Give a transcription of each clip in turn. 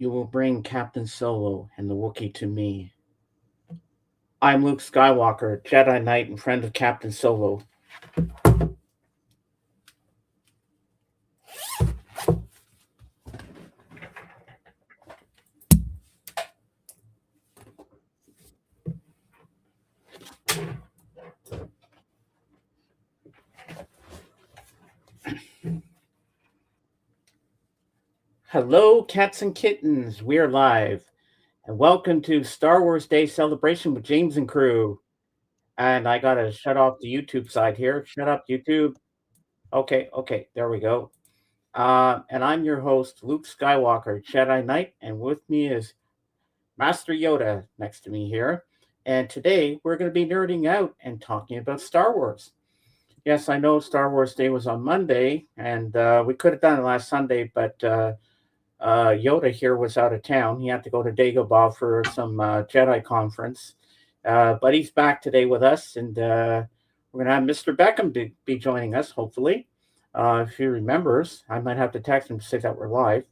You will bring Captain Solo and the Wookiee to me. I'm Luke Skywalker, Jedi Knight and friend of Captain Solo. Hello, cats and kittens. We're live. And welcome to Star Wars Day celebration with James and crew. And I gotta shut off the YouTube side here. Shut up, YouTube. Okay, there we go. And I'm your host, Luke Skywalker, Jedi Knight, and with me is Master Yoda next to me here. And today we're going to be nerding out and talking about Star Wars. Yes, I know Star Wars Day was on Monday, and we could have done it last Sunday, but Yoda here was out of town. He had to go to Dagobah for some Jedi conference. But he's back today with us, and we're going to have Mr. Beckham be joining us, hopefully. If he remembers, I might have to text him to say that we're live,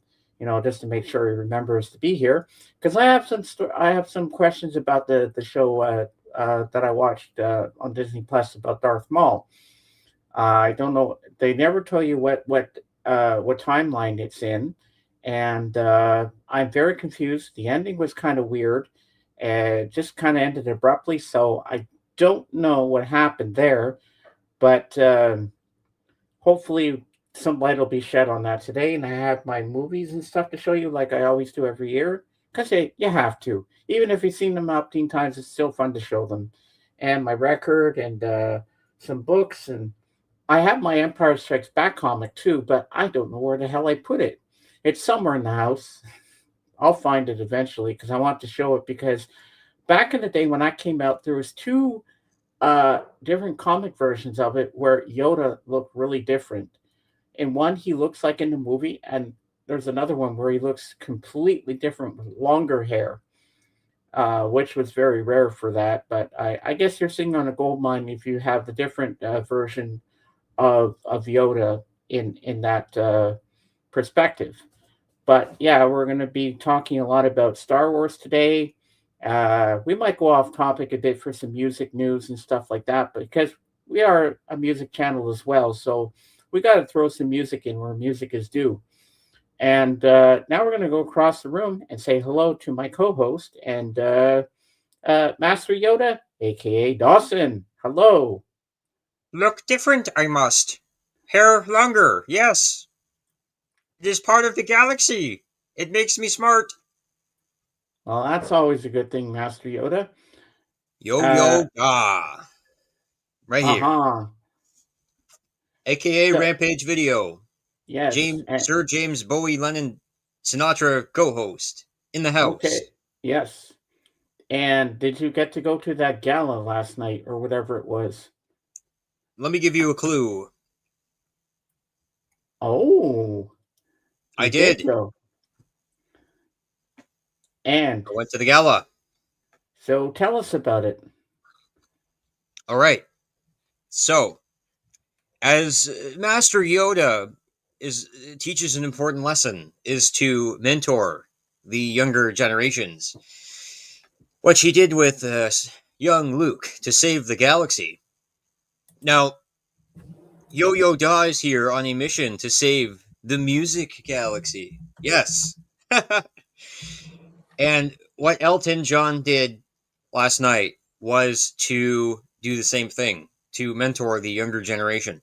just to make sure he remembers to be here. Because I have some questions about the show that I watched on Disney Plus about Darth Maul. I don't know. They never tell you what timeline it's in, and I'm very confused. The ending was kind of weird, and just kind of ended abruptly. So I don't know what happened there, but hopefully some light will be shed on that today. And I have my movies and stuff to show you, like I always do every year, because you have to. Even if you've seen them 15 times, it's still fun to show them. And my record and some books, and I have my Empire Strikes Back comic too, but I don't know where the hell I put it. It's somewhere in the house. I'll find it eventually because I want to show it, because back in the day when I came out, there was two different comic versions of it where Yoda looked really different. In one, he looks like in the movie, and there's another one where he looks completely different with longer hair, which was very rare for that. But I guess you're sitting on a gold mine if you have the different version of Yoda in that perspective. But yeah, we're going to be talking a lot about Star Wars today. We might go off topic a bit for some music news and stuff like that, because we are a music channel as well. So we got to throw some music in where music is due. And now we're going to go across the room and say hello to my co host and Master Yoda, aka Dawson. Hello. Look different, I must. Hair longer, yes. It is part of the galaxy. It makes me smart. Well, that's always a good thing, Master Yoda. Yo, ga. Right here. Uh-huh. AKA So, Rampage Video. yes. Sir James Bowie Lennon Sinatra co-host. In the Okay. house. Yes. And did you get to go to that gala last night or whatever it was? Let me give you a clue. Oh, I you did did. go. And I went to the gala. so tell us about it. All right. So, as Master Yoda teaches an important lesson, is to mentor the younger generations. What she did with young Luke to save the galaxy. Now, Yo-Yo Da is here on a mission to save the music galaxy. Yes. And what Elton John did last night was to do the same thing, to mentor the younger generation.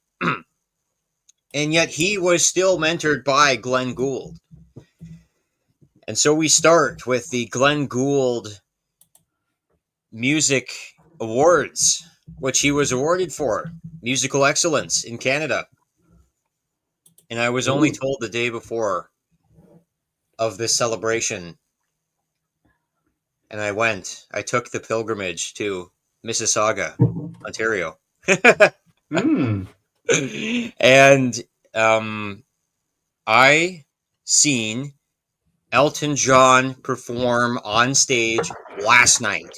And yet he was still mentored by Glenn Gould. And so we start with the Glenn Gould Music Awards, which he was awarded for musical excellence in Canada. And I was only Ooh. told the day before of this celebration. And I went. I took the pilgrimage to Mississauga, Ontario. Hmm. And I seen Elton John perform on stage last night.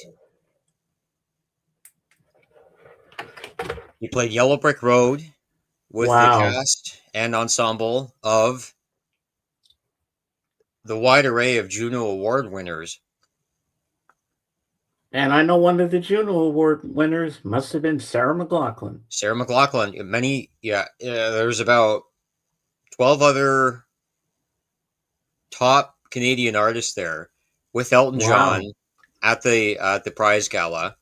He played Yellow Brick Road with the Wow. cast and ensemble of the wide array of Juno Award winners. And I know one of the Juno Award winners must have been Sarah McLachlan. Sarah McLachlan. There's about 12 other top Canadian artists there with Elton Wow. John at the prize gala,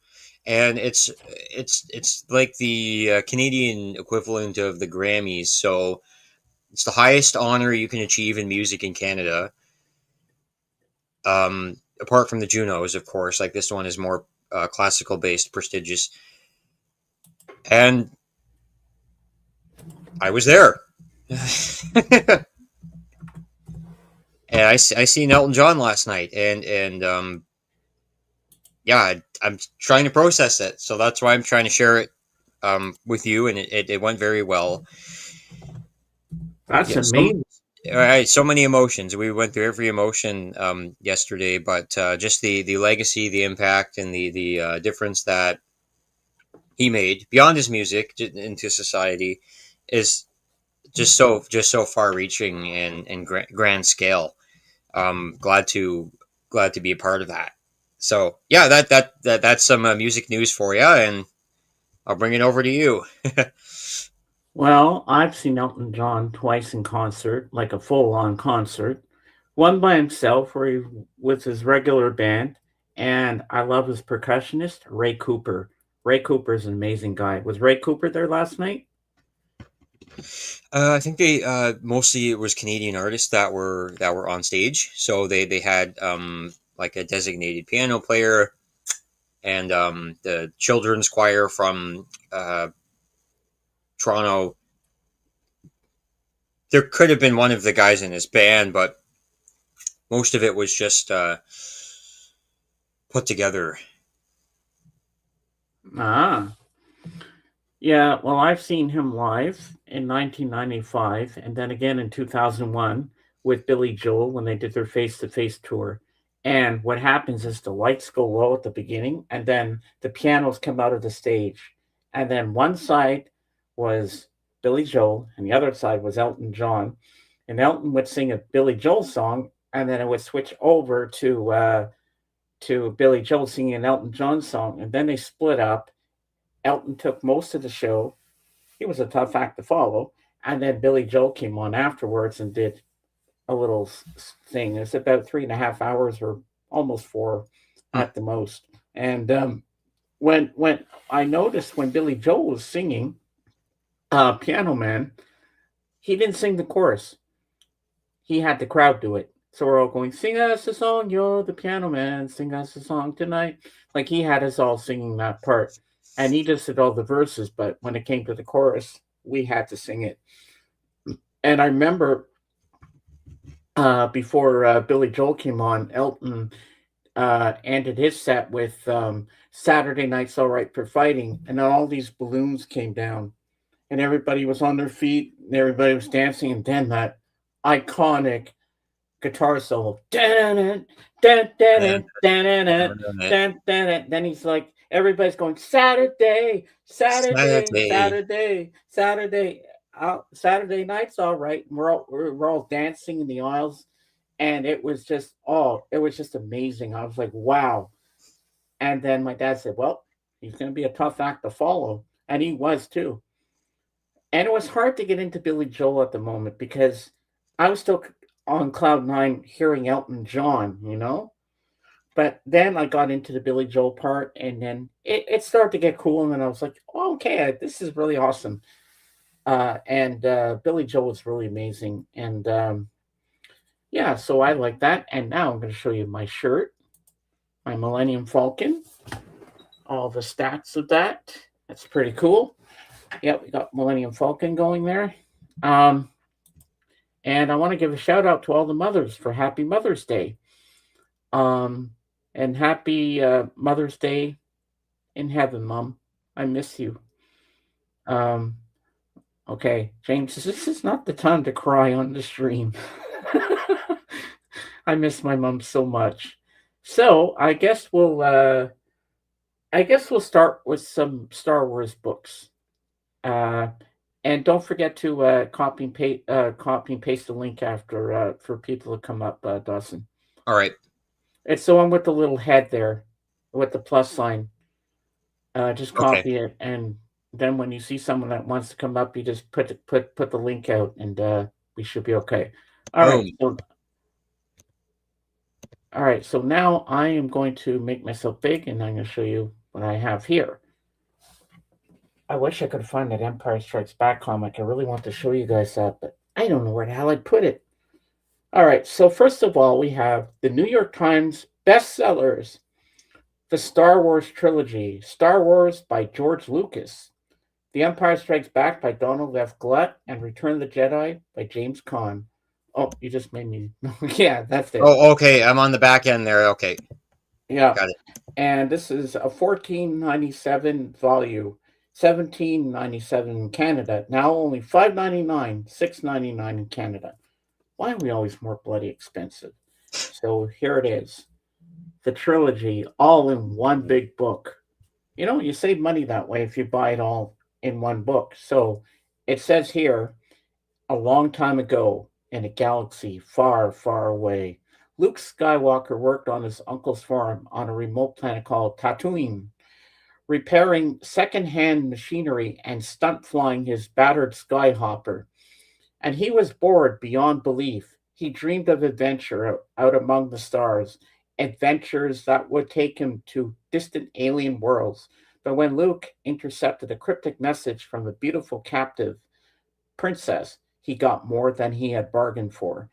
and it's like the Canadian equivalent of the Grammys. So it's the highest honor you can achieve in music in Canada. Apart from the Junos, of course, like this one is more classical based, prestigious, and I was there. And I seen Elton John last night, and yeah, I'm trying to process it, so that's why I'm trying to share it with you, and it went very well. That's Yeah, amazing. all right, so many emotions. We went through every emotion yesterday, but just the legacy, the impact, and the difference that he made beyond his music into society is just so far reaching and grand scale. Glad to be a part of that. So yeah, that's some music news for you, and I'll bring it over to you. Well, I've seen Elton John twice in concert, like a full-on concert. One by himself, where he with his regular band, and I love his percussionist, Ray Cooper. Ray Cooper is an amazing guy. Was Ray Cooper there last night? I think they mostly it was Canadian artists that were on stage. So they had like a designated piano player and the children's choir from Toronto. There could have been one of the guys in his band, but most of it was just put together. Ah, yeah. Well, I've seen him live in 1995, and then again in 2001 with Billy Joel when they did their face-to-face tour. And what happens is the lights go low at the beginning, and then the pianos come out of the stage, and then one side was Billy Joel, and the other side was Elton John, and Elton would sing a Billy Joel song, and then it would switch over to Billy Joel singing an Elton John song, and then they split up. Elton took most of the show. He was a tough act to follow, and then Billy Joel came on afterwards and did a little thing. It's about 3.5 hours or almost four Hmm. at the most. And when I noticed when Billy Joel was singing Piano Man, he didn't sing the chorus. He had the crowd do it. So we're all going, sing us a song, you're the piano man, sing us a song tonight. Like he had us all singing that part. And he just did all the verses, but when it came to the chorus, we had to sing it. And I remember before Billy Joel came on, Elton ended his set with Saturday Night's All Right for Fighting, and then all these balloons came down, and everybody was on their feet, and everybody was dancing, and then that iconic guitar solo. Then he's like, everybody's going, Saturday, Saturday, Saturday. Saturday, Saturday. Saturday night's all right. We're all dancing in the aisles, and it was just amazing. I was like, wow. And then my dad said, well, he's going to be a tough act to follow, and he was too. And it was hard to get into Billy Joel at the moment because I was still on cloud nine hearing Elton John, you know. But then I got into the Billy Joel part, and then it started to get cool, and then I was like, oh, okay, this is really awesome. And Billy Joel was really amazing, and yeah, so I like that. And now I'm going to show you my shirt, my Millennium Falcon, all the stats of that. That's pretty cool. Yep, we got Millennium Falcon going there. Um, and I want to give a shout out to all the mothers for Happy Mother's Day. Um, and happy Mother's Day in heaven, Mom. I miss you. Um, okay, James, this is not the time to cry on the stream. I miss my mom so much. So I guess we'll start with some Star Wars books. Uh, And don't forget to copy and paste the link after for people to come up, Dawson. All right. It's the one with the little head there, with the plus sign. Just Okay. copy it, and then when you see someone that wants to come up, you just put the link out, and we should be okay. All right. Boom. All right. So now I am going to make myself big, and I'm going to show you what I have here. I wish I could find that Empire Strikes Back comic. I really want to show you guys that, but I don't know where the hell I'd put it. All right. So first of all, we have the New York Times bestsellers. The Star Wars trilogy, Star Wars by George Lucas, The Empire Strikes Back by Donald F. Glut, and Return of the Jedi by James Caan. Oh, you just made me. Yeah, that's it. Oh, okay. I'm on the back end there. Okay. Yeah. Got it. And this is a 14.97 volume, 17.97 in Canada. Now only $5.99, $6.99 in Canada. Why are we always more bloody expensive? So here it is. The trilogy all in one big book. You know, you save money that way if you buy it all in one book. So it says here, a long time ago in a galaxy far, far away, Luke Skywalker worked on his uncle's farm on a remote planet called Tatooine, repairing second-hand machinery and stunt flying his battered Skyhopper. And he was bored beyond belief. He dreamed of adventure out among the stars, adventures that would take him to distant alien worlds. But when Luke intercepted a cryptic message from a beautiful captive princess, he got more than he had bargained for.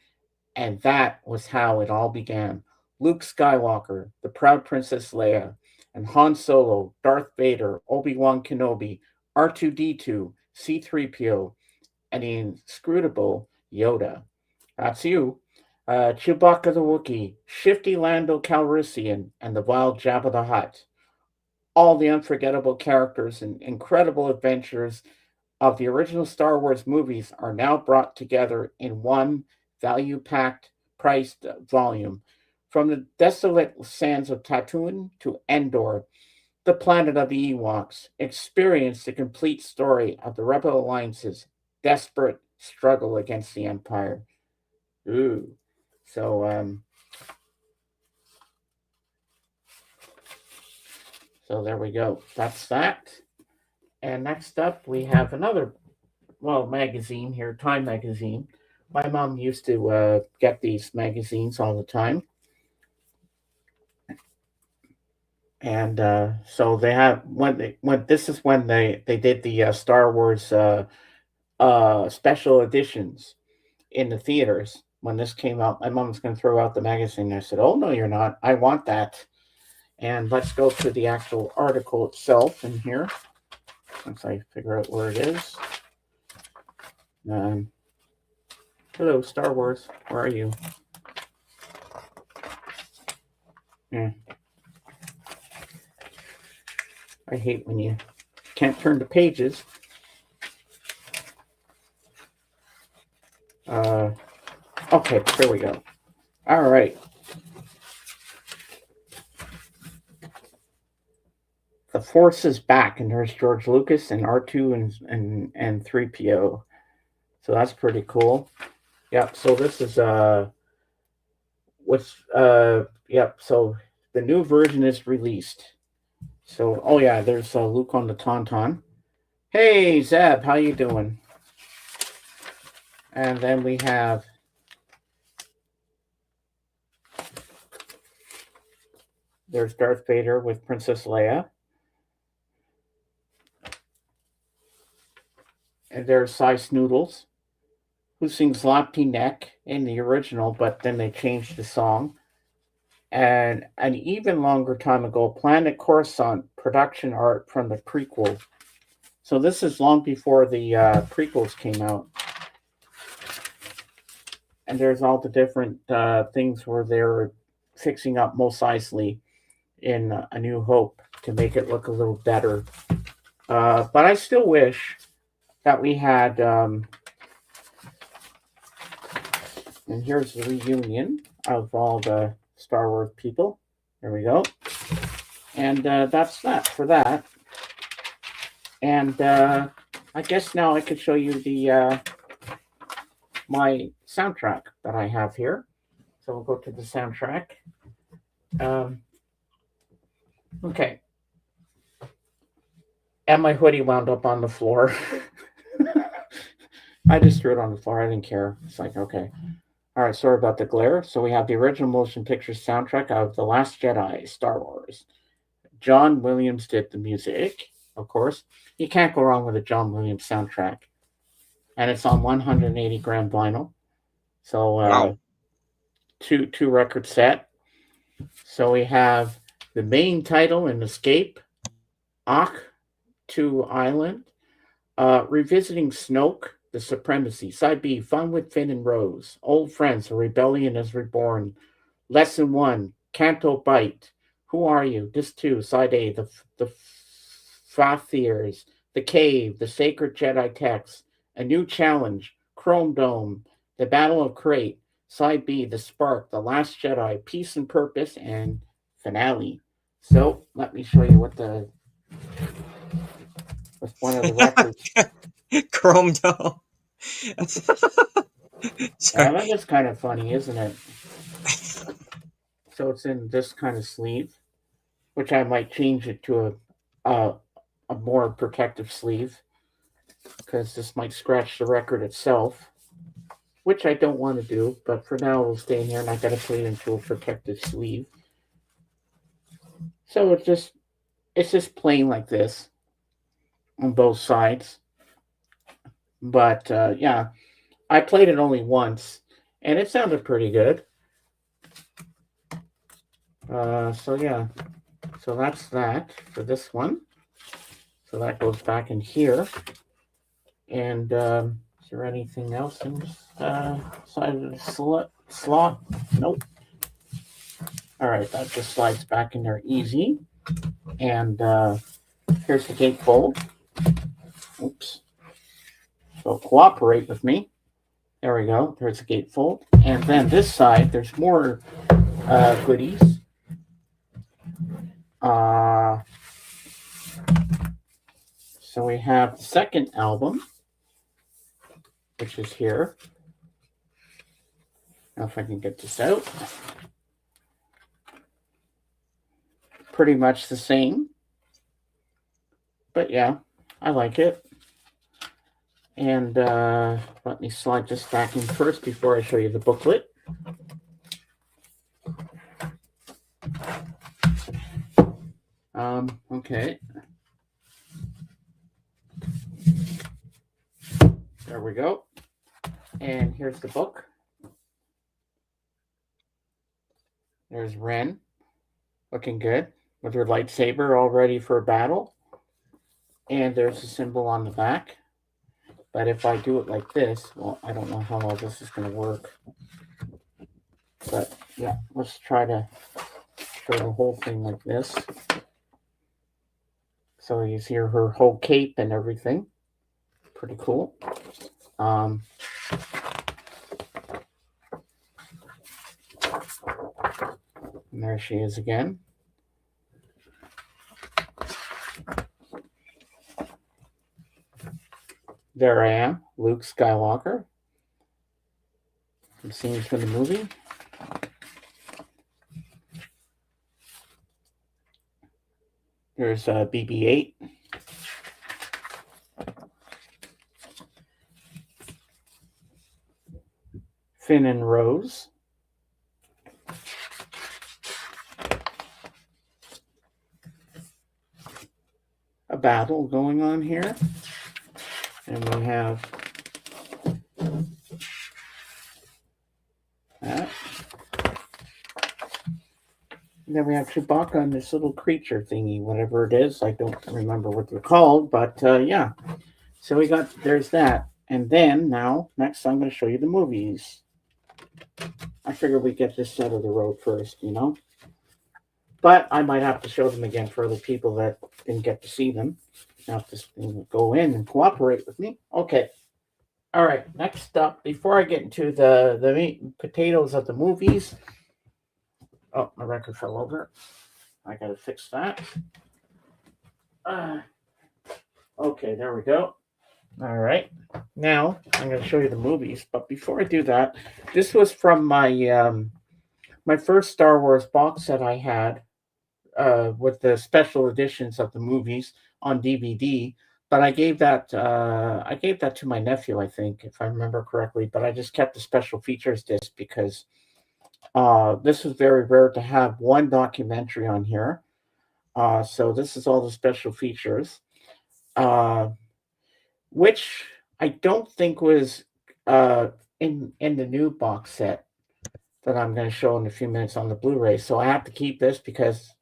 And that was how it all began. Luke Skywalker, the proud Princess Leia, and Han Solo, Darth Vader, Obi-Wan Kenobi, R2-D2, C-3PO, and the inscrutable Yoda. That's you. Chewbacca the Wookiee, shifty Lando Calrissian, and the wild Jabba the Hutt. All the unforgettable characters and incredible adventures of the original Star Wars movies are now brought together in one value-packed, priced volume. From the desolate sands of Tatooine to Endor, the planet of the Ewoks, experience the complete story of the Rebel Alliance's desperate struggle against the Empire. Ooh. So there we go. That's that. And next up, we have another, magazine here, Time Magazine. My mom used to get these magazines all the time. And so they have, this is when they did the Star Wars special editions in the theaters. When this came out, my mom was going to throw out the magazine. I said, "Oh no, you're not. I want that." And let's go to the actual article itself in here. Once I figure out where it is. Hello, Star Wars. Where are you? Yeah. I hate when you can't turn the pages. Okay, here we go. All right. The Force is back, and there's George Lucas and R2 and 3PO. So that's pretty cool. Yep. So this is yep. So the new version is released. So there's Luke on the Tauntaun. Hey Zeb, how you doing? And then we have there's Darth Vader with Princess Leia. And there's Cy Snoodles, who sings Lapty Neck in the original, but then they changed the song. And an even longer time ago, Planet Coruscant production art from the prequel. So this is long before the prequels came out. And there's all the different things where they're fixing up Mos Eisley in A New Hope to make it look a little better. But I still wish that we had, and here's the reunion of all the Star Wars people. There we go. And that's that for that. And I guess now I could show you the my soundtrack that I have here. So we'll go to the soundtrack. Um, okay. And my hoodie wound up on the floor. I just threw it on the floor. I didn't care. It's like, okay. All right, sorry about the glare. So we have the original motion picture soundtrack of The Last Jedi, Star Wars. John Williams did the music, of course. You can't go wrong with a John Williams soundtrack. And it's on 180 gram vinyl. So Wow. two record set. So we have the main title in Escape, Ach to Island, Revisiting Snoke, The Supremacy, Side B, Fun with Finn and Rose, Old Friends, A Rebellion is Reborn, Lesson 1, Canto Bite, Who Are You? Disc 2, Side A, The Fathiers, The Cave, The Sacred Jedi Text, A New Challenge, Chrome Dome, The Battle of Crate, Side B, The Spark, The Last Jedi, Peace and Purpose, and Finale. So let me show you what the with one of the records. Chrome Dome. Yeah, Sorry. that is kind of funny, isn't it? So it's in this kind of sleeve, which I might change it to a a more protective sleeve because this might scratch the record itself, which I don't want to do. But for now, we'll stay in here, and I got to put it into a protective sleeve. So it's just plain like this on both sides. But yeah, I played it only once, and it sounded pretty good. So yeah, so that's that for this one. So that goes back in here. And is there anything else in this side of the slot? Nope. All right, that just slides back in there easy. And here's the gatefold. Oops. So cooperate with me. There we go. There's the gatefold. And then this side, there's more goodies. So we have the second album, which is here. Now if I can get this out. Pretty much the same. But yeah, I like it. And let me slide this back in first before I show you the booklet. Okay. There we go. And here's the book. There's Ren, looking good, with her lightsaber all ready for a battle. And there's a symbol on the back. But if I do it like this, well, I don't know how well this is going to work. But yeah, let's try to show the whole thing like this. So you see her whole cape and everything. Pretty cool. And there she is again. There I am, Luke Skywalker. Some scenes from the movie. There's BB-8. Finn and Rose. A battle going on here. And we have that. And then we have Chewbacca and this little creature thingy, whatever it is. I don't remember what they're called, but yeah. So there's that. And then now, next I'm going to show you the movies. I figured we'd get this out of the road first, you know? But I might have to show them again for other people that didn't get to see them. Now have to go in and cooperate with me. Okay. All right. Next up, before I get into the meat and potatoes of the movies. Oh, my record fell over. I got to fix that. Okay, there we go. All right. Now I'm going to show you the movies, but before I do that, this was from my first Star Wars box set I had with the special editions of the movies on DVD. But I gave that to my nephew, I think, if I remember correctly. But I just kept the special features disc because this was very rare to have one documentary on here. So this is all the special features, uh, which I don't think was uh, in the new box set that I'm going to show in a few minutes on the Blu-ray. So I have to keep this because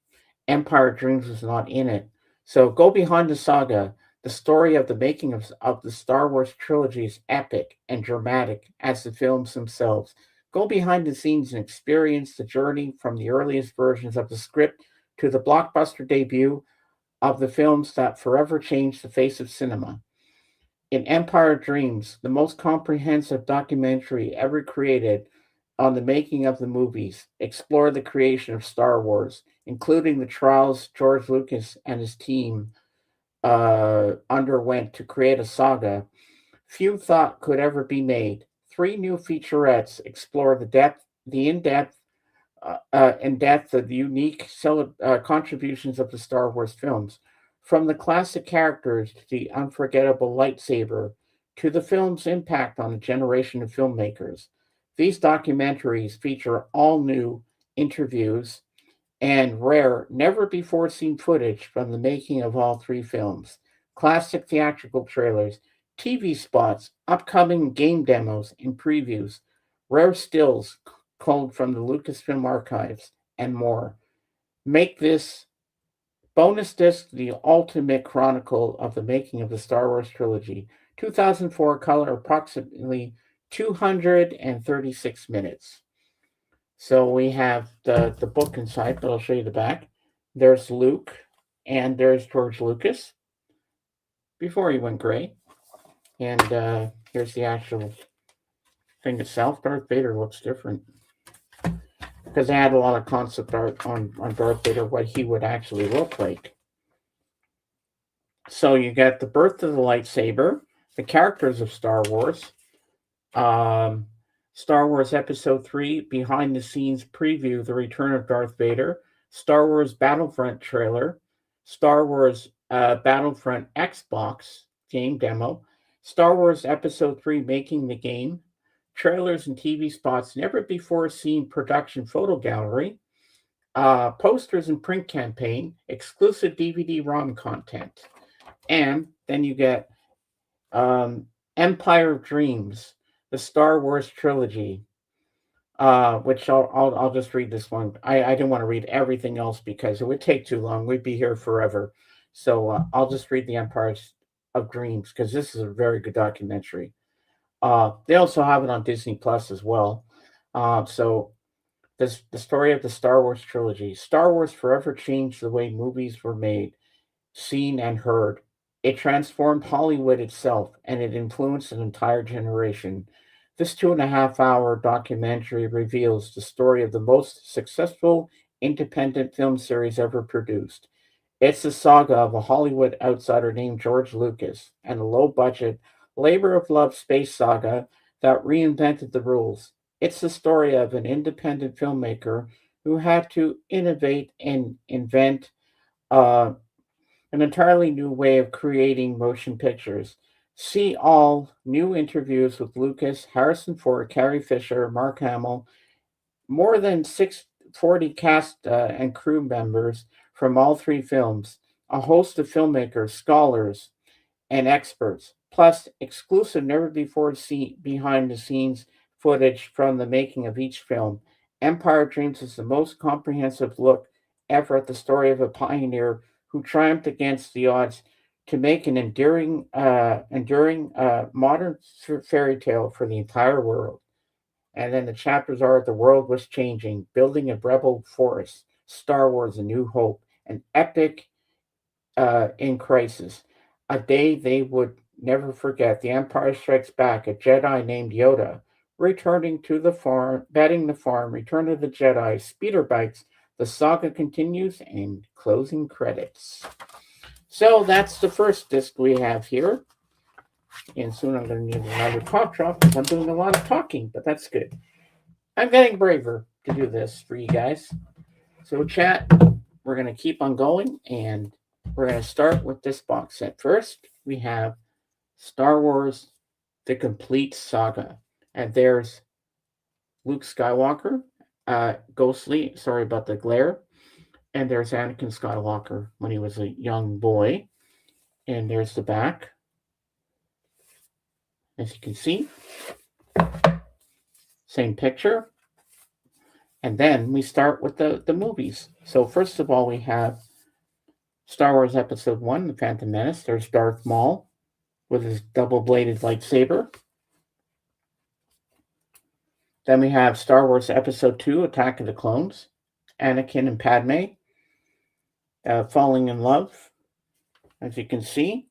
Empire Dreams was not in it. So go behind the saga. The story of the making of the Star Wars trilogy is epic and dramatic as the films themselves. Go behind the scenes and experience the journey from the earliest versions of the script to the blockbuster debut of the films that forever changed the face of cinema. In Empire Dreams, the most comprehensive documentary ever created on the making of the movies, explore the creation of Star Wars, including the trials George Lucas and his team underwent to create a saga few thought could ever be made. Three new featurettes explore the in depth of the unique contributions of the Star Wars films, from the classic characters to the unforgettable lightsaber to the film's impact on a generation of filmmakers. These documentaries feature all new interviews and rare, never before seen footage from the making of all three films, classic theatrical trailers, TV spots, upcoming game demos and previews, rare stills culled from the Lucasfilm archives, and more. Make this bonus disc the ultimate chronicle of the making of the Star Wars trilogy. 2004 color, approximately 236 minutes. So we have the book inside, but I'll show you the back. There's Luke, and there's George Lucas before he went gray. And here's the actual thing itself. Darth Vader looks different because they had a lot of concept art on Darth Vader, what he would actually look like. So you got the birth of the lightsaber, the characters of Star Wars, um, Star Wars Episode 3 behind the scenes preview, The Return of Darth Vader, Star Wars Battlefront trailer, Star Wars Battlefront Xbox game demo, Star Wars Episode 3 making the game, trailers and TV spots never before seen production photo gallery, posters and print campaign, exclusive DVD ROM content. And then you get Empire of Dreams, the Star Wars trilogy, which I'll just read this one. I didn't want to read everything else because it would take too long. We'd be here forever. So I'll just read the Empire of Dreams because this is a very good documentary. They also have it on Disney Plus as well. So this the story of the Star Wars trilogy. Star Wars forever changed the way movies were made, seen, and heard. It transformed Hollywood itself, and it influenced an entire generation. This 2.5 hour documentary reveals the story of the most successful independent film series ever produced. It's the saga of a Hollywood outsider named George Lucas and a low budget, labor of love space saga that reinvented the rules. It's the story of an independent filmmaker who had to innovate and invent uh, an entirely new way of creating motion pictures. See all new interviews with Lucas, Harrison Ford, Carrie Fisher, Mark Hamill, more than 640 cast and crew members from all three films, a host of filmmakers, scholars, and experts, plus exclusive never before seen behind the scenes footage from the making of each film. Empire Dreams is the most comprehensive look ever at the story of a pioneer who triumphed against the odds to make an enduring modern fairy tale for the entire world. And then the chapters are The World Was Changing, Building a Rebel Force, Star Wars A New Hope, an epic in crisis, a day they would never forget. The Empire Strikes Back, a Jedi named Yoda, returning to the farm, betting the farm, Return of the Jedi, speeder bikes, the saga continues, and closing credits. So that's the first disc we have here. And soon I'm going to need another cough drop because I'm doing a lot of talking, but that's good. I'm getting braver to do this for you guys. So, chat, we're going to keep on going, and we're going to start with this box set. First, we have Star Wars The Complete Saga. And there's Luke Skywalker, Ghostly, sorry about the glare. And there's Anakin Skywalker when he was a young boy. And there's the back. As you can see, same picture. And then we start with the movies. So first of all, we have Star Wars Episode 1, The Phantom Menace. There's Darth Maul with his double-bladed lightsaber. Then we have Star Wars Episode 2, Attack of the Clones. Anakin and Padme falling in love, as you can see.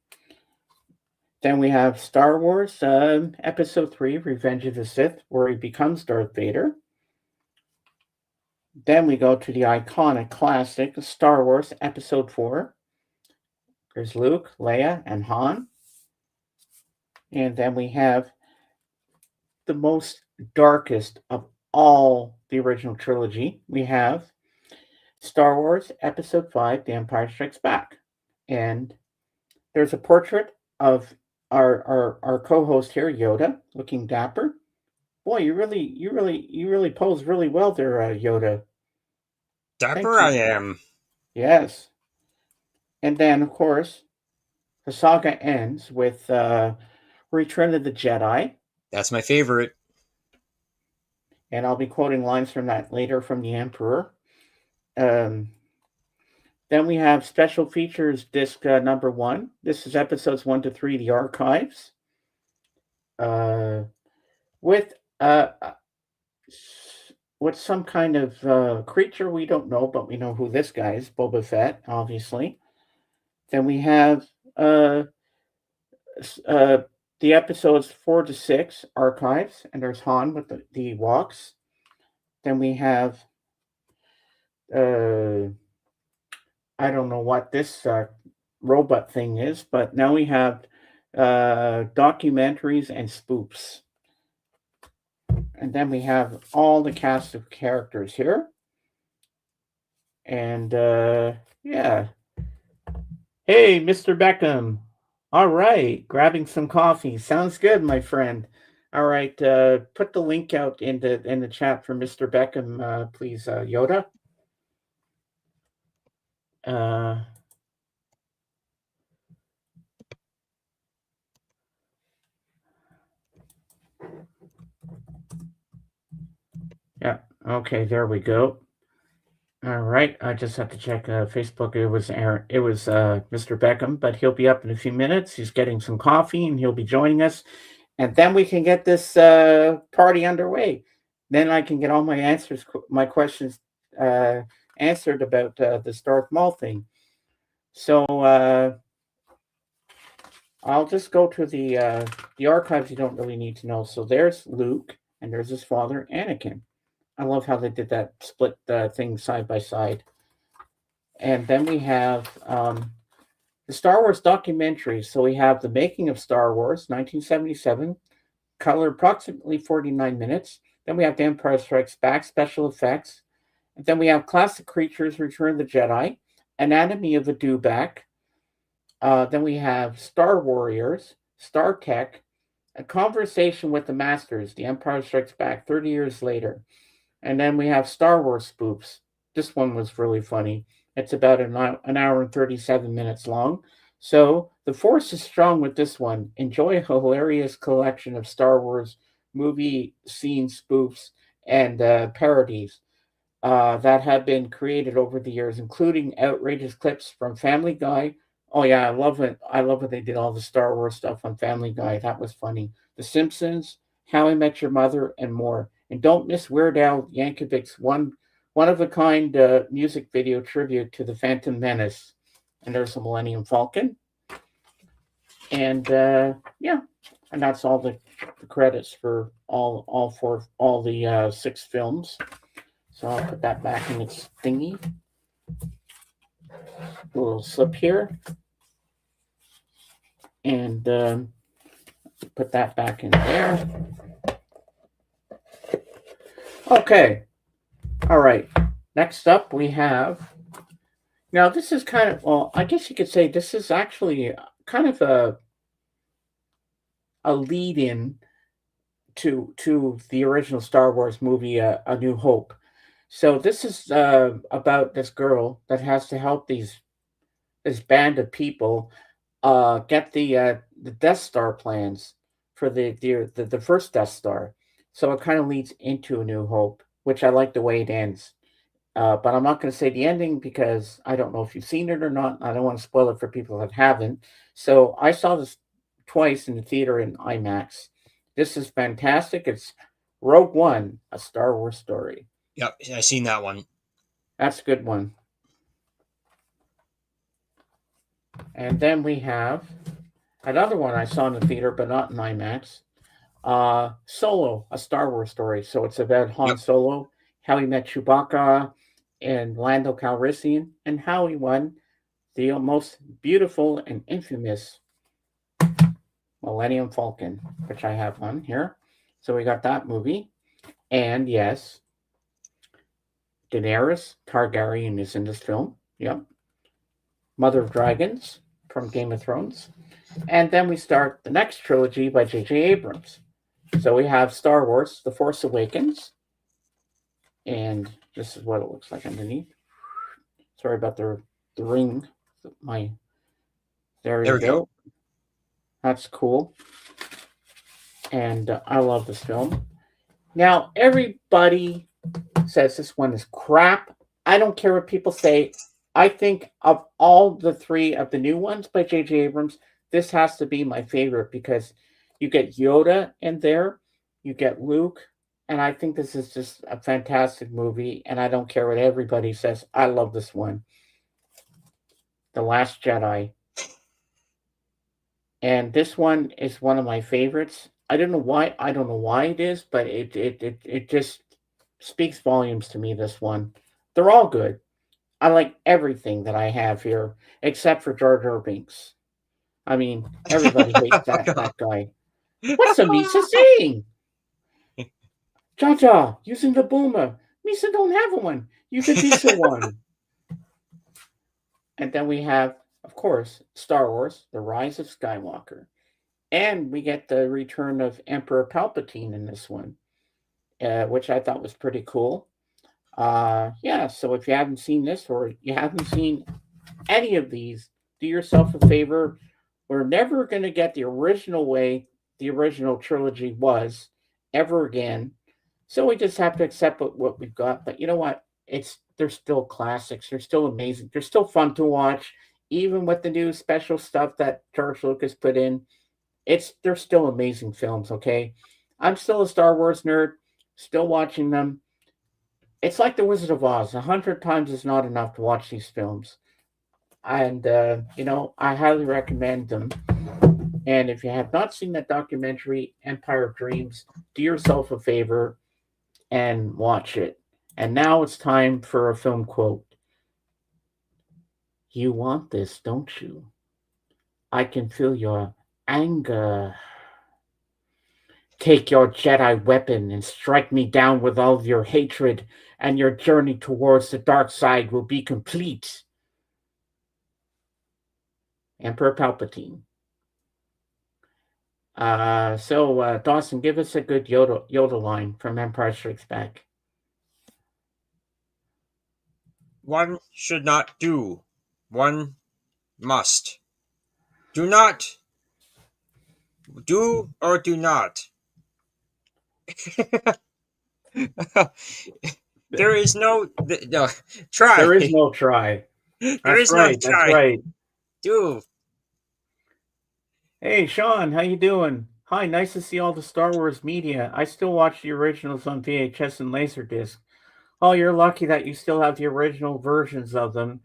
Then we have Star Wars Episode 3, Revenge of the Sith, where he becomes Darth Vader. Then we go to the iconic classic Star Wars Episode 4. There's Luke, Leia, and Han. And then we have the most darkest of all the original trilogy. We have Star Wars Episode 5, The Empire Strikes Back. And there's a portrait of our co-host here, Yoda, looking dapper. Boy, you really pose really well there, Yoda. Dapper I am. Yes. And then, of course, the saga ends with Return of the Jedi. That's my favorite. And I'll be quoting lines from that later from the Emperor. Then we have special features disc number 1. This is episodes 1 to 3, the archives. With some kind of creature we don't know, but we know who this guy is, Boba Fett, obviously. Then we have the episodes 4 to 6 archives, and there's Han with the Ewoks. Then we have I don't know what this robot thing is, but now we have documentaries and spoofs. And then we have all the cast of characters here. And yeah. Hey, Mr. Beckham. All right, grabbing some coffee. Sounds good, my friend. All right, put the link out in the chat for Mr. Beckham, please, Yoda. Yeah, okay, there we go. All right, I just have to check Facebook. It was Mr. Beckham, but he'll be up in a few minutes. He's getting some coffee, and he'll be joining us. And then we can get this party underway. Then I can get all my questions answered about the Darth Maul thing. So I'll just go to the archives you don't really need to know. So there's Luke, and there's his father, Anakin. I love how they did that split thing side by side. And then we have the Star Wars documentaries. So we have The Making of Star Wars, 1977, color approximately 49 minutes. Then we have The Empire Strikes Back, special effects. And then we have Classic Creatures, Return of the Jedi, Anatomy of a Dewback. Then we have Star Warriors, Star Trek, A Conversation with the Masters, The Empire Strikes Back, 30 years later. And then we have Star Wars spoofs. This one was really funny. It's about an hour and 37 minutes long. So the force is strong with this one. Enjoy a hilarious collection of Star Wars movie scene spoofs and parodies that have been created over the years, including outrageous clips from Family Guy. Oh yeah, I love it. I love when they did all the Star Wars stuff on Family Guy. That was funny. The Simpsons, How I Met Your Mother, and more. And don't miss Weird Al Yankovic's one-of-a-kind music video tribute to the Phantom Menace. And there's the Millennium Falcon. And yeah, and that's all the credits for all the 6 films. So I'll put that back in its thingy. A little slip here. And Put that back in there. Okay. All right. Next up, we have. Now, this is kind of, well, I guess you could say this is actually kind of a lead in to the original Star Wars movie, A New Hope. So this is about this girl that has to help this band of people get the Death Star plans for the first Death Star. So it kind of leads into A New Hope, which I like the way it ends. But I'm not going to say the ending because I don't know if you've seen it or not. I don't want to spoil it for people that haven't. So I saw this twice in the theater in IMAX. This is fantastic. It's Rogue One, a Star Wars story. Yep, I seen that one. That's a good one. And then we have another one I saw in the theater, but not in IMAX. Solo, a Star Wars story. So it's about Han Solo, how he met Chewbacca and Lando Calrissian, and how he won the most beautiful and infamous Millennium Falcon, which I have on here. So we got that movie. And yes, Daenerys Targaryen is in this film. Yep. Mother of Dragons from Game of Thrones. And then we start the next trilogy by J.J. Abrams. So we have Star Wars, The Force Awakens. And this is what it looks like underneath. Sorry about the ring. There you go. That's cool. And I love this film. Now, everybody says this one is crap. I don't care what people say. I think of all the three of the new ones by J.J. Abrams, this has to be my favorite because you get Yoda in there, you get Luke, and I think this is just a fantastic movie, and I don't care what everybody says. I love this one. The Last Jedi. And this one is one of my favorites. I don't know why it is, but it just speaks volumes to me, this one. They're all good. I like everything that I have here, except for Jar Jar Binks. I mean, everybody hates that guy. What's a Misa saying? Jar Jar, using the boomer. Misa don't have one. Use a Misa one. And then we have, of course, Star Wars, The Rise of Skywalker. And we get the return of Emperor Palpatine in this one, which I thought was pretty cool. Yeah, so if you haven't seen this or you haven't seen any of these, do yourself a favor. We're never going to get the original way the original trilogy was ever again. So we just have to accept what we've got. But you know what? They're still classics. They're still amazing. They're still fun to watch, even with the new special stuff that George Lucas put in. They're still amazing films. Okay, I'm still a Star Wars nerd, still watching them. It's like The Wizard of Oz. 100 times is not enough to watch these films. And, I highly recommend them. And if you have not seen that documentary, Empire of Dreams, do yourself a favor and watch it. And now it's time for a film quote. You want this, don't you? I can feel your anger. Take your Jedi weapon and strike me down with all of your hatred, and your journey towards the dark side will be complete. Emperor Palpatine. So Dawson, give us a good Yoda line from Empire Strikes Back. One should not do. One must. Do not. Do or do not. There is no try. There is no try. That's right. Do. Hey, Sean, how you doing? Hi, nice to see all the Star Wars media. I still watch the originals on VHS and Laserdisc. Oh, you're lucky that you still have the original versions of them.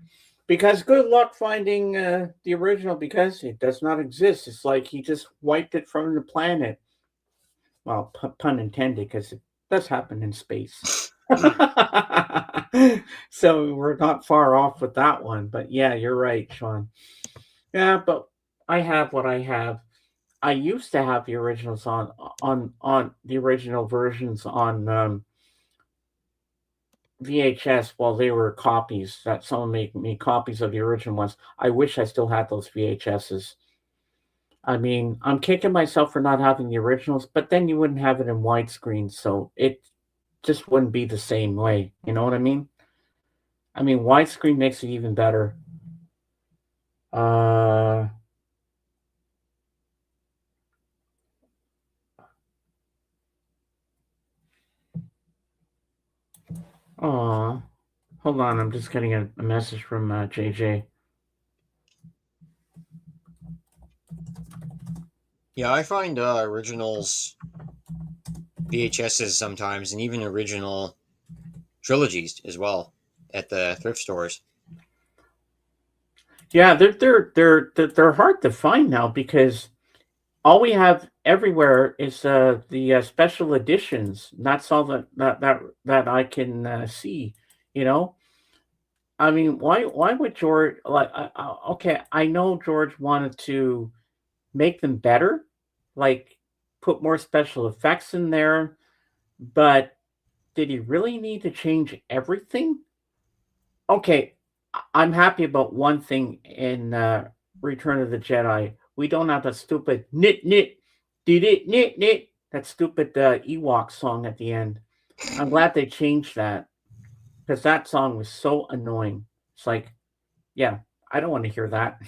Because good luck finding the original because it does not exist. It's like he just wiped it from the planet. Well, pun intended, because it does happen in space. So we're not far off with that one. But yeah, you're right, Sean. Yeah, but I have what I have. I used to have the originals on the original versions on VHS while they were copies that someone made me copies of the original ones. I wish I still had those VHSs. I mean, I'm kicking myself for not having the originals, but then you wouldn't have it in widescreen, so it just wouldn't be the same way. You know what I mean? I mean, widescreen makes it even better. Uh, oh, hold on. I'm just getting a message from JJ. Yeah, I find originals VHSs sometimes, and even original trilogies as well at the thrift stores. Yeah, they're hard to find now because all we have everywhere is the special editions. That's all that I can see. You know, I mean, why would George like? Okay, I know George wanted to make them better, like put more special effects in there, but did he really need to change everything? Okay, I'm happy about one thing in Return of the Jedi. We don't have that stupid nit nit did it nit nit that stupid Ewok song at the end. I'm glad they changed that because that song was so annoying. It's like, yeah, I don't want to hear that.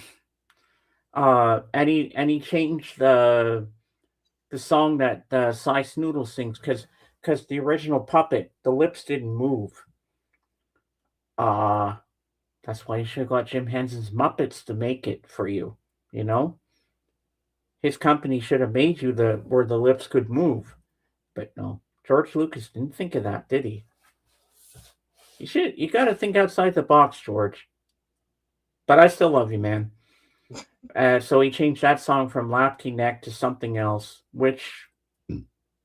And he changed the song that Cy Snoodle sings because the original puppet the lips didn't move. Uh That's why you should have got Jim Henson's Muppets to make it for you. You know, his company should have made you the where the lips could move, but no, George Lucas didn't think of that, did he? You got to think outside the box, George. But I still love you, man. So he changed that song from Lapty Neck to something else, which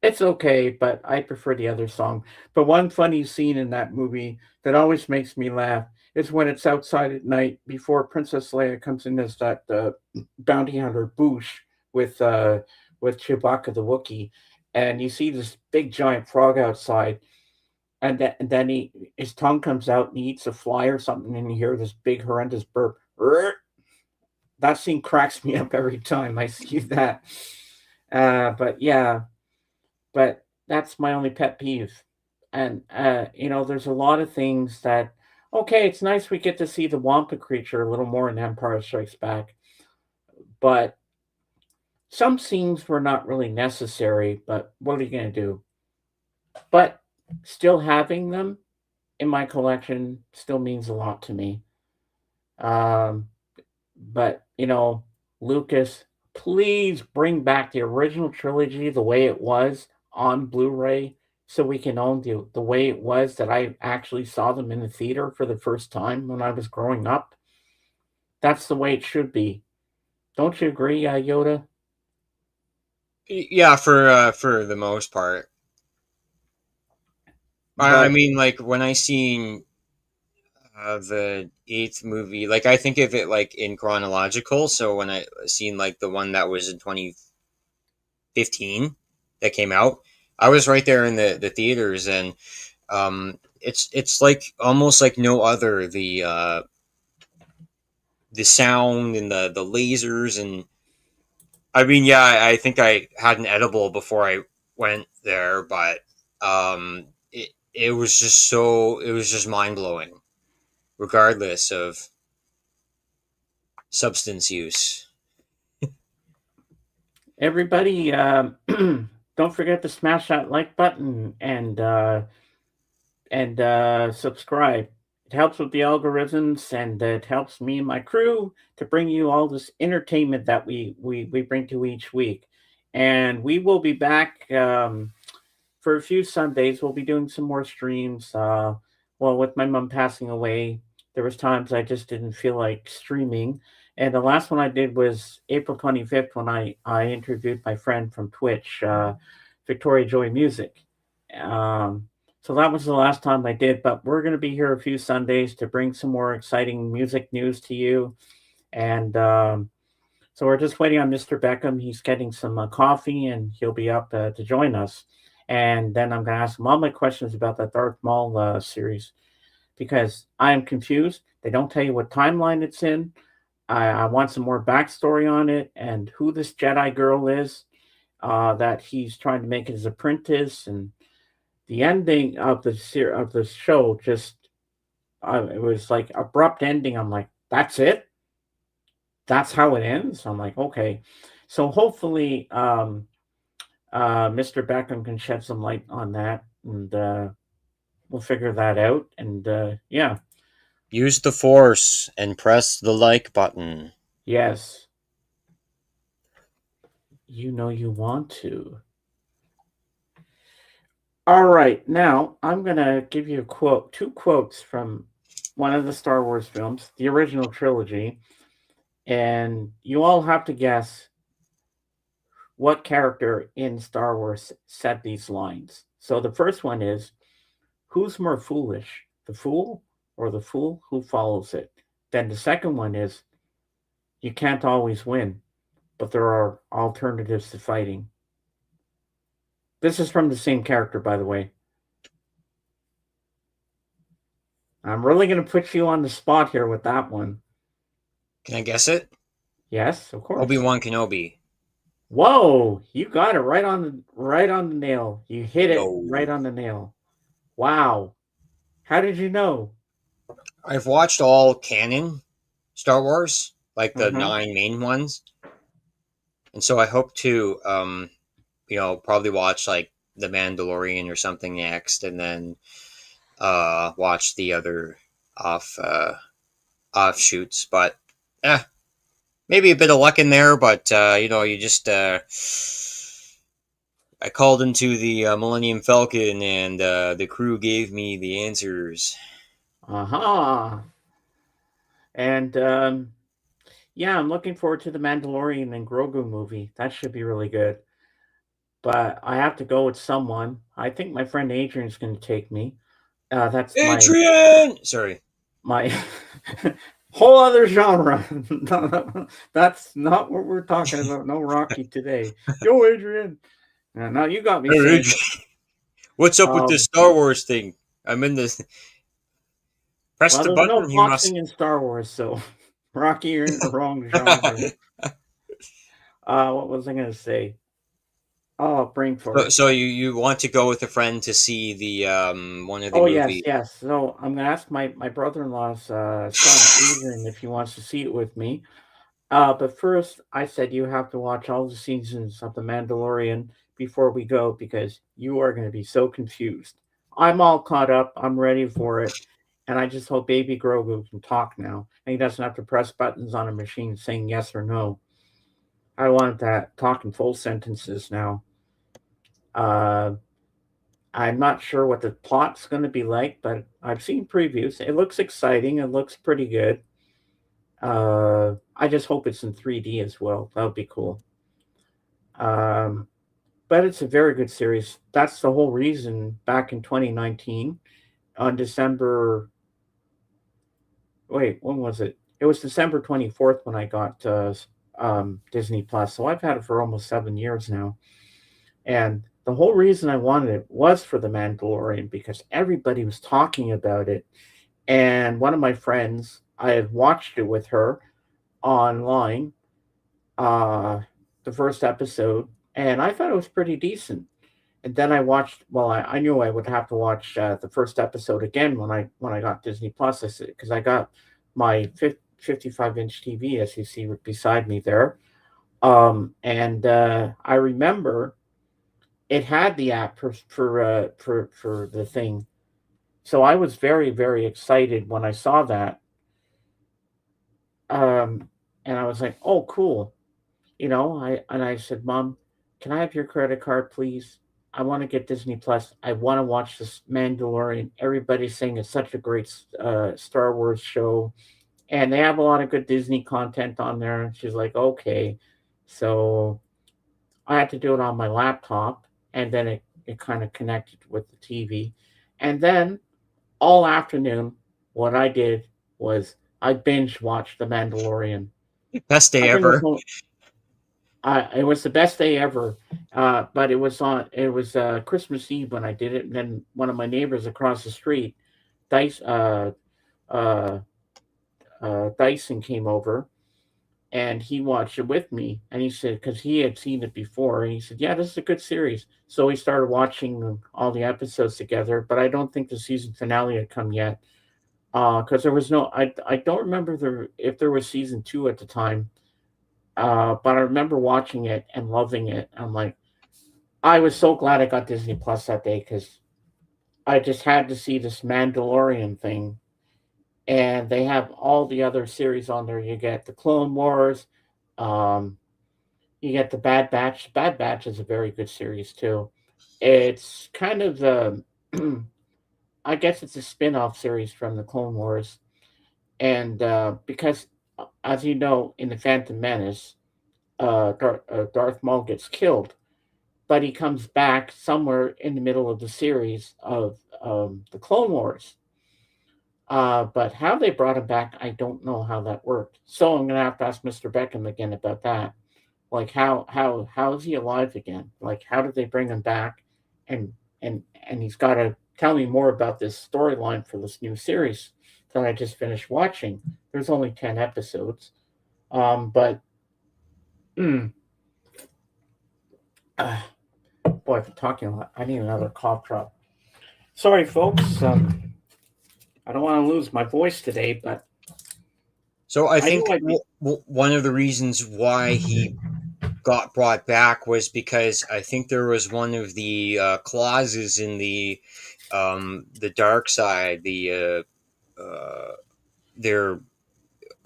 it's okay, but I prefer the other song. But one funny scene in that movie that always makes me laugh is when it's outside at night before Princess Leia comes in as that bounty hunter Boosh with Chewbacca the Wookiee, and you see this big giant frog outside, and then his tongue comes out and he eats a fly or something, and you hear this big horrendous burp. That scene cracks me up every time I see that. But yeah, but that's my only pet peeve. And there's a lot of things that okay, it's nice we get to see the Wampa creature a little more in Empire Strikes Back, but some scenes were not really necessary. But what are you going to do? But still having them in my collection still means a lot to me. Um, but Lucas, please bring back the original trilogy the way it was on Blu-ray so we can own the way it was that I actually saw them in the theater for the first time when I was growing up. That's the way it should be. Don't you agree, Yoda? Yeah, for the most part. I But mean, like when I seen the eighth movie, like I think of it like in chronological. So when I seen like the one that was in 2015 that came out, I was right there in the theaters, and it's like almost like no other. The sound and the lasers, and I mean, yeah, I think I had an edible before I went there, but it was just it was just mind blowing, regardless of substance use. everybody, don't forget to smash that like button and subscribe. It helps with the algorithms, and it helps me and my crew to bring you all this entertainment that we bring to each week. And we will be back for a few Sundays. We'll be doing some more streams. Well, with my mom passing away, there was times I just didn't feel like streaming. And the last one I did was April 25th when I interviewed my friend from Twitch, Victoria Joy Music. Um, so that was the last time I did, but we're going to be here a few Sundays to bring some more exciting music news to you. And So we're just waiting on Mr. Beckham. He's getting some coffee, and he'll be up to join us. And then I'm going to ask him all my questions about that Darth Maul series because I am confused. They don't tell you what timeline it's in. I want some more backstory on it and who this Jedi girl is that he's trying to make his apprentice. And the ending of the show just it was like abrupt ending. I'm like, that's it. That's how it ends. I'm like, okay. So hopefully, Mr. Beckham can shed some light on that, and we'll figure that out. And yeah, Use the Force and press the like button. yes, you want to. All right, now I'm gonna give you two quotes from one of the Star Wars films, the original trilogy, and you all have to guess what character in Star Wars said these lines. So the first one is, who's more foolish, the fool or the fool who follows it? Then the second one is, you can't always win, but there are alternatives to fighting. This is from the same character, by the way. I'm really going to put you on the spot here with that one. Can I guess it? Yes, of course. Obi-Wan Kenobi. Whoa, you got it right on the nail. You hit it Yo. right on the nail. Wow. How did you know? I've watched all canon Star Wars, like the 9 main ones. And so I hope to probably watch like The Mandalorian or something next, and then watch the other offshoots. But maybe a bit of luck in there, but you just I called into the Millennium Falcon, and the crew gave me the answers. Aha. And yeah, I'm looking forward to the Mandalorian and Grogu movie. That should be really good. But I have to go with someone. I think my friend Adrian's going to take me. That's Adrian. Sorry, my whole other genre. That's not what we're talking about. No Rocky today. Yo, Adrian. Now you got me. Hey, what's up with this Star Wars thing? I'm in this. Press the button. There's no boxing in Star Wars, so Rocky, you're in the wrong genre. What was I going to say? Oh, brain fart. So you want to go with a friend to see the one of the movies? Yes. So I'm going to ask my brother-in-law's son, Adrian, if he wants to see it with me. But first, I said you have to watch all the seasons of The Mandalorian before we go because you are going to be so confused. I'm all caught up. I'm ready for it. And I just hope Baby Grogu can talk now. And he doesn't have to press buttons on a machine saying yes or no. I want that talk in full sentences now. I'm not sure what the plot's going to be like, but I've seen previews. It looks exciting. It looks pretty good. I just hope it's in 3D as well. That would be cool. But it's a very good series. That's the whole reason back in 2019 on December. Wait, when was it? It was December 24th when I got Disney Plus. So I've had it for almost 7 years now. And the whole reason I wanted it was for The Mandalorian because everybody was talking about it. And one of my friends, I had watched it with her online, the first episode, and I thought it was pretty decent. And then I watched. Well, I knew I would have to watch the first episode again when I got Disney Plus. I said because I got my 55-inch TV, as you see beside me there, and I remember it had the app for the thing. So I was very, very excited when I saw that. And I was like, "Oh, cool." I said, "Mom, can I have your credit card, please? I want to get Disney Plus. I want to watch this Mandalorian. Everybody's saying it's such a great Star Wars show, and they have a lot of good Disney content on there." And she's like, "Okay." So I had to do it on my laptop, and then it kind of connected with the TV. And then all afternoon, what I did was I binge watched The Mandalorian. Best day I think it was ever. it was the best day ever. But it was Christmas Eve when I did it, and then one of my neighbors across the street, Dice uh, Dyson came over, and he watched it with me, and he said because he had seen it before, and he said, "Yeah, this is a good series." So we started watching all the episodes together, but I don't think the season finale had come yet because there was no. I don't remember if there was season two at the time, but I remember watching it and loving it. I'm like, I was so glad I got Disney Plus that day because I just had to see this Mandalorian thing, and they have all the other series on there. You get the Clone Wars, um, you get the Bad Batch. Bad Batch is a very good series too. It's kind of the, I guess it's a spin-off series from the Clone Wars, and because, as you know, in the Phantom Menace, Darth Maul gets killed, but he comes back somewhere in the middle of the series of the Clone Wars. But how they brought him back, I don't know how that worked. So I'm gonna have to ask Mr. Beckham again about that. Like how is he alive again? Like how did they bring him back? And and he's got to tell me more about this storyline for this new series that I just finished watching. There's only 10 episodes, but mm, uh, boy, if I'm talking a lot, I need another cough drop. Sorry, folks. I don't want to lose my voice today, but So I I knew think I'd be. one of the reasons why he got brought back was because I think there was one of the clauses in the dark side, their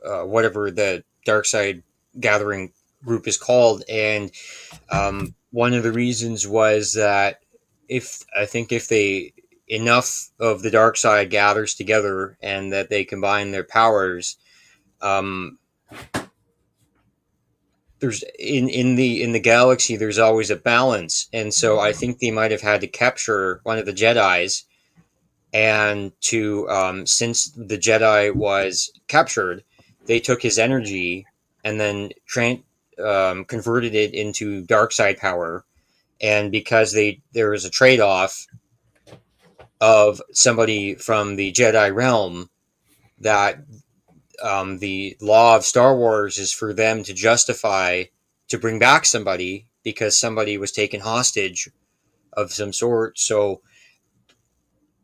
whatever the dark side gathering group is called, and one of the reasons was that if they enough of the dark side gathers together and that they combine their powers, um, there's in the galaxy there's always a balance, and so I think they might have had to capture one of the Jedi's, and to since the Jedi was captured, they took his energy and then converted it into dark side power, and because there was a trade off of somebody from the Jedi realm that the law of Star Wars is for them to justify to bring back somebody because somebody was taken hostage of some sort. So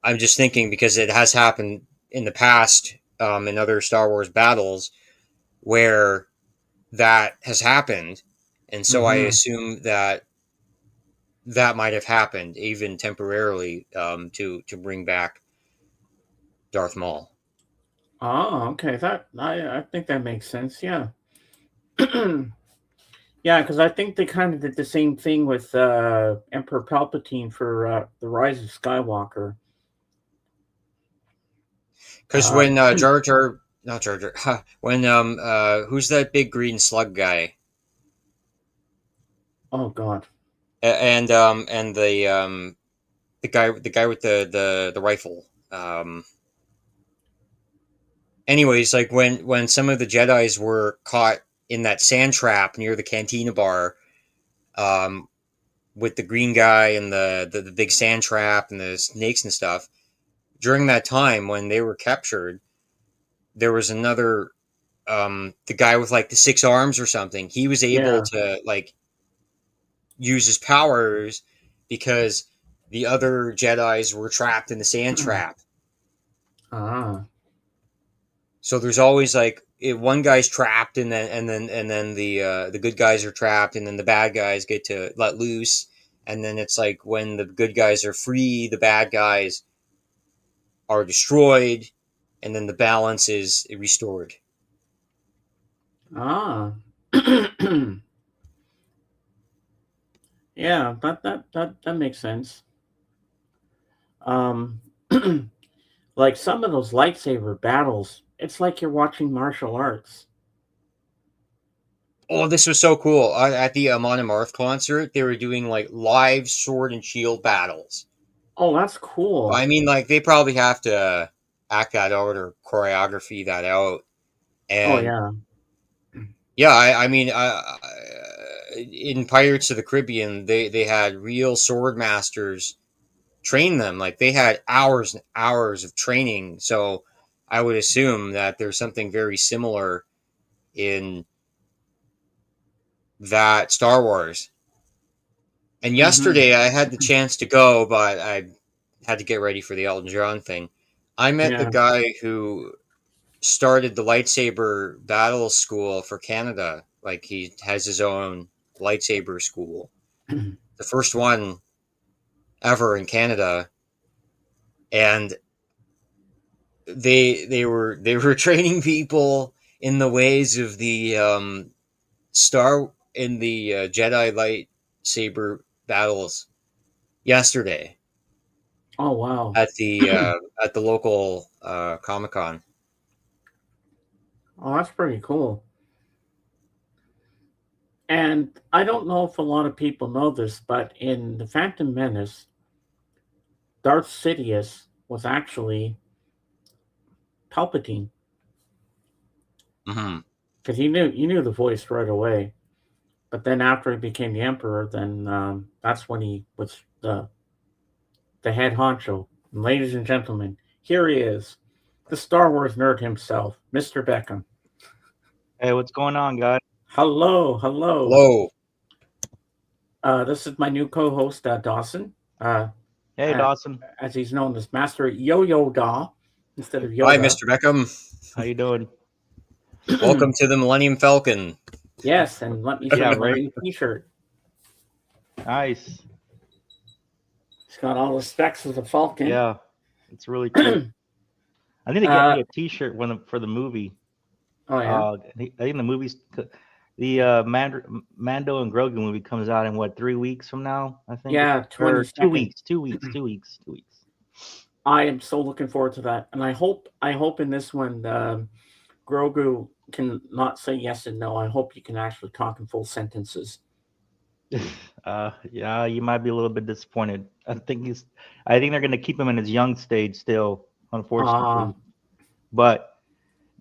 I'm just thinking because it has happened in the past in other Star Wars battles where that has happened, and so I Mm-hmm. assume that that might have happened even temporarily to bring back Darth Maul. Oh, okay. That I think that makes sense. Yeah. Yeah, because I think they kind of did the same thing with Emperor Palpatine for the Rise of Skywalker. Because when Um, Jar Jar, not Jar Jar, when who's that big green slug guy? oh God. And the guy with the rifle. Anyways, like when some of the Jedi's were caught in that sand trap near the cantina bar, um, with the green guy and the big sand trap and the snakes and stuff. During that time when they were captured, there was another the guy with like the six arms or something. He was able Yeah. to like use his powers because the other Jedi's were trapped in the sand trap. Ah. So there's always like one guy's trapped, and then the good guys are trapped, and then the bad guys get to let loose, and then it's like when the good guys are free, the bad guys are destroyed, and then the balance is restored. Ah. Yeah. That makes sense. Um, like some of those lightsaber battles, it's like you're watching martial arts. Oh, this was so cool! At the Amon Amarth concert, they were doing like live sword and shield battles. Oh, that's cool. I mean, like they probably have to act that out or choreography that out, Oh and yeah. Yeah, I mean, in Pirates of the Caribbean, they had real sword masters train them. Like they had hours and hours of training. So I would assume that there's something very similar in that Star Wars. And Mm-hmm. yesterday I had the chance to go, but I had to get ready for the Elton John thing. I met the Yeah. guy who started the lightsaber battle school for Canada. Like he has his own lightsaber school, the first one ever in Canada, and they were training people in the ways of the Jedi lightsaber battles yesterday Oh wow. at the local Comic Con. Oh, that's pretty cool. And I don't know if a lot of people know this, but in the Phantom Menace, Darth Sidious was actually Palpatine Hmm. because you knew the voice right away. But then after he became the Emperor, then that's when he was the head honcho. And ladies and gentlemen, here he is, the Star Wars nerd himself, Mr. Beckham. Hey, what's going on, guys? Hello, hello. Hello. This is my new co-host, Dawson. Hey, Uh, Dawson. as he's known as Master Yo-Yo Da instead of Hi, Yoda. Mr. Beckham. How you doing? Welcome to the Millennium Falcon. Yes, and let me show Yeah, you my right. new T-shirt. Nice. It's got all the specs of the Falcon. Yeah, it's really cool. I need to get me a T-shirt for the movie. Oh yeah. I think the movie's Mando and Grogu movie comes out in what 3 weeks from now? I think. Yeah, Or 2 22nd. weeks. 2 weeks. 2 weeks. 2 weeks. I am so looking forward to that, and I hope in this one Grogu can not say yes and no. I hope you can actually talk in full sentences. Yeah, you might be a little bit disappointed. I think they're gonna keep him in his young stage still, unfortunately. But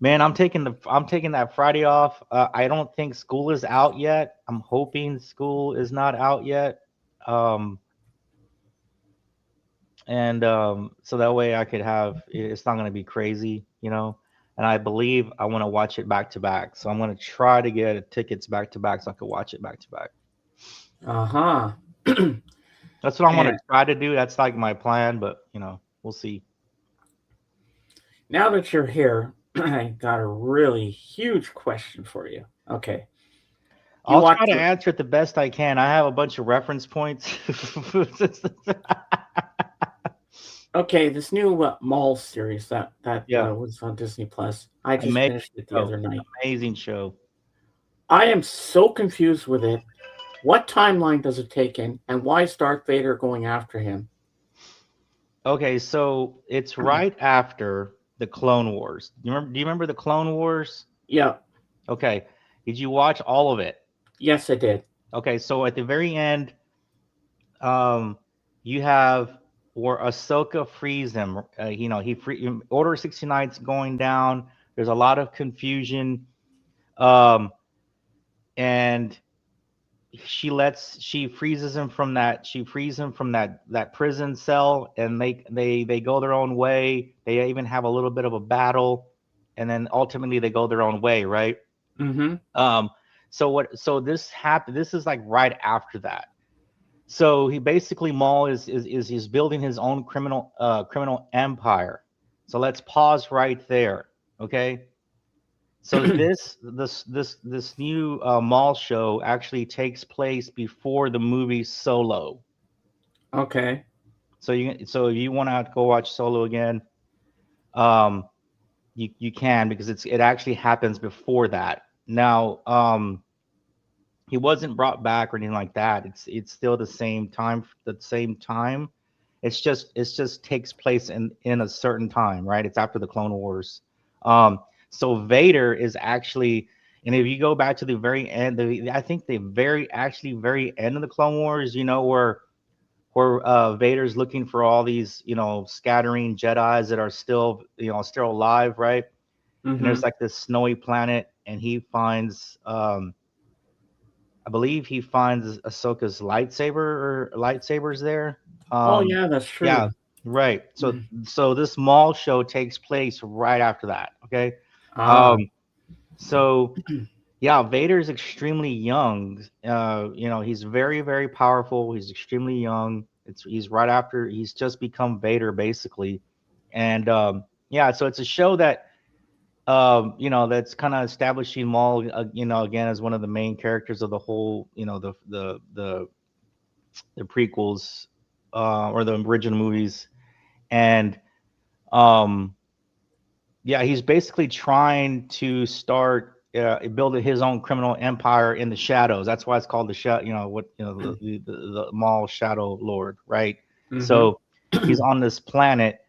man, I'm taking that Friday off. I don't think school is out yet. I'm hoping school is not out yet. So that way I could it's not going to be crazy, you know. And I believe I want to watch it back to back. So I'm going to try to get tickets back to back so I can watch it back to back. Uh-huh. That's what I'm going to try to do. That's like my plan, but you know, we'll see. Now that you're here, I got a really huge question for you. Okay. I'll try to answer it the best I can. I have a bunch of reference points. Okay, this new Mall series that was on Disney Plus. I just finished it the other night. Amazing show. I am so confused with it. What timeline does it take in, and why is Darth Vader going after him? Okay, so it's right after the Clone Wars. Do you remember the Clone Wars? Yeah. Okay. Did you watch all of it? Yes, I did. Okay, so at the very end, you have where Ahsoka frees him. Order 69's going down. There's a lot of confusion, and she freezes him from that. She frees him from that prison cell, and they go their own way. They even have a little bit of a battle, and then ultimately they go their own way, right? Mm-hmm. So this happened. This is like right after that. So he basically Maul is building his own criminal empire. So let's pause right there, okay? So this new Maul show actually takes place before the movie Solo. Okay. So if you want to go watch Solo again, you can, because it actually happens before that. Now, he wasn't brought back or anything like that. It's still the same time. It's just takes place in a certain time, right? It's after the Clone Wars. So Vader is actually, and if you go back to the very end, I think the very end of the Clone Wars, you know, where Vader's looking for all these, you know, scattering Jedis that are still alive, right? Mm-hmm. And there's like this snowy planet, and he finds I believe he finds Ahsoka's lightsabers there. Oh yeah, that's Yeah, true. right. So Mm. so this Maul show takes place right after that. Okay. Ah. Um, so yeah, Vader's extremely young. He's very, very powerful. He's extremely young. He's right after he's just become Vader basically, and yeah, so it's a show that that's kind of establishing Maul, again as one of the main characters of the whole, the prequels, or the original movies, and um, yeah, he's basically trying to start building his own criminal empire in the shadows. That's why it's called the shadow. The Maul Shadow Lord, right? Mm-hmm. So he's on this planet,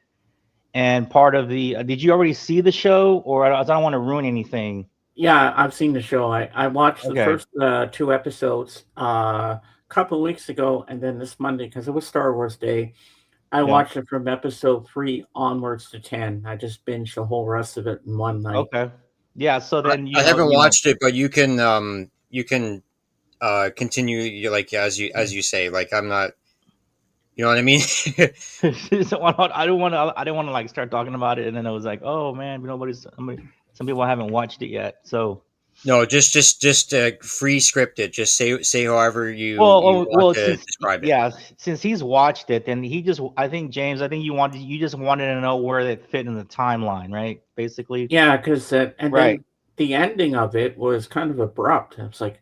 and part of the. Did you already see the show, or I don't want to ruin anything? Yeah, I've seen the show. I watched the Okay. first two episodes a couple of weeks ago, and then this Monday because it was Star Wars Day. I Yeah. watched it from episode 3 onwards to 10. I just binged the whole rest of it in one night. Okay. Yeah. So I, then I haven't watched it, but you can continue like as you say, like I'm not, you know what I mean. I don't want to. I didn't want to like start talking about it, and then I was like, oh man, some people haven't watched it yet. So No, just free script it. Just say however you well, want well, to since describe it. yeah, since he's watched it, then I think James, I think you just wanted to know where it fit in the timeline, right? Basically, Yeah, because and right. then the ending of it was kind of abrupt. It's like,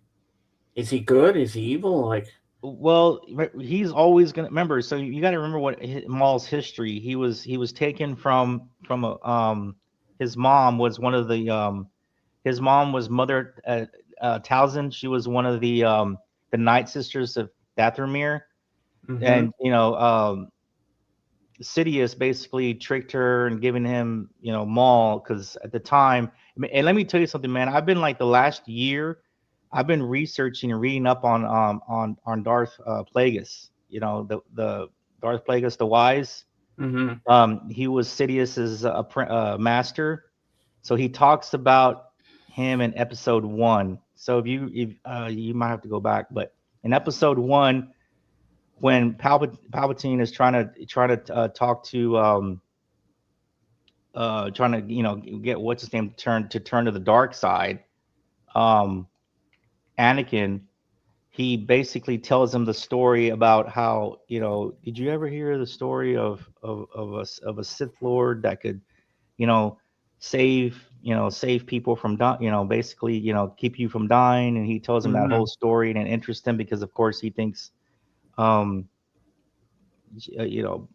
is he good? Is he evil? Like, Well, he's always gonna remember. So you got to remember what Maul's history. He was taken from a his mom was one of the his mom was Mother Talzin. She was one of the Night Sisters of Dathomir, mm-hmm. and Sidious basically tricked her and giving him Maul because at the time. And let me tell you something, man. I've been like the last year. I've been researching and reading up on Darth Plagueis. The Darth Plagueis the Wise. Mm-hmm. He was Sidious's master, so he talks about him in episode 1. So if you might have to go back, but in episode 1, when Palpatine is trying to talk to trying to get what's his name to turn to the dark side, um, Anakin, he basically tells him the story about how did you ever hear the story of a Sith Lord that could you know save people from basically keep you from dying, and he tells him that Mm-hmm. whole story, and it interests him because of course he thinks um uh, you know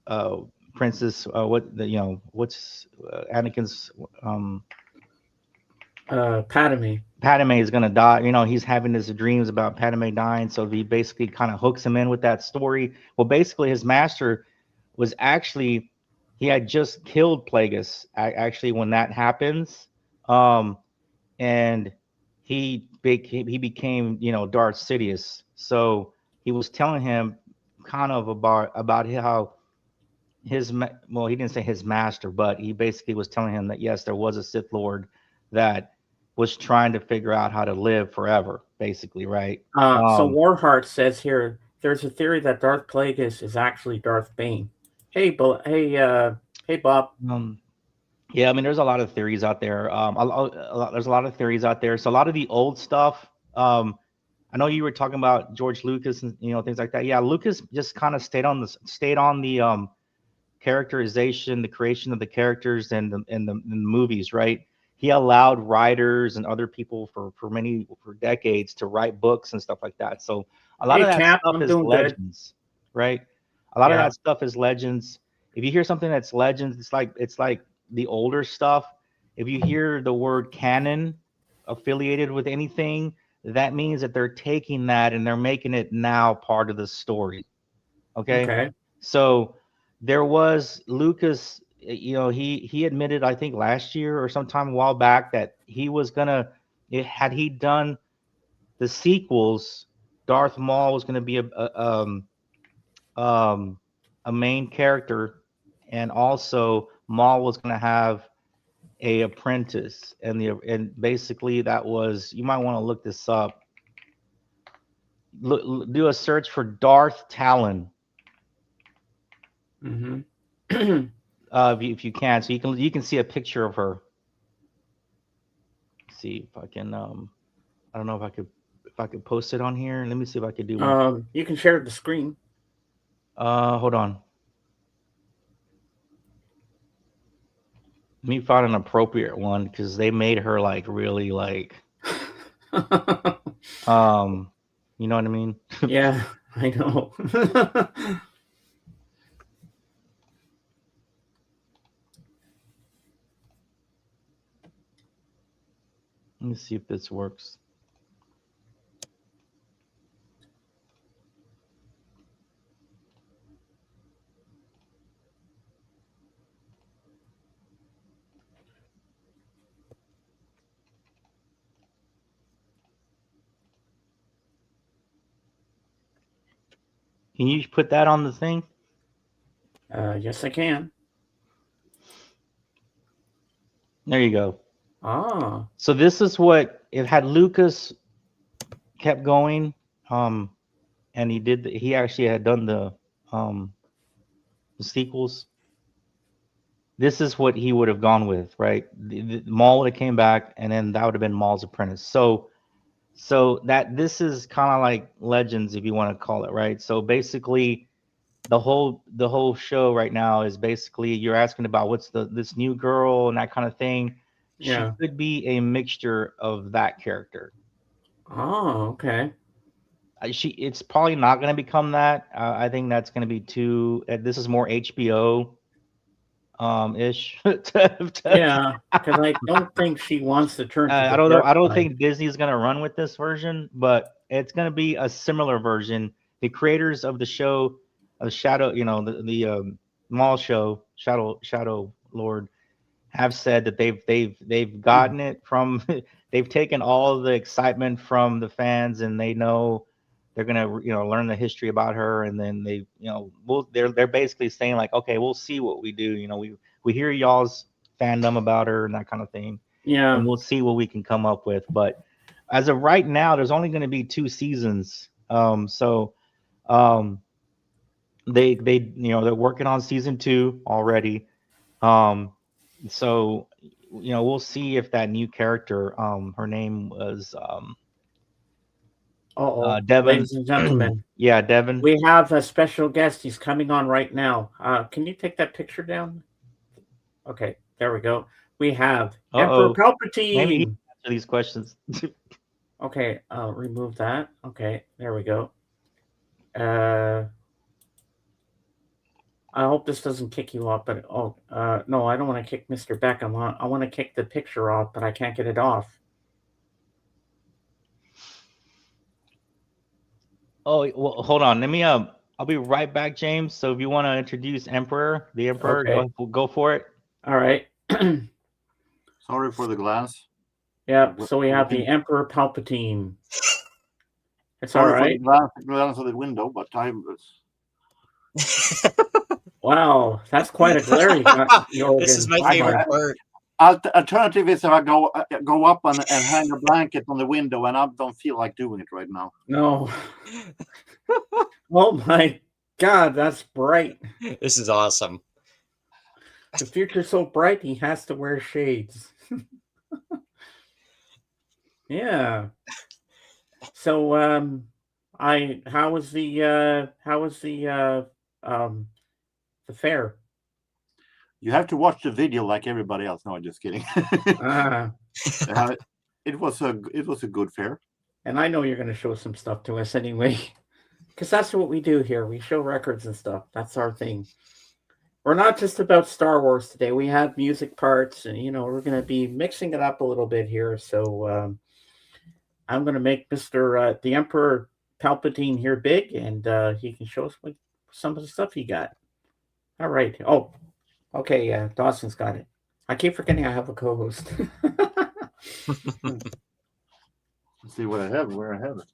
uh Princess what the what's Anakin's Padme. Padme is gonna die. He's having his dreams about Padme dying, so he basically kind of hooks him in with that story. Well, basically, his master was actually he had just killed Plagueis actually when that happens, and he became Darth Sidious. So he was telling him kind of about how well, he didn't say his master, but he basically was telling him that yes, there was a Sith Lord that was trying to figure out how to live forever, basically, right? So Warheart says here, there's a theory that Darth Plagueis is actually Darth Bane. Hey, Bob. Um, yeah, I mean, there's a lot of theories out there. There's a lot of theories out there. So a lot of the old stuff. I know you were talking about George Lucas and things like that. Yeah, Lucas just kind of stayed on the characterization, the creation of the characters and the movies, right? He allowed writers and other people for decades to write books and stuff like that. So a lot Hey, of that Cap. stuff I'm is doing good. legends, right? A lot of Yeah. that stuff is legends. If you hear something that's legends, it's like the older stuff. If you hear the word canon affiliated with anything, that means that they're taking that and they're making it now part of the story. Okay. Okay. So there was Lucas, he admitted, I think last year or sometime a while back, that he was gonna, had he done the sequels, Darth Maul was gonna be a main character, and also Maul was gonna have a apprentice, and basically that was, you might want to look this up. Do a search for Darth Talon. Mm-hmm. If you can, so you can see a picture of her. Let's see if I can. I don't know if I could post it on here. Let me see if I could do one. You can share the screen. Hold on. Let me find an appropriate one because they made her like really like, you know what I mean? Yeah, I know. Let me see if this works. Can you put that on the thing? Yes, I can. There you go. Ah. So this is what it had. Lucas kept going, and he actually had done the sequels. This is what he would have gone with, right? The Maul would have came back, and then that would have been Maul's apprentice. So that this is kind of like Legends, if you want to call it, right? So basically, the whole show right now is basically you're asking about what's this new girl and that kind of thing. Yeah. She could be a mixture of that character. Oh, okay. It's probably not going to become that. I think that's going to be too. This is more HBO ish. Yeah, because I don't think she wants to turn to the I don't know. dark I don't side. think Disney's going to run with this version, but it's going to be a similar version. The creators of the show, Shadow, the Mall show, Shadow Lord, have said that they've gotten it from. They've taken all the excitement from the fans, and they know they're gonna learn the history about her, and then they're basically saying like, okay, we'll see what we do. We hear y'all's fandom about her and that kind of thing. Yeah. And we'll see what we can come up with. But as of right now, there's only going to be 2 seasons. They're working on season 2 already. So we'll see if that new character, her name was Devin. Ladies and gentlemen. Yeah, Devin. We have a special guest. He's coming on right now. Can you take that picture down? Okay, there we go. We have Emperor Palpatine. Maybe he can answer these questions. Okay, remove that. Okay, there we go. I hope this doesn't kick you off, but no, I don't want to kick Mr. Beck. I want to kick the picture off, but I can't get it off. Oh, well, hold on. Let me I'll be right back, James. So if you want to introduce the Emperor, Okay. go for it. All right. Sorry for the glance. Yeah, so we have the Emperor Palpatine. It's all Sorry right. for the glance of the window, but time was. Wow, that's quite a glare you got, Jorgen. This is my favorite part. Alternative is if I go up and hang a blanket on the window, and I don't feel like doing it right now. No. Oh my God, that's bright. This is awesome. The future's so bright, he has to wear shades. Yeah. So, how was the fair? You have to watch the video like everybody else. No, I'm just kidding. It was a good fair. And I know you're going to show some stuff to us anyway, because that's what we do here. We show records and stuff. That's our thing. We're not just about Star Wars today. We have music parts, and we're going to be mixing it up a little bit here. So I'm going to make Mr. The Emperor Palpatine here big, and he can show us some of the stuff he got. All right. Oh, okay. Dawson's got it. I keep forgetting I have a co-host. Let's see what I have, where I have it.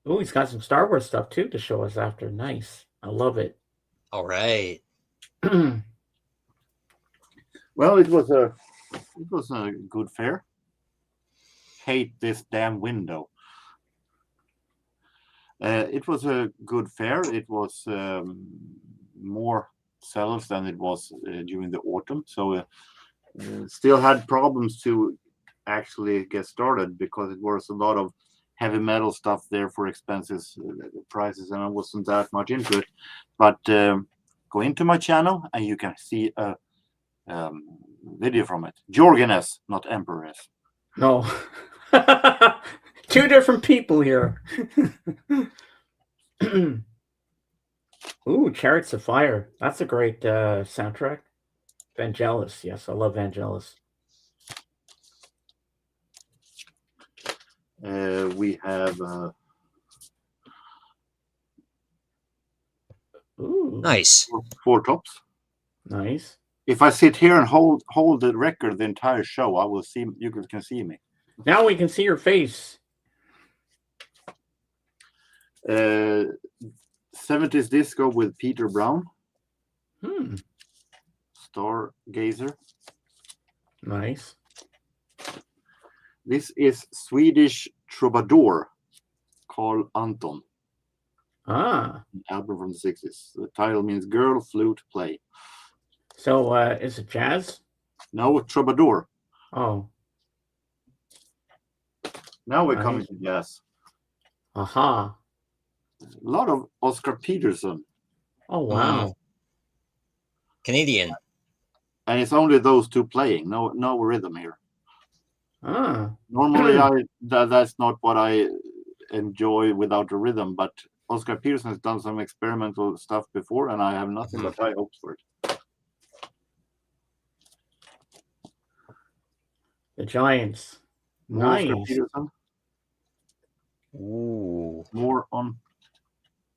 Oh, he's got some Star Wars stuff too to show us after. Nice. I love it. All right. Well, it was a It was a good fare. Hate this damn window. It was a good fare. It was more sellers than it was during the autumn. So still had problems to actually get started because it was a lot of heavy metal stuff there for expensive prices, and I wasn't that much into it. But go into my channel and you can see a video from it. Jorgenes, not Emperoress. No. Two different people here. Ooh, Chariots of Fire. That's a great soundtrack. Vangelis. Yes, I love Vangelis. We have Ooh, Nice. Four Tops. nice. If I sit here and hold the record the entire show, I will see you can see me. Now we can see your face. 70s disco with Peter Brown. Hmm. Stargazer. Nice. This is Swedish troubadour, Carl Anton, Ah. an album from the 60s. The title means girl flute play. So is it jazz? No, troubadour. Oh. Now we're Nice. coming to jazz. Aha. A lot of Oscar Peterson. Oh wow. Canadian. And it's only those two playing, no rhythm here. Ah. Normally, that's not what I enjoy without a rhythm. But Oscar Peterson has done some experimental stuff before, and I have nothing but high hopes for it. The Giants. More Oscar Nice. Peterson, Ooh. more on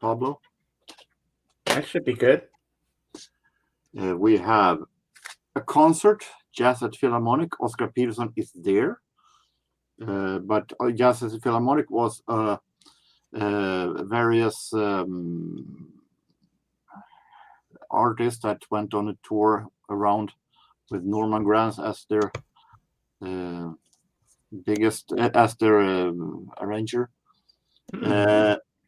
Pablo. That should be good. We have a concert, Jazz at Philharmonic. Oscar Peterson is there, but Jazz at Philharmonic was various artists that went on a tour around with Norman Granz as their biggest, as their arranger.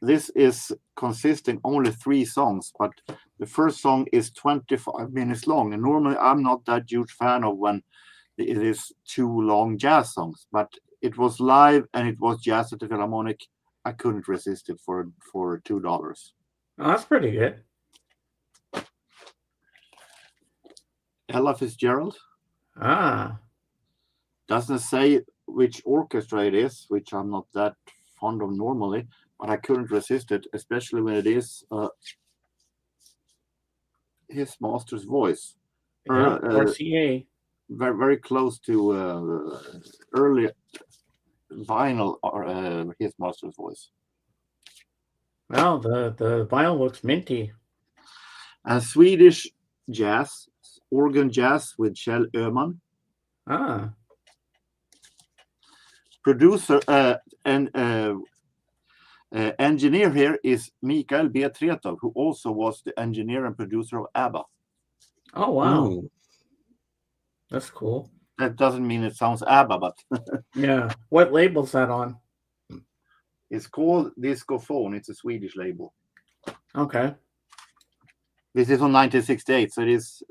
This is consisting only 3 songs, but the first song is 25 minutes long. And normally I'm not that huge fan of when it is too long jazz songs, but it was live and it was Jazz at the Philharmonic. I couldn't resist it for $2. Oh, that's pretty good. Ella Fitzgerald. Ah. Doesn't say which orchestra it is, which I'm not that fond of normally, but I couldn't resist it, especially when it is his master's voice. Yeah, RCA. Very, very close to early vinyl or his master's voice. Well, the vinyl looks minty. And Swedish jazz, organ jazz with Kjell Öhman. Ah. Producer and engineer here is Mikael B. Tretov, who also was the engineer and producer of ABBA. Oh wow. Ooh. That's cool. That doesn't mean it sounds ABBA, but Yeah. What label's that on? it's called Discophone. It's a Swedish label. Okay. This is from 1968, so it is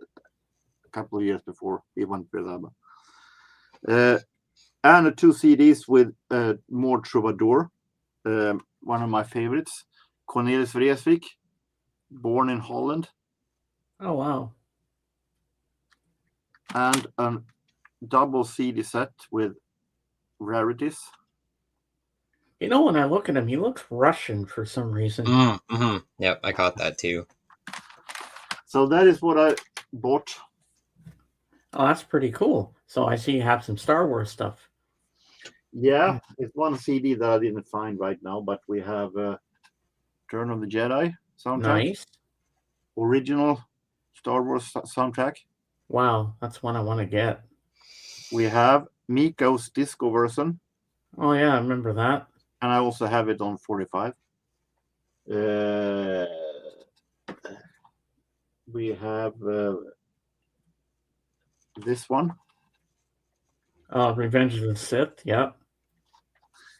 a couple of years before he went with ABBA. And 2 CDs with more troubadour. One of my favorites, Cornelis Vreeswijk, Born in Holland, Oh wow. and a double CD set with rarities. You know, when I look at him, he looks Russian for some reason. Mm-hmm. Yep, I caught that too. So that is what I bought. Oh, that's pretty cool. So I see you have some Star Wars stuff. Yeah, it's one CD that I didn't find right now, but we have Return of the Jedi soundtrack, Nice. original Star Wars soundtrack. Wow, that's one I want to get. We have Miko's disco version, Oh yeah, I remember that. and I also have it on 45. We have this one, Revenge of the Sith. Yep.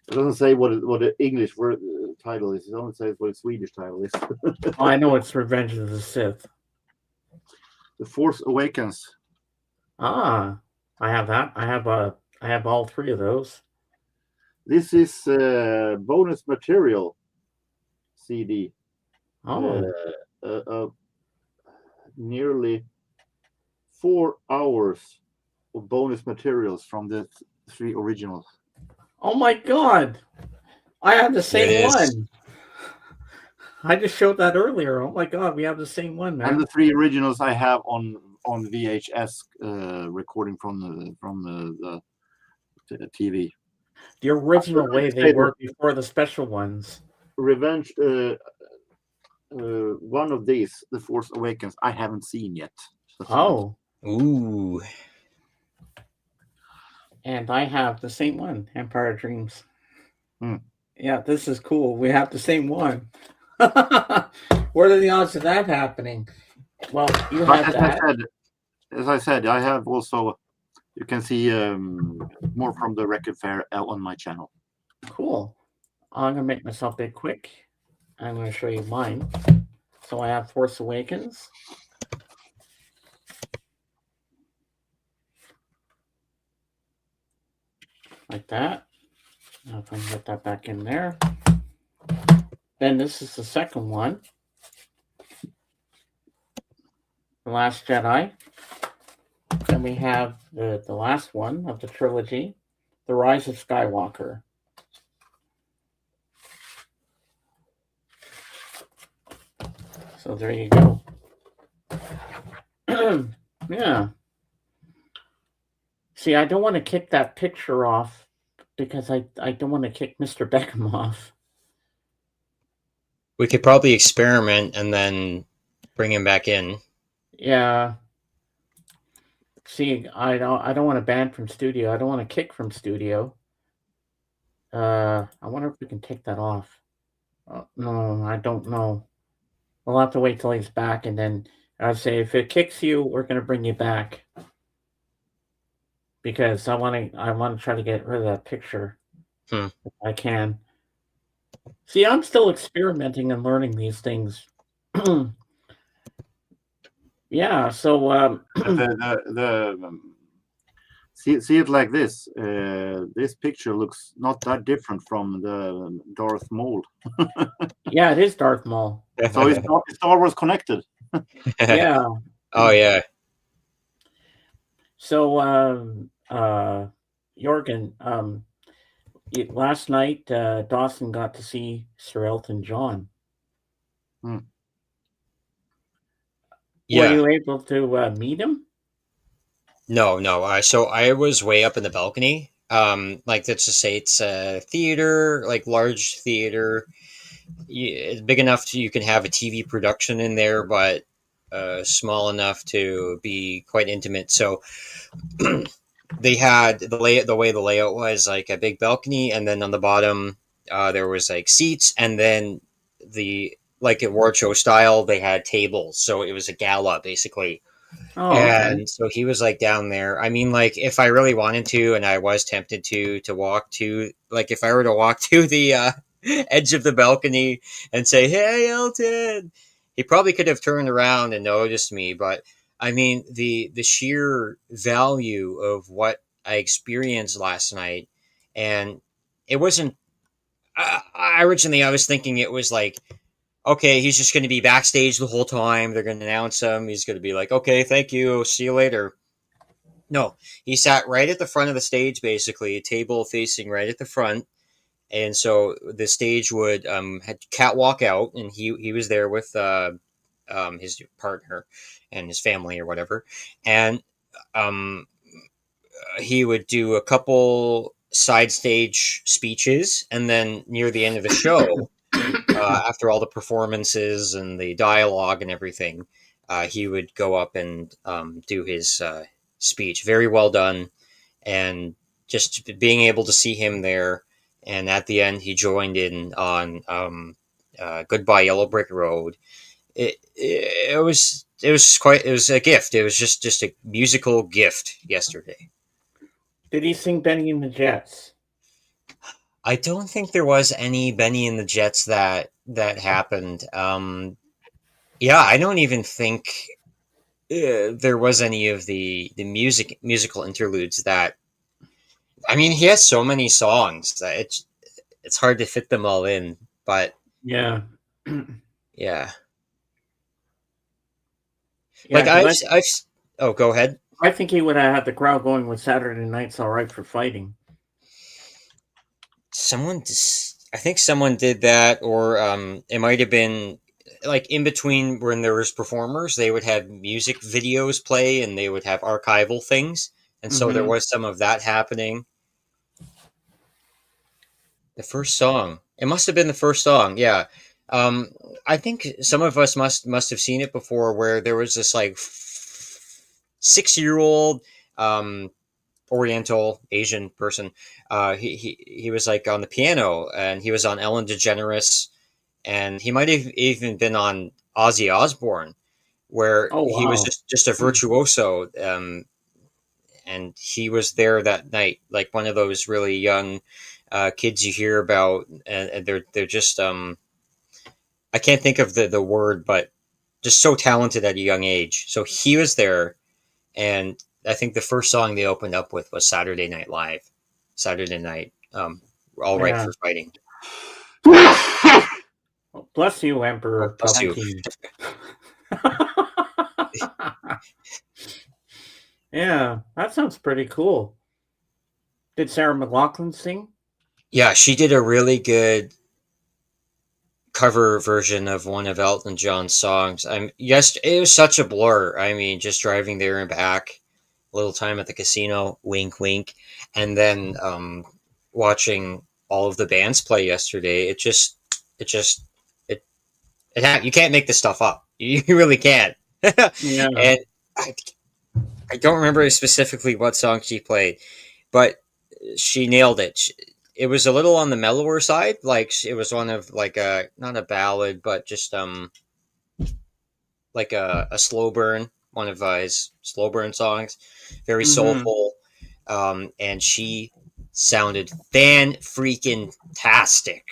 It doesn't say what the English word title is. It only says what the Swedish title is. Oh, I know it's Revenge of the Sith. The Force Awakens. Ah, I have that. I have all three of those. This is bonus material CD. Oh, Nearly 4 hours of bonus materials from the three originals. oh my God! I have the There it same is. one. I just showed that earlier. Oh my God, we have the same one, man. And the three originals I have on VHS recording from the TV. The original way they were before the special ones. Revenge. One of these, The Force Awakens, I haven't seen yet. Oh, Ooh. and I have the same one, Empire of Dreams. Hmm. Yeah, this is cool. We have the same one. What are the odds of that happening? Well, you But have that. as I said, I have also. You can see more from the record fair on my channel. Cool. I'm gonna make myself big quick. I'm gonna show you mine. So I have Force Awakens. Like that. Now if I can get that back in there. Then this is the second one. The Last Jedi. Then we have the last one of the trilogy, The Rise of Skywalker. So there you go. Yeah. See, I don't want to kick that picture off because I don't want to kick Mr. Beckham off. We could probably experiment and then bring him back in. Yeah. See, I don't want to ban from studio. I don't want to kick from studio. I wonder if we can take that off. No, I don't know. We'll have to wait till he's back, and then I'd say if it kicks you, we're gonna bring you back because I want to try to get rid of that picture if I can. See, I'm still experimenting and learning these things. Yeah, so See it like this. This picture looks not that different from the Darth Maul. yeah, it is Darth Maul. So it's Star Wars connected. Yeah. Oh yeah. So Jorgen, last night Dawson got to see Sir Elton John. Yeah. Were you able to meet him? No. So I was way up in the balcony. Like let's just say it's a theater, like large theater. It's big enough you can have a TV production in there, but small enough to be quite intimate. So they had the way the layout was like a big balcony, and then on the bottom there was like seats, and then like award show style, they had tables. So it was a gala basically. Oh, And okay. so he was like down there. I mean, like if I really wanted to, and I was tempted to walk to, like if I were to walk to the edge of the balcony and say, "Hey, Elton," he probably could have turned around and noticed me. But I mean, the sheer value of what I experienced last night, and it wasn't. Originally I was thinking it was like, okay, he's just going to be backstage the whole time. They're going to announce him. He's going to be like, okay, thank you. See you later. No, he sat right at the front of the stage, basically, a table facing right at the front. And so the stage would had catwalk out, and he was there with his partner and his family or whatever. And he would do a couple side stage speeches, and then near the end of the show, after all the performances and the dialogue and everything, he would go up and do his speech. Very well done, and just being able to see him there. And at the end, he joined in on "Goodbye Yellow Brick Road." It was a gift. It was just a musical gift yesterday. Did he sing Benny and the Jets? I don't think there was any Benny and the Jets that happened. Yeah, I don't even think there was any of the musical interludes that. I mean, he has so many songs that it's hard to fit them all in. But Yeah. yeah, Yeah, like 'cause I've oh, go ahead. I think he would have had the crowd going with Saturday Night's All Right for Fighting. I think someone did that, or it might have been like in between when there was performers, they would have music videos play and they would have archival things, and so there Mhm. was some of that happening. The first song, it must have been the first song, yeah. I think some of us must have seen it before, where there was this like 6-year-old Oriental Asian person. He was like on the piano, and he was on Ellen DeGeneres, and he might have even been on Ozzy Osbourne, where Oh, he was wow. just a virtuoso. And he was there that night, like one of those really young kids you hear about, and they're just I can't think of the word, but just so talented at a young age. So he was there, and I think the first song they opened up with was Saturday Night Live, Saturday Night, All Right Yeah. for Fighting. Bless you, Emperor Oh, bless you. Palpatine. Yeah, that sounds pretty cool. Did Sarah McLachlan sing? Yeah, she did a really good cover version of one of Elton John's songs. Yes, it was such a blur. I mean, just driving there and back, a little time at the casino, wink, wink, and then watching all of the bands play yesterday. It you can't make this stuff up. You really can't. Yeah. And I don't remember specifically what song she played, but she nailed it. It was a little on the mellower side, like it was one of like a not a ballad, but just like a slow burn, one of his slow burn songs, very soulful, and she sounded fan freaking tastic.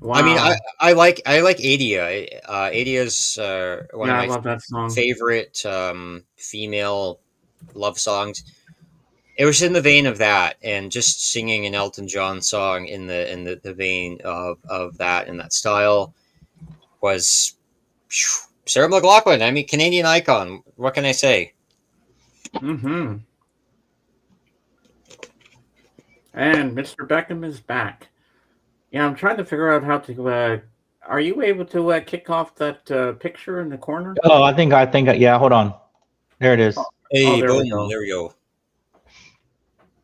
Wow. I mean, I like Adia. Adia's one Yeah, I of my love that song. favorite female love songs. It was in the vein of that, and just singing an Elton John song in the vein of that and that style was Sarah McLachlan. I mean, Canadian icon. What can I say? Mm-hmm. And Mr. Beckham is back. Yeah, I'm trying to figure out how to. Are you able to kick off that picture in the corner? Oh, I think yeah. Hold on, there it is. Hey, there we boom! go. There we go.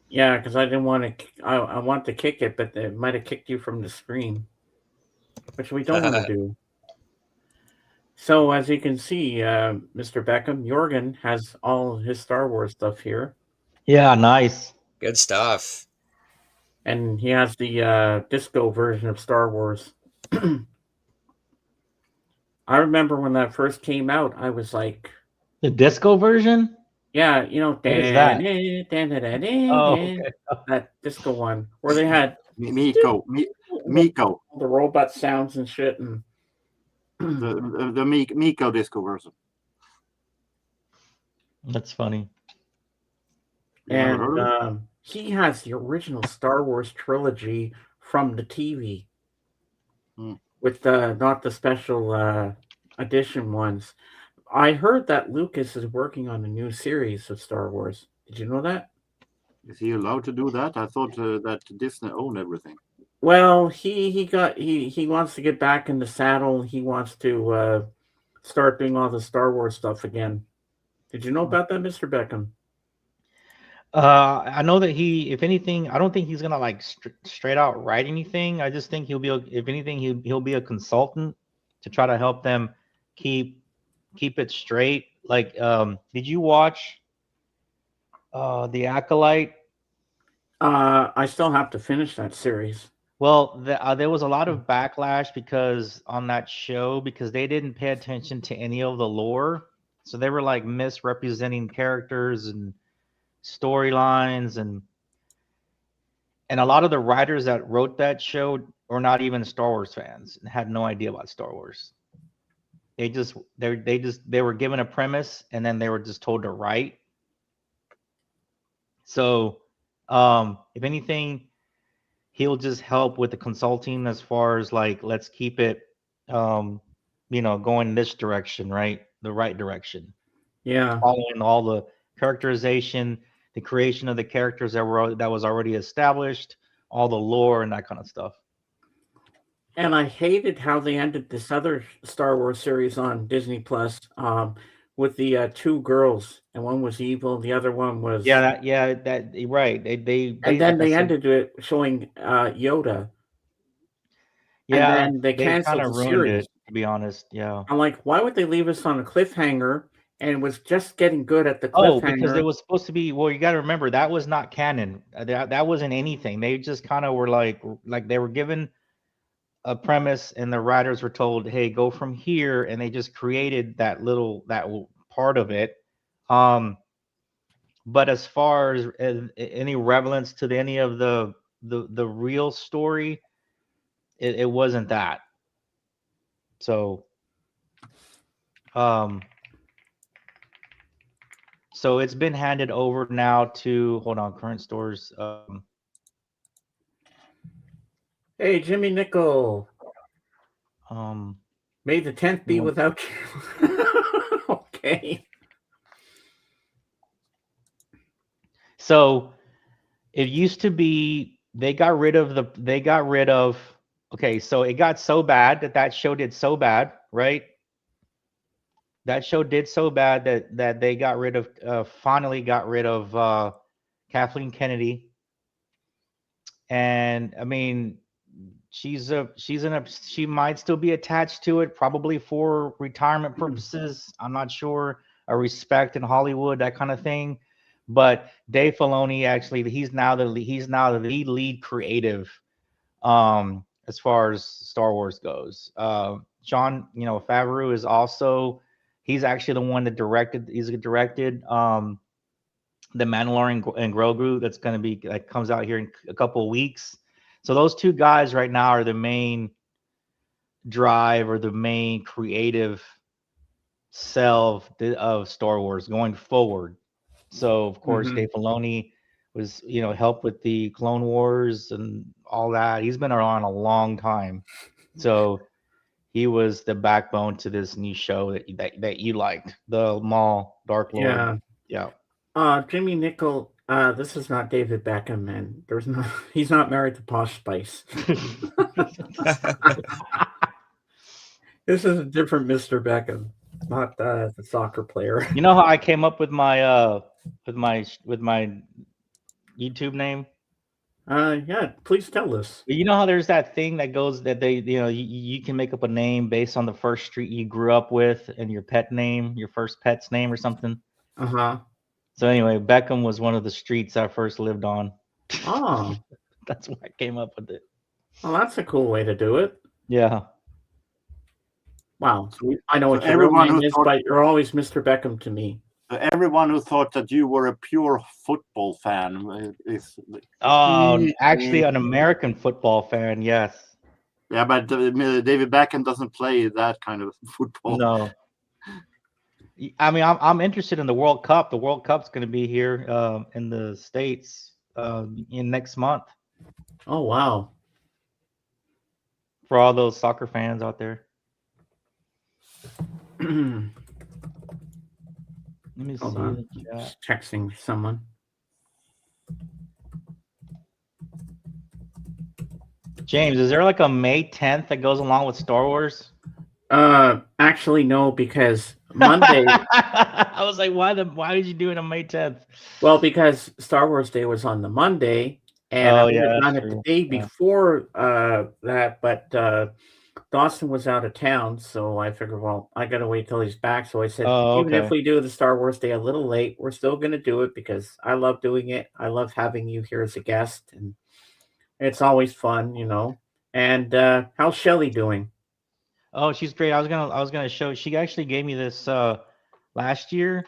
Yeah, because I didn't want to. I want to kick it, but it might have kicked you from the screen, which we don't want to do. So as you can see, Mr. Beckham, Jorgen has all his Star Wars stuff here, Yeah, nice. Good stuff. and he has the disco version of Star Wars. I remember when that first came out, I was like, The disco version. yeah, you know, What is that? Oh, okay. that disco one where they had Miko, all the robot sounds and shit, and the Miko disco version. That's funny. and he has the original Star Wars trilogy from the TV with not the special edition ones. I heard that Lucas is working on a new series of Star Wars. Did you know that? Is he allowed to do that? I thought that Disney owned everything. Well, he wants to get back in the saddle. He wants to start doing all the Star Wars stuff again. Did you know about that, Mr. Beckham? I know that if anything, I don't think he's gonna like straight out write anything. I just think if anything, he'll be a consultant to try to help them keep it straight. Like, did you watch The Acolyte? I still have to finish that series. Well, there was a lot of backlash because on that show because they didn't pay attention to any of the lore, so they were like misrepresenting characters and storylines, and a lot of the writers that wrote that show were not even Star Wars fans and had no idea about Star Wars. They were given a premise and then they were just told to write. So if anything, he'll just help with the consulting as far as like, let's keep it going this direction, right? The right direction. Yeah. Following all the characterization, the creation of the characters that was already established, all the lore and that kind of stuff. And I hated how they ended this other Star Wars series on Disney Plus with the two girls, and one was evil, the other one was that right. They and then they ended it showing Yoda. Yeah, and then they canceled kind the of ruined series. it, to be honest. Yeah. I'm like, why would they leave us on a cliffhanger? And it was just getting good at the cliffhanger. Oh, because it was supposed to be. Well, you got to remember that was not canon. That wasn't anything. They just kind of were like they were given a premise, and the writers were told, "Hey, go from here," and they just created that part of it. But as far as any relevance to any of the real story, it wasn't that. So, so it's been handed over now to current stores. Hey, Jimmy Nickel. May the 10th be without you. Okay. So it used to be they got rid of okay, so it got so bad that show did so bad, right? That show did so bad that they got rid of finally got rid of Kathleen Kennedy. And I mean, she might still be attached to it, probably for retirement purposes. I'm not sure, a respect in Hollywood, that kind of thing. But Dave Filoni, actually, he's now the lead creative as far as Star Wars goes. Jon Favreau is also, he's actually the one that directed the Mandalorian and Grogu that comes out here in a couple of weeks. So those two guys right now are the main drive or the main creative cell of Star Wars going forward. So of course, Dave Filoni was helped with the Clone Wars and all that. He's been around a long time, so he was the backbone to this new show that you liked, the Maul Dark Lord. Yeah. Jimmy Nickel. This is not David Beckham, man. He's not married to Posh Spice. This is a different Mr. Beckham, not the soccer player. You know how I came up with my YouTube name? Yeah, please tell us. You know how there's that thing that goes that they you can make up a name based on the first street you grew up with and your pet name, your first pet's name or something. So anyway, Beckham was one of the streets I first lived on. Oh. That's why I came up with it. Well, that's a cool way to do it. Yeah. Wow. So I know what your name is, but you're always Mr. Beckham to me. Everyone who thought that you were a pure football fan is... actually an American football fan, yes. Yeah, but David Beckham doesn't play that kind of football. No. I mean, I'm interested in the World Cup. The World Cup's going to be here in the States in next month. Oh, wow. For all those soccer fans out there. Let me Hold on. Just texting someone. James, is there like a May 10th that goes along with Star Wars? Actually, no, because Monday. I was like, why did you do it on May 10th? Well, because Star Wars Day was on the Monday, and I would have done it the day before that, but Dawson was out of town, so I figured, well, I gotta wait till he's back. So I said, even if we do the Star Wars Day a little late, we're still gonna do it because I love doing it. I love having you here as a guest, and it's always fun, And how's Shelly doing? Oh, she's great. I was gonna show. She actually gave me this last year.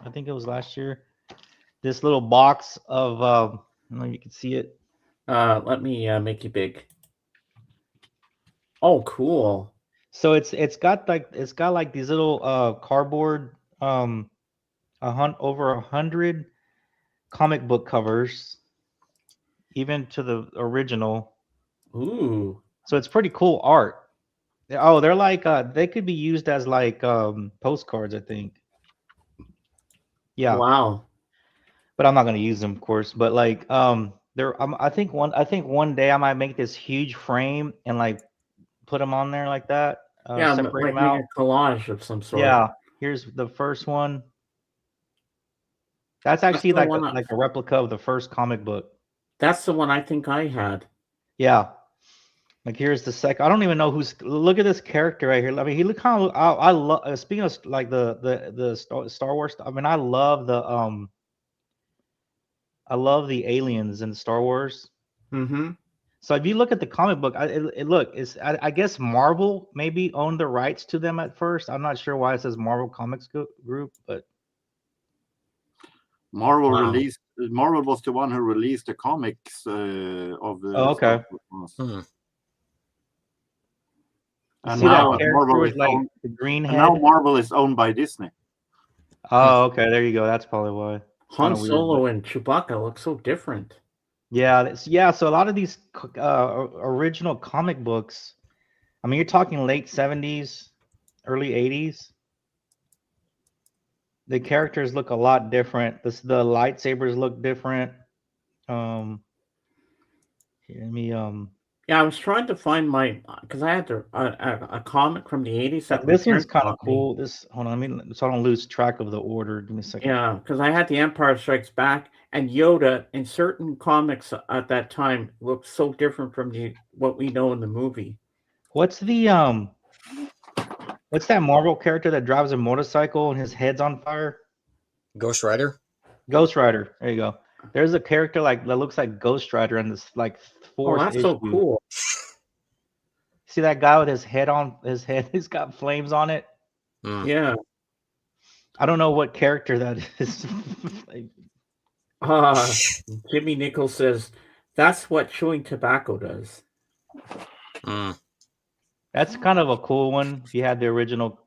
I think it was last year. this little box of I don't know if you can see it. Let me make you big. Oh, cool. So it's got like these little cardboard over 100 comic book covers, even to the original. Ooh. So it's pretty cool art. Oh, they're like they could be used as like postcards, I think. Yeah, Wow. but I'm not gonna use them, of course. But like I think one day I might make this huge frame and like put them on there like that. Yeah, Separate like them make out. a collage of some sort. Yeah, here's the first one. That's That's actually the one. like a replica of the first comic book. That's the one I think I had. Yeah. Like here's the second. I don't even know who's. Look at this character right here. I mean, he look kind of. I love. Speaking of like the Star Wars. I mean, I love the aliens in Star Wars. Mm-hmm. So if you look at the comic book, I guess Marvel maybe owned the rights to them at first. I'm not sure why it says Marvel Comics Group, but Marvel Wow. released. Marvel was the one who released the comics of the. Oh, okay. Star Wars. Hmm. And see now that character Marvel with is like owned, the green and now head. Marvel is owned by Disney. Oh, okay. There you go. That's probably why. Han Kinda weird, Solo and Chewbacca look so different. Yeah, so a lot of these original comic books, I mean, you're talking late 70s, early 80s. The characters look a lot different. The lightsabers look different. Let me Yeah, I was trying to find my because I had a comic from the 80s that my this one's parents kind of bought me. cool. This hold on, so I don't lose track of the order. Give me a second. Yeah, because I had the Empire Strikes Back and Yoda in certain comics at that time looked so different from what we know in the movie. What's that Marvel character that drives a motorcycle and his head's on fire? Ghost Rider. Ghost Rider. There you go. There's a character like that looks like Ghost Rider in this like Oh, fourth that's issue. so cool. See that guy with his head on his head? He's got flames on it. Hmm. Yeah. I don't know what character that is. Jimmy Nichols says that's what chewing tobacco does. Hmm. That's kind of a cool one. If you had the original.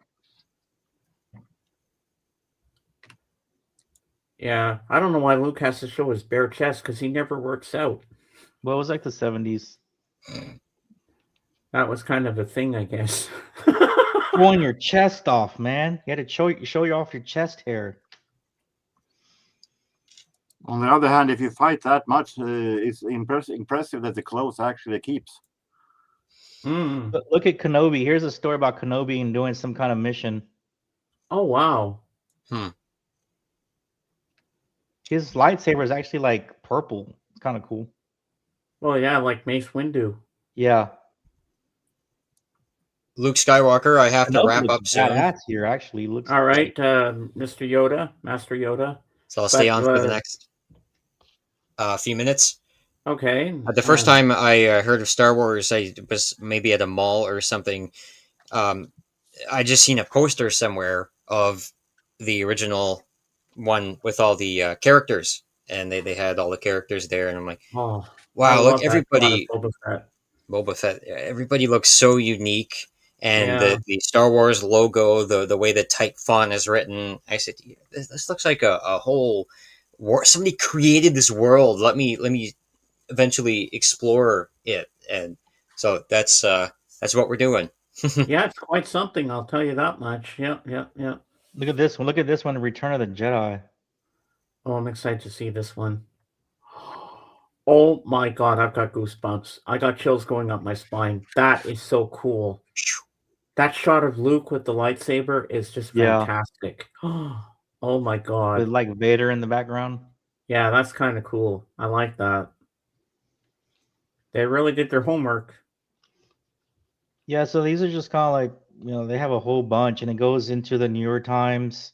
Yeah, I don't know why Luke has to show his bare chest because he never works out. Well, it was like the 70s. That was kind of a thing, I guess. Showing your chest off, man. You had to show you off your chest hair. On the other hand, if you fight that much, it's impressive that the clothes actually keeps. Look at Kenobi. Here's a story about Kenobi and doing some kind of mission. Oh, wow. His lightsaber is actually like purple. It's kind of cool. Well, yeah, like Mace Windu. Yeah. Luke Skywalker. I have to Kenobi wrap looks up soon, badass here, actually. Looks All right, Mr. Yoda, Master Yoda. so I'll stay But, on for the next few minutes. Okay. The first time I heard of Star Wars, I was maybe at a mall or something. I just seen a poster somewhere of the original one with all the characters, and they had all the characters there, and I'm like, oh, I wow, love look, that everybody, Boba Fett. Boba Fett, everybody looks so unique, and Yeah. the Star Wars logo, the way the type font is written, I said, this looks like a whole war. Somebody created this world. Let me eventually explore it, and so that's what we're doing. Yeah, it's quite something, I'll tell you that much. Yep. Look at this one. Look at this one, Return of the Jedi. Oh, I'm excited to see this one. Oh my God, I've got goosebumps. I got chills going up my spine. That is so cool. That shot of Luke with the lightsaber is just Yeah. fantastic. Oh my God. With like Vader in the background. Yeah, that's kind of cool. I like that. They really did their homework. Yeah, so these are just kind of like, they have a whole bunch and it goes into the New York Times.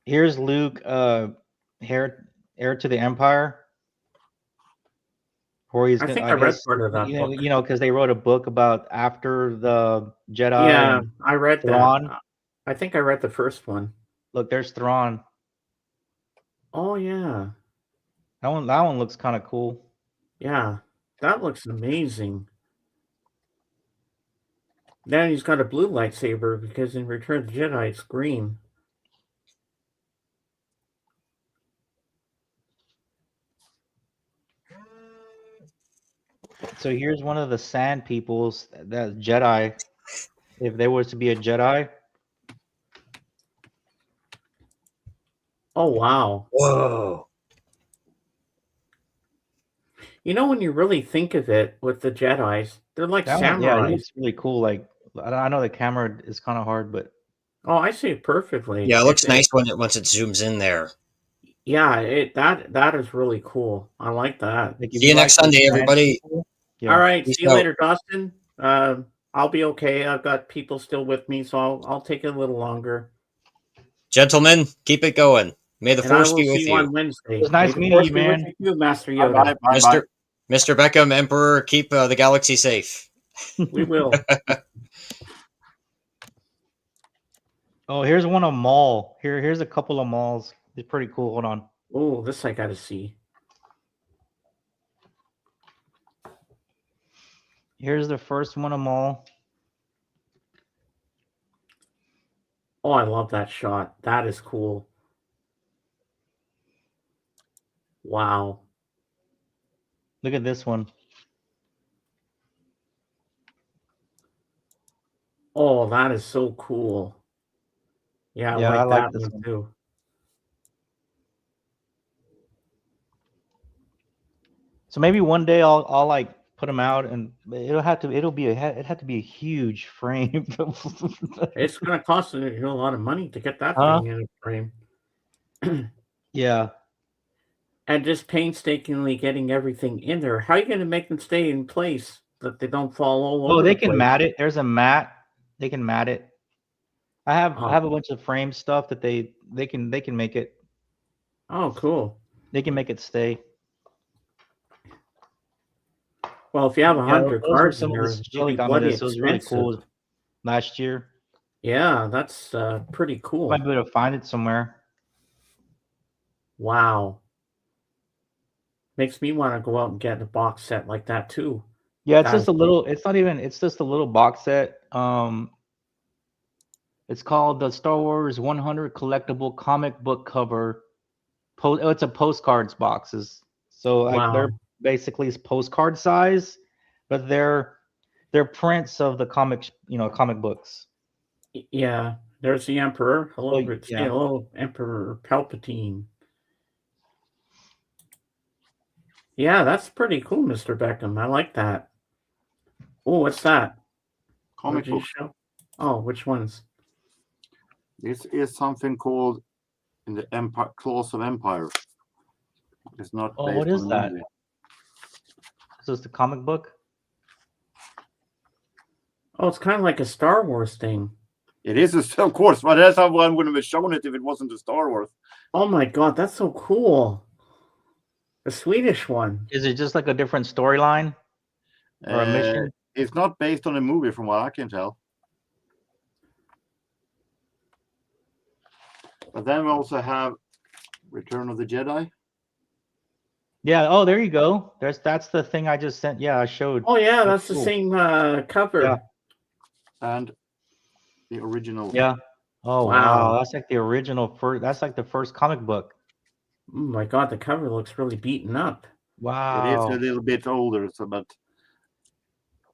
Here's Luke, heir to the Empire. Or he's I gonna, think I I read guess, part of that book. because they wrote a book about after the Jedi. Yeah, and I read Thrawn. that. I think I read the first one. Look, there's Thrawn. Oh yeah. That one looks kind of cool. Yeah. That looks amazing. Then he's got a blue lightsaber because in Return of the Jedi it's green. So here's one of the sand peoples that Jedi. If they were to be a Jedi, Oh wow. Whoa. You know, when you really think of it with the Jedis, they're like that one, yeah, it samurais. looks really cool. Like I know the camera is kind of hard, but Oh, I see it perfectly. Yeah, it looks nice once it zooms in there. Yeah, that is really cool. I like that. like, if See you like next those Sunday, sand everybody. people- yeah. All right, Peace see you out. later, Dustin. I'll be okay. I've got people still with me, so I'll take it a little longer. Gentlemen, keep it going. May the And I force will be see with you on you. Wednesday. It was nice May the meeting force you, be with man. you, Master Bye Yoda. bye. Bye bye. Mr. Beckham, Emperor, keep the galaxy safe. We will. Oh, here's one of Maul. Here's a couple of Mauls. It's pretty cool. Hold on. Oh, this I gotta see. Here's the first one of Maul. Oh, I love that shot. That is cool. Wow. Look at this one. Oh, that is so cool. Yeah, Yeah, I I like that this one one. too. So maybe one day I'll like put them out, and it had to be a huge frame. It's gonna cost you a lot of money to get that Huh? thing in a frame. Yeah. And just painstakingly getting everything in there. How are you gonna make them stay in place that they don't fall all over? Oh, they the can place? mat it. There's a mat. They can mat it. I have Oh. a bunch of frame stuff that they can make it. Oh, cool. They can make it stay. Well, if you have Yeah, 100 those were cards in some of there, the it'd Shelly be got me bloody this. It was really expensive. cool last year. Yeah, that's pretty cool. Might be able to find it somewhere. Wow. Makes me want to go out and get a box set like that too. Yeah, it's That just is a little. It's not even. It's just a little box set. It's called the Star Wars 100 collectible comic book cover. It's a postcards boxes. So like Wow. they're basically postcard size, but they're prints of the comic books. Yeah, there's the Emperor. Hello, Oh, Say yeah. hello, Emperor Palpatine. Yeah, that's pretty cool, Mr. Beckham. I like that. Oh, what's that? What Comic did you book. show? Oh, which ones? This is something called in the Empire Claws of Empire. It's not. Oh, based what is on a that? movie. So it's the comic book. Oh, it's kind of like a Star Wars thing. It is, of course, but that's how one would have shown it if it wasn't a Star Wars. Oh my God, that's so cool. The Swedish one. Is it just like a different storyline or a mission? It's not based on a movie, from what I can tell. But then we also have Return of the Jedi. Yeah. Oh, there you go. That's the thing I just sent. Yeah, I showed. Oh yeah, that's cool. the same cover. Yeah. And the original. Yeah. Oh Wow. wow, that's like the original first. That's like the first comic book. Oh my God, the cover looks really beaten up. Wow. It is a little bit older, so but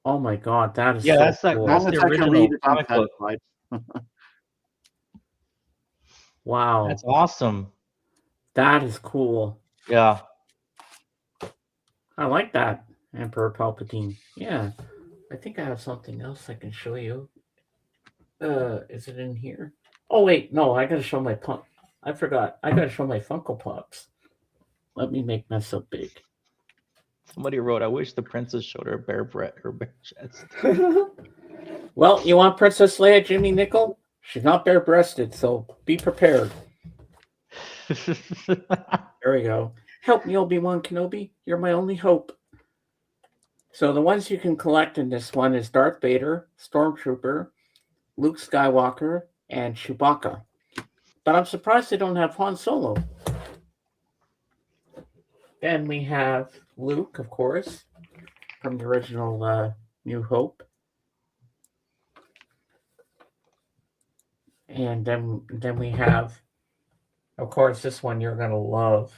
Oh my God, that is Yeah, so that's like cool. that's long the as I can original read it, I'm comic book. satisfied. Wow, That's awesome. that is cool. Yeah. I like that, Emperor Palpatine. Yeah, I think I have something else I can show you. Is it in here? Oh wait, no, I gotta show my pump. I forgot. I gotta show my Funko Pops. Let me make mess up big. Somebody wrote, "I wish the princess showed her bare chest." Well, you want Princess Leia, Jimmy Nickel? She's not bare-breasted, so be prepared. There we go. Help me, Obi-Wan Kenobi. You're my only hope. So the ones you can collect in this one is Darth Vader, Stormtrooper, Luke Skywalker, and Chewbacca. But I'm surprised they don't have Han Solo. then we have Luke, of course, from the original New Hope. And then we have, of course, this one you're gonna love.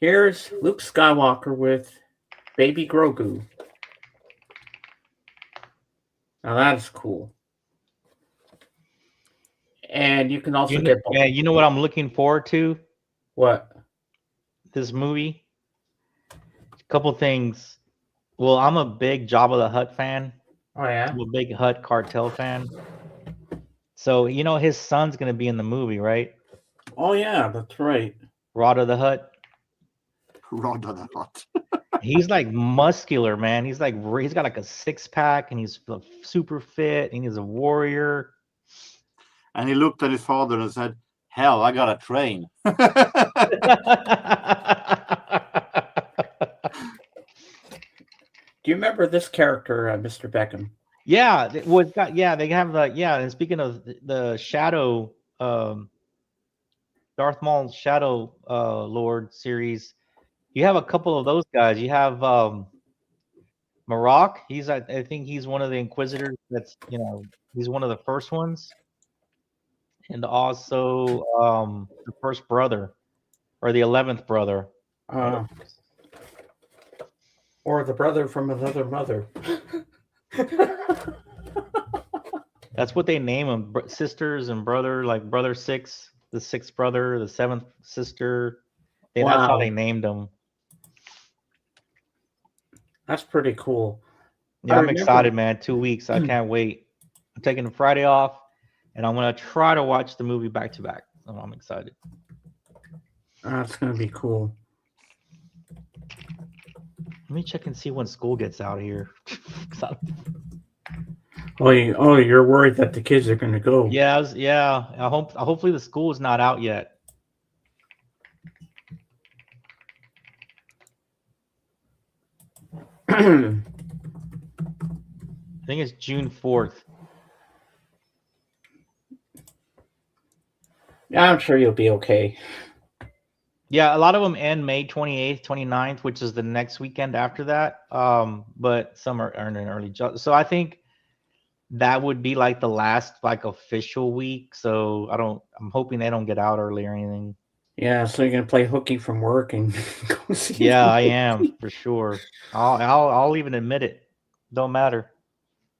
Here's Luke Skywalker with Baby Grogu. Now that's cool. And you can also get Yeah, you know what I'm looking forward to? what? This movie. A couple things. Well, I'm a big Jabba the Hutt fan. Oh yeah. I'm a big Hutt cartel fan. So you know his son's gonna be in the movie, right? Oh yeah, that's right. Rada the Hutt. Rather than not. He's like muscular, man. He's like he's got like a 6-pack, and he's super fit, and he's a warrior. And he looked at his father and said, "Hell, I got to train." Do you remember this character, Mr. Beckham? Yeah, they have and speaking of the Shadow, Darth Maul Shadow Lord series, you have a couple of those guys. You have Marok. I think he's one of the Inquisitors. He's one of the first ones, and also the first brother, or the 11th brother, or the brother from another mother. That's what they name them, sisters and brother, like brother 6, the 6th brother, the 7th sister. Wow. That's how they named them. That's pretty cool. Yeah, I'm excited, man. 2 weeks. I can't wait. I'm taking Friday off, and I'm going to try to watch the movie back to back. So I'm excited. That's going to be cool. Let me check and see when school gets out here. You're worried that the kids are going to go. Yeah. Hopefully the school is not out yet. I think it's June 4th. Yeah, I'm sure you'll be okay. Yeah, a lot of them end May 28th, 29th, which is the next weekend after that. But some are in early. So I think that would be like the last official week. So I'm hoping they don't get out early or anything. Yeah, so you're gonna play hooky from work and go see. Yeah, I am for sure. I'll even admit it. Don't matter.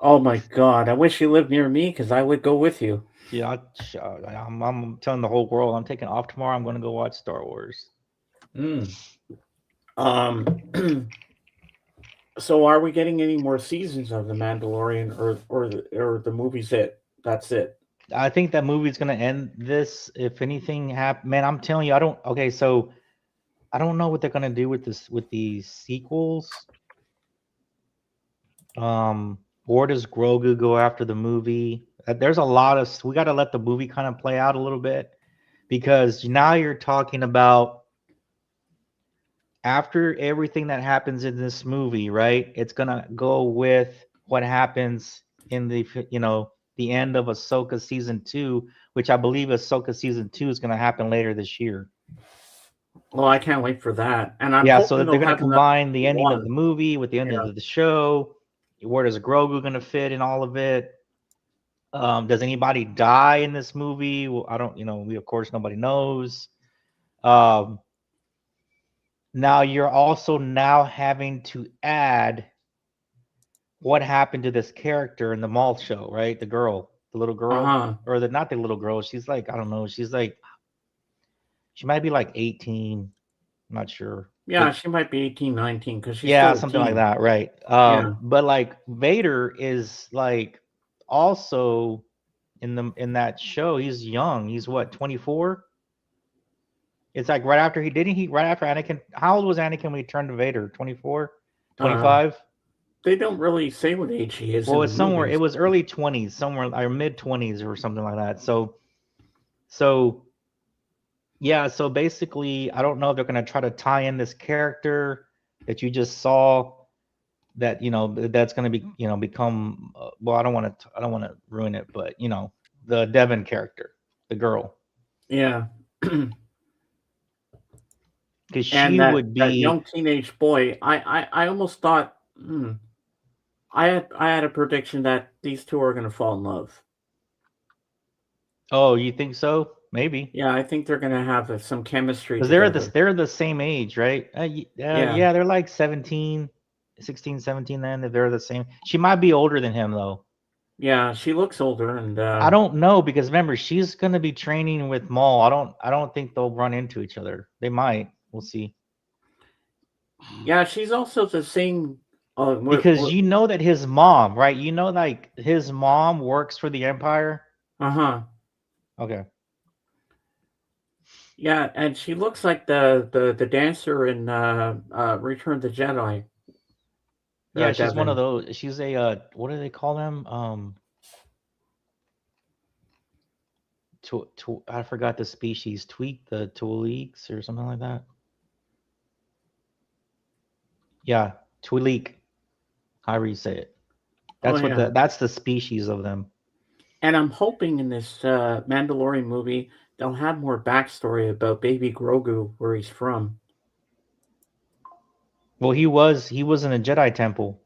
Oh my God! I wish you lived near me because I would go with you. Yeah, I'm telling the whole world I'm taking off tomorrow. I'm going to go watch Star Wars. So are we getting any more seasons of The Mandalorian, or the movie's it? That's it. I think that movie's going to end this. If anything happens, man, I'm telling you, so I don't know what they're going to do with these sequels. Or does Grogu go after the movie? There's a lot of, we got to let the movie kind of play out a little bit, because now you're talking about after everything that happens in this movie, right? It's going to go with what happens in the end of Ahsoka season 2, which I believe Ahsoka season 2 is going to happen later this year. Well, I can't wait for that. And so they're going to combine the ending of the movie with the ending of the show. Where does Grogu going to fit in all of it? Does anybody die in this movie? Well, I don't, we, of course, nobody knows. Now you're also having to add what happened to this character in the Maul show, right? The little girl, or not the little girl. She's like, I don't know. She might be like 18. I'm not sure. Yeah, she might be 18, 19 because she's something like that, right? But like Vader is like also in that show. He's young. He's what, 24? It's like right after Anakin. How old was Anakin when he turned to Vader? 24, 25. They don't really say what age he is. Well, it's somewhere. It was early 20s, somewhere, or mid 20s, or something like that. So. Yeah, so basically, I don't know if they're going to try to tie in this character that you just saw, that that's going to be become. Well, I don't want to ruin it, but the Devon character, the girl. Yeah. because And she that, would that be. young teenage boy, I almost thought, I had a prediction that these two are going to fall in love. Oh, you think so? Maybe. Yeah, I think they're going to have some chemistry Because together. they're the same age, right? Yeah, they're like 17, 16, 17 then, if they're the same. She might be older than him, though. Yeah, she looks older, and I don't know, because remember, she's going to be training with Maul. I don't think they'll run into each other. They might. We'll see. yeah, she's also the same. Because you know that his mom, right? You know, like his mom works for the Empire. Uh-huh. Okay. Yeah, and she looks like the dancer in Return of the Jedi. Yeah, she's one Devin. of those. She's a what do they call them? I forgot the species. Tweak the Twi'leks or something like that. Yeah, Twi'lek. However you say it. That's that's the species of them. And I'm hoping in this Mandalorian movie they'll have more backstory about Baby Grogu, where he's from. Well, he was in a Jedi temple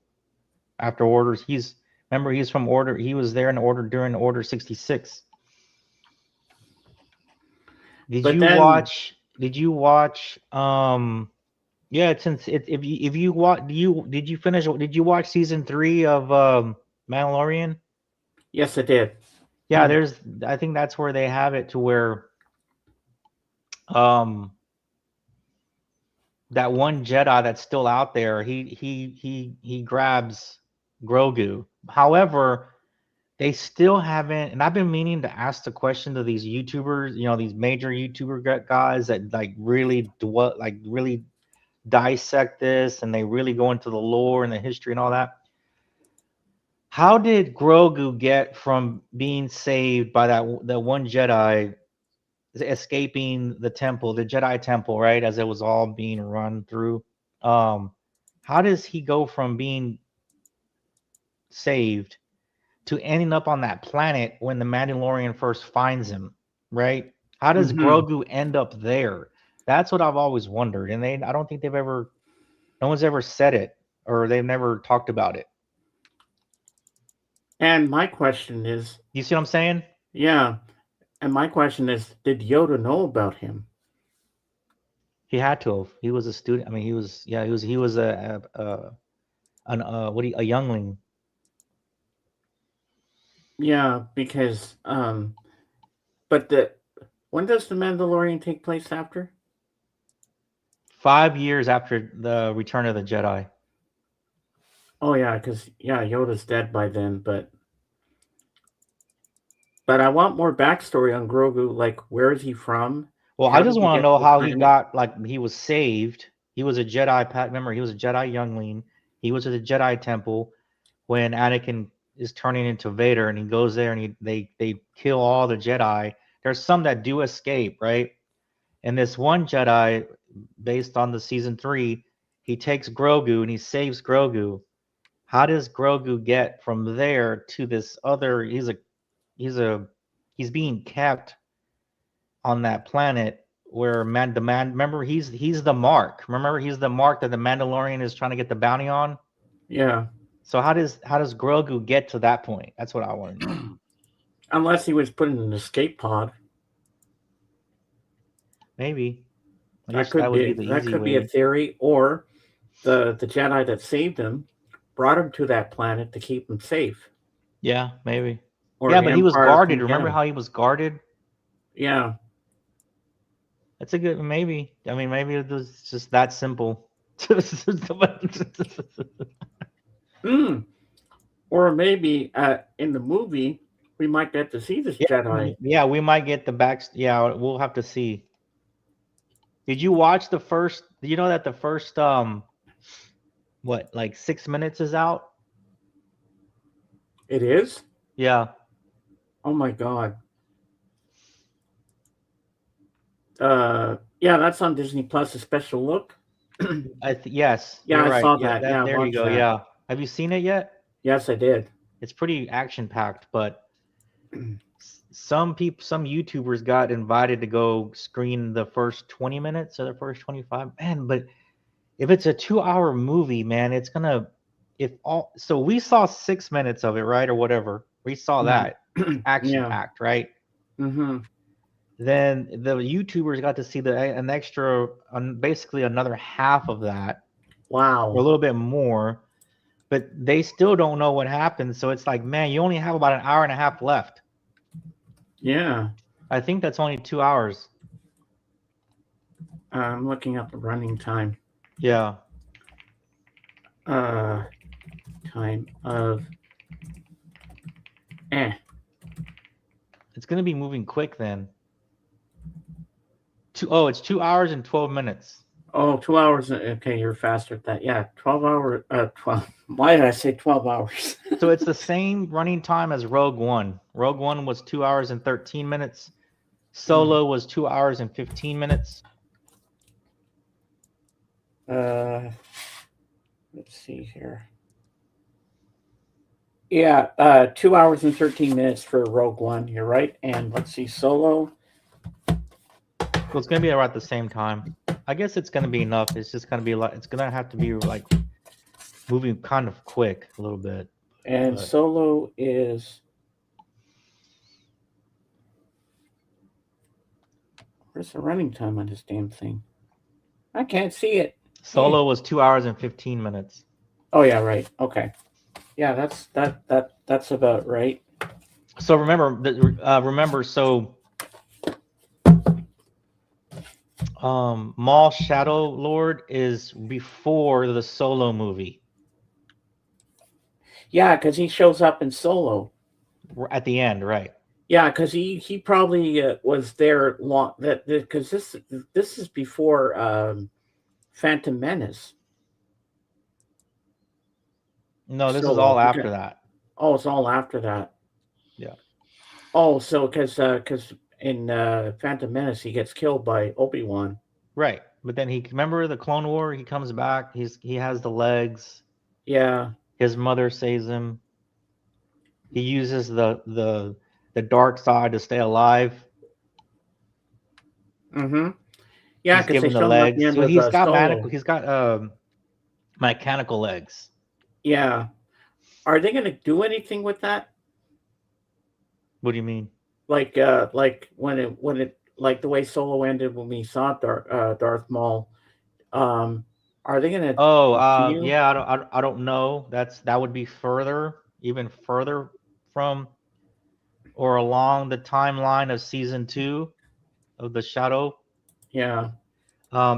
after orders. He's from Order. He was there in Order during Order 66. Did you watch? Did you watch? Yeah, if you watch, did you finish? Did you watch season 3 of Mandalorian? Yes, I did. Yeah, I think that's where they have it to where that one Jedi that's still out there, he grabs Grogu. However, they still haven't, and I've been meaning to ask the question to these YouTubers, these major YouTuber guys that really dissect this, and they really go into the lore and the history and all that. How did Grogu get from being saved by that one Jedi, escaping the temple, the Jedi temple, right, as it was all being run through? How does he go from being saved to ending up on that planet when the Mandalorian first finds him, right? How does Grogu end up there? That's what I've always wondered, and I don't think no one's ever said it, or they've never talked about it. And my question is, you see what I'm saying? Yeah. And my question is, did Yoda know about him? He had to have. He was a student. I mean, he was a youngling. Yeah, because when does the Mandalorian take place after? 5 years after the Return of the Jedi. Oh yeah, because Yoda's dead by then, but I want more backstory on Grogu. Like, where is he from? Well, I just want to know how he got, he was saved. He was a Jedi. Remember, he was a Jedi youngling. He was at the Jedi temple when Anakin is turning into Vader, and he goes there and they kill all the Jedi. There's some that do escape, right? And this one Jedi, based on the season 3, he takes Grogu and he saves Grogu. How does Grogu get from there to this other? He's being kept on that planet where remember, he's the mark. Remember, he's the mark that the Mandalorian is trying to get the bounty on. Yeah. So how does Grogu get to that point? That's what I want to know. Unless he was put in an escape pod. Maybe. That could be a theory, or the Jedi that saved him brought him to that planet to keep him safe. Yeah, maybe. Or yeah, but he was guarded. Remember how he was guarded? Yeah. That's a good, maybe. I mean, maybe it's just that simple. Or maybe in the movie we might get to see this Jedi. Yeah, we might get the back. Yeah, we'll have to see. Did you watch the first? You know that the first 6 minutes is out? It is? Yeah. Oh my god. Yeah, that's on Disney Plus, a special look. Yes. Yeah, I right. saw that. Yeah, there you go. that. Yeah. Have you seen it yet? Yes, I did. It's pretty action packed, but some YouTubers got invited to go screen the first 20 minutes or the first 25. Man, but if it's a 2-hour movie, man, it's gonna so we saw 6 minutes of it, right? Or whatever. We saw that action Yeah. packed, right? Mm-hmm. Then the YouTubers got to see an extra, basically another half of that, or a Wow. little bit more, but they still don't know what happened. So it's like, man, you only have about an hour and a half left. Yeah. I think that's only 2 hours. I'm looking up the running time. Yeah. Time of. It's gonna be moving quick then. It's 2 hours and 12 minutes. Oh, 2 hours. Okay, you're faster at that. Yeah, 12 hours. 12. Why did I say 12 hours? So it's the same running time as Rogue One. Rogue One was 2 hours and 13 minutes. Solo was 2 hours and 15 minutes. Let's see here. Yeah, 2 hours and 13 minutes for Rogue One. You're right. And let's see, Solo. So it's gonna be around the same time. I guess it's gonna be enough. It's just gonna be like, it's gonna have to be like moving kind of quick a little bit. And But Solo is. Where's the running time on this damn thing? I can't see it. Solo was 2 hours and 15 minutes. Oh yeah, right. Okay. Yeah, that's about right. So remember, so Maul Shadow Lord is before the Solo movie. Yeah, because he shows up in Solo At the end, right? Yeah, because he probably was there long because this is before Phantom Menace. No, this is Solo, all okay. after that. Oh, it's all after that. Yeah. Oh, so because in Phantom Menace he gets killed by Obi-Wan. Right, but then remember the Clone War. He comes back. He has the legs. Yeah. His mother saves him. He uses the dark side to stay alive. Mm-hmm. Yeah, He's because they given the show him at legs. the end So of he's got mechanical legs. Yeah. Are they going to do anything with that? What do you mean? Like when it like the way Solo ended when we saw Darth Maul. Are they going to? Yeah. I don't know. That would be even further from or along the timeline of season 2 of the Shadow. Yeah.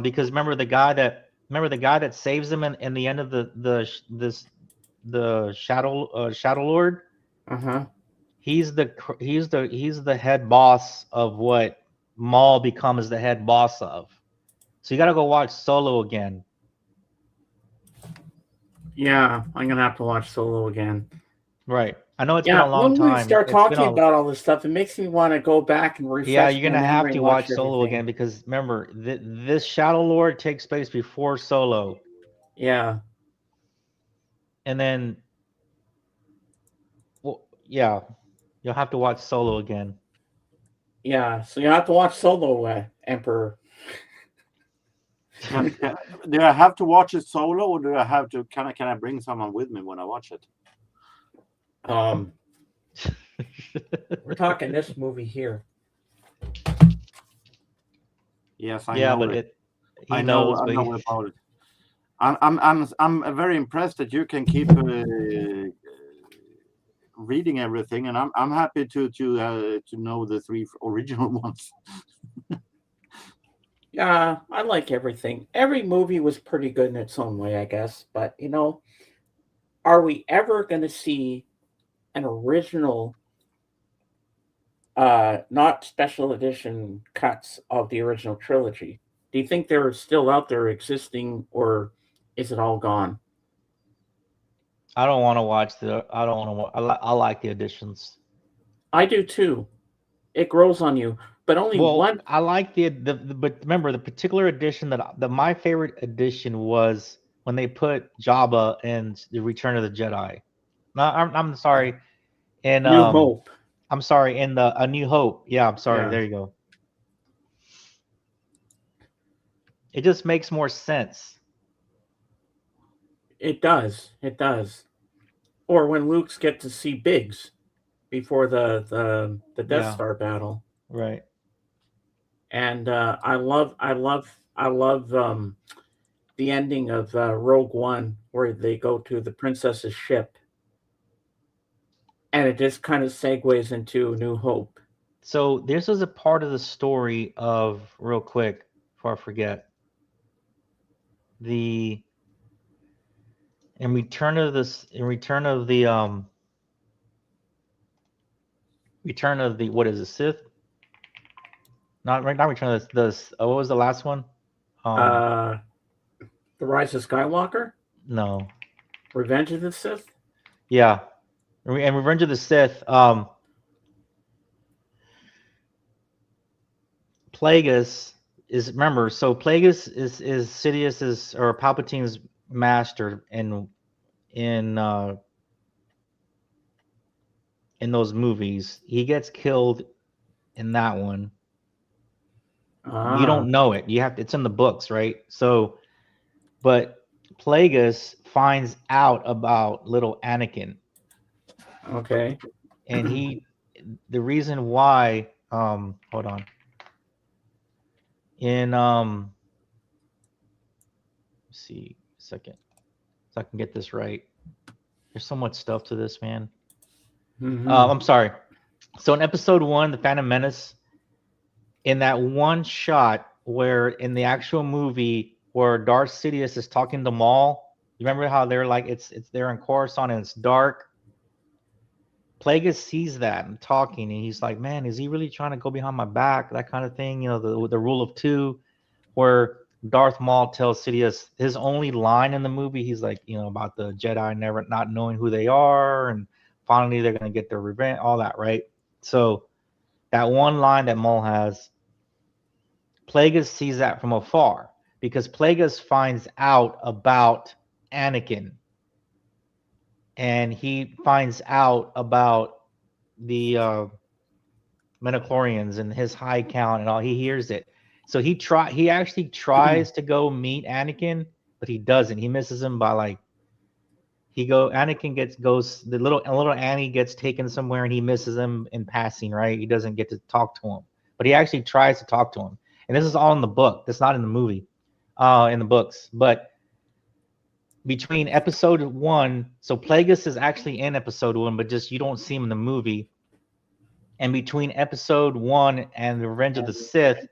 Because remember the guy that saves him in the end of the Shadow Lord. Uh-huh. He's the head boss of what Maul becomes the head boss of. So you got to go watch Solo again. Yeah, I'm gonna have to watch Solo again. Right. I know it's been a long time. When we start talking about all this stuff, it makes me want to go back and refresh. Yeah, you're gonna have to watch Solo everything again because remember, this Shadow Lord takes place before Solo. Yeah. And then, well, yeah, you'll have to watch Solo again. Yeah, so you have to watch Solo, Emperor. Do I have to watch it solo, or do I have to? Can I bring someone with me when I watch it? We're talking this movie here. Yes, I Yeah, know but it. I know about it. I'm very impressed that you can keep reading everything, and I'm happy to know the 3 original ones. Yeah, I like everything. Every movie was pretty good in its own way, I guess. But are we ever going to see an original, not special edition cuts of the original trilogy? Do you think they're still out there existing, or is it all gone? I don't want to watch I like the editions. I do too. It grows on you, but only one. I like but remember the particular edition that my favorite edition was when they put Jabba in the Return of the Jedi. No, I'm sorry, in New Hope. I'm sorry, in the A New Hope. Yeah, I'm sorry. Yeah. There you go. It just makes more sense. It does. It does. Or when Luke's get to see Biggs before the Death Yeah. Star battle. Right. And I love the ending of Rogue One where they go to the princess's ship, and it just kind of segues into New Hope. So this was a part of the story of, real quick before I forget, the in Return of the what is it, Sith? Not Return of the what was the last one? The Rise of Skywalker, No. Revenge of the Sith. Yeah. And Revenge of the Sith, Plagueis is, remember, so Plagueis is Sidious's or Palpatine's master in those movies. He gets killed in that one. You don't know it. You have to, it's in the books, right? So, but Plagueis finds out about little Anakin. Okay. And the reason why, hold on. In let's see a second, so I can get this right. There's so much stuff to this, man. I'm sorry. So in episode 1, The Phantom Menace, in that one shot where in the actual movie where Darth Sidious is talking to Maul, you remember how they're like, it's they're in Coruscant and it's dark. Plagueis sees that and talking, and he's like, man, is he really trying to go behind my back? That kind of thing, you know, the rule of two, where Darth Maul tells Sidious his only line in the movie, he's like, you know, about the Jedi never not knowing who they are, and finally they're going to get their revenge, all that, right? So that one line that Maul has, Plagueis sees that from afar, because Plagueis finds out about Anakin, and he finds out about the midichlorians and his high count and all. He hears it, so he actually tries to go meet Anakin, but he doesn't. He misses him by like, Anakin goes, the little Annie gets taken somewhere, and he misses him in passing, right? He doesn't get to talk to him, but he actually tries to talk to him. And this is all in the book. That's not in the movie, in the books. But between episode 1, so Plagueis is actually in episode 1, but just you don't see him in the movie. And between episode 1 and the Revenge of the Sith,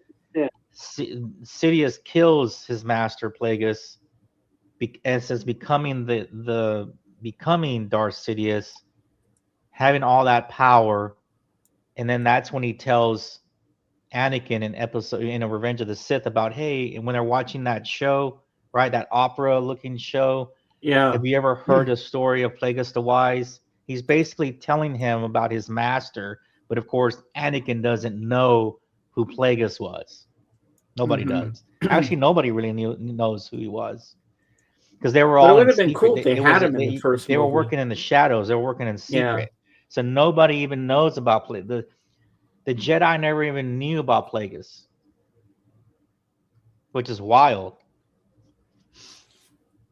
Sidious kills his master Plagueis, and says becoming becoming Darth Sidious, having all that power. And then that's when he tells Anakin in a Revenge of the Sith about, hey, and when they're watching that show, right, that opera looking show, Yeah. have you ever heard the story of Plagueis the Wise? He's basically telling him about his master, but of course Anakin doesn't know who Plagueis was. Nobody does. Actually, nobody really knows who he was, because they were all. But it would have been cool if they had him in the first They were movie. working in the shadows. They were working in secret, so nobody even knows about the Jedi. Never even knew about Plagueis, which is wild.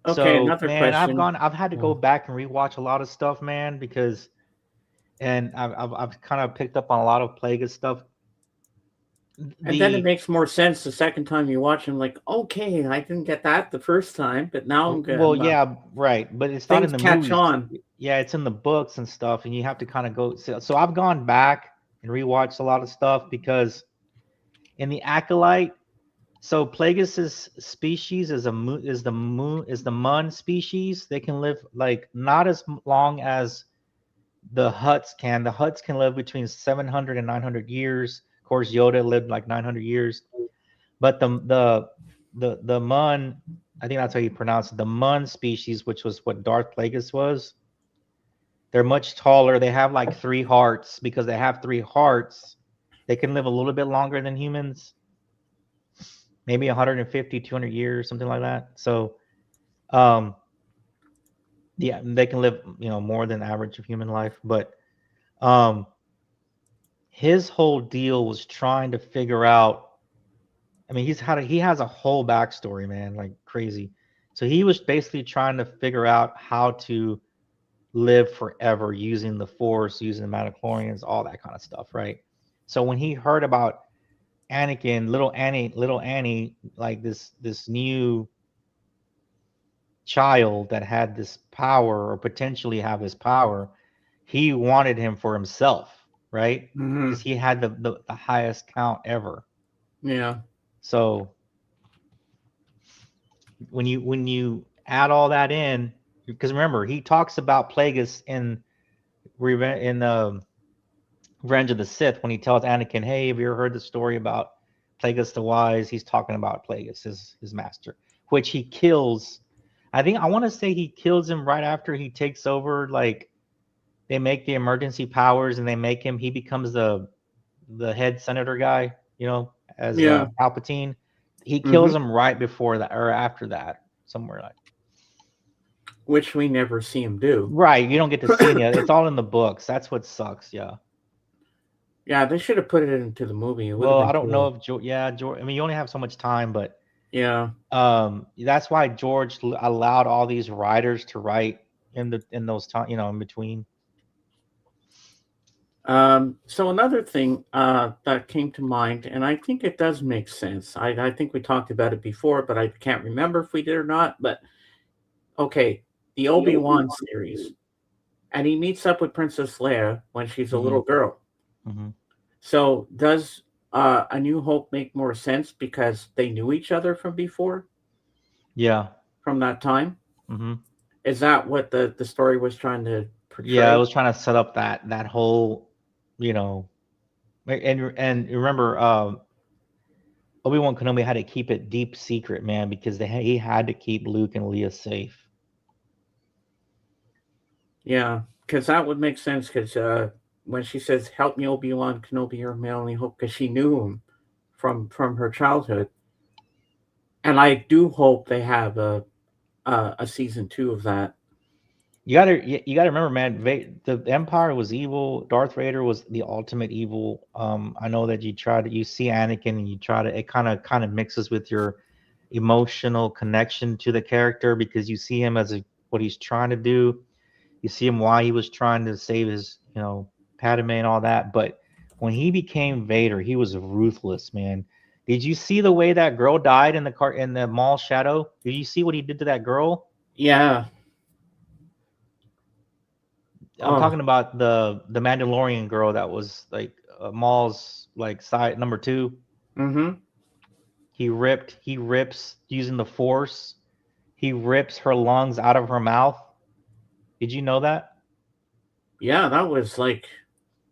Okay, so, another man, question. I've had to go back and rewatch a lot of stuff, man, because, and I've kind of picked up on a lot of Plagueis stuff. And then it makes more sense the second time you watch him. Like, okay, I didn't get that the first time, but now I'm good. Well, yeah, right, but it's not in the catch movies. on. Yeah, it's in the books and stuff, and you have to kind of go. So I've gone back and rewatched a lot of stuff, because in the Acolyte, so Plagueis's species is the Mun species. They can live like not as long as the Hutts can. The Hutts can live between 700 and 900 years. Of course, Yoda lived like 900 years, but the Mun, I think that's how you pronounce it, the Mun species, which was what Darth Plagueis was. They're much taller. They have like 3 hearts. Because they have 3 hearts, they can live a little bit longer than humans. Maybe 150, 200 years, something like that. So, yeah, they can live, more than average of human life. But, his whole deal was trying to figure out. I mean, he has a whole backstory, man, like crazy. So he was basically trying to figure out how to live forever using the Force, using the midichlorians, all that kind of stuff, right? So when he heard about Anakin, little Annie, like this new child that had this power or potentially have this power, he wanted him for himself, right? Because he had the highest count ever. Yeah. So when you add all that in, because remember he talks about Plagueis in Revenge of the Sith when he tells Anakin, "Hey, have you ever heard the story about Plagueis the Wise?" He's talking about Plagueis, his master, which he kills. I want to say he kills him right after he takes over. Like they make the emergency powers and he becomes the head senator guy, as Palpatine. He kills him right before that or after that, somewhere like. Which we never see him do. Right, you don't get to see it. It's all in the books. That's what sucks. Yeah. Yeah, they should have put it into the movie. Well, I don't know if George. I mean, you only have so much time, but yeah. That's why George allowed all these writers to write in those time, in between. So another thing that came to mind, and I think it does make sense. I think we talked about it before, but I can't remember if we did or not. But okay, the Obi-Wan series, and he meets up with Princess Leia when she's a little girl. Mm-hmm. So does A New Hope make more sense because they knew each other from before? Yeah, from that time. Mm-hmm. Is that what the story was trying to portray? Yeah, it was trying to set up that whole, and remember, Obi-Wan Kenobi had to keep it deep secret, man, because he had to keep Luke and Leia safe. Yeah, because that would make sense. Because when she says, "Help me, Obi-Wan Kenobi, you're my only hope," because she knew him from her childhood, and I do hope they have a season 2 of that. You gotta remember, man. The Empire was evil. Darth Vader was the ultimate evil. I know that you see Anakin, and it kind of mixes with your emotional connection to the character because you see him as what he's trying to do. You see him why he was trying to save his, Padme and all that. But when he became Vader, he was ruthless, man. Did you see the way that girl died in the Maul Shadow? Did you see what he did to that girl? Yeah. I'm talking about the Mandalorian girl that was like Maul's like side number 2. Mm-hmm. He rips using the Force. He rips her lungs out of her mouth. Did you know that? Yeah, that was like,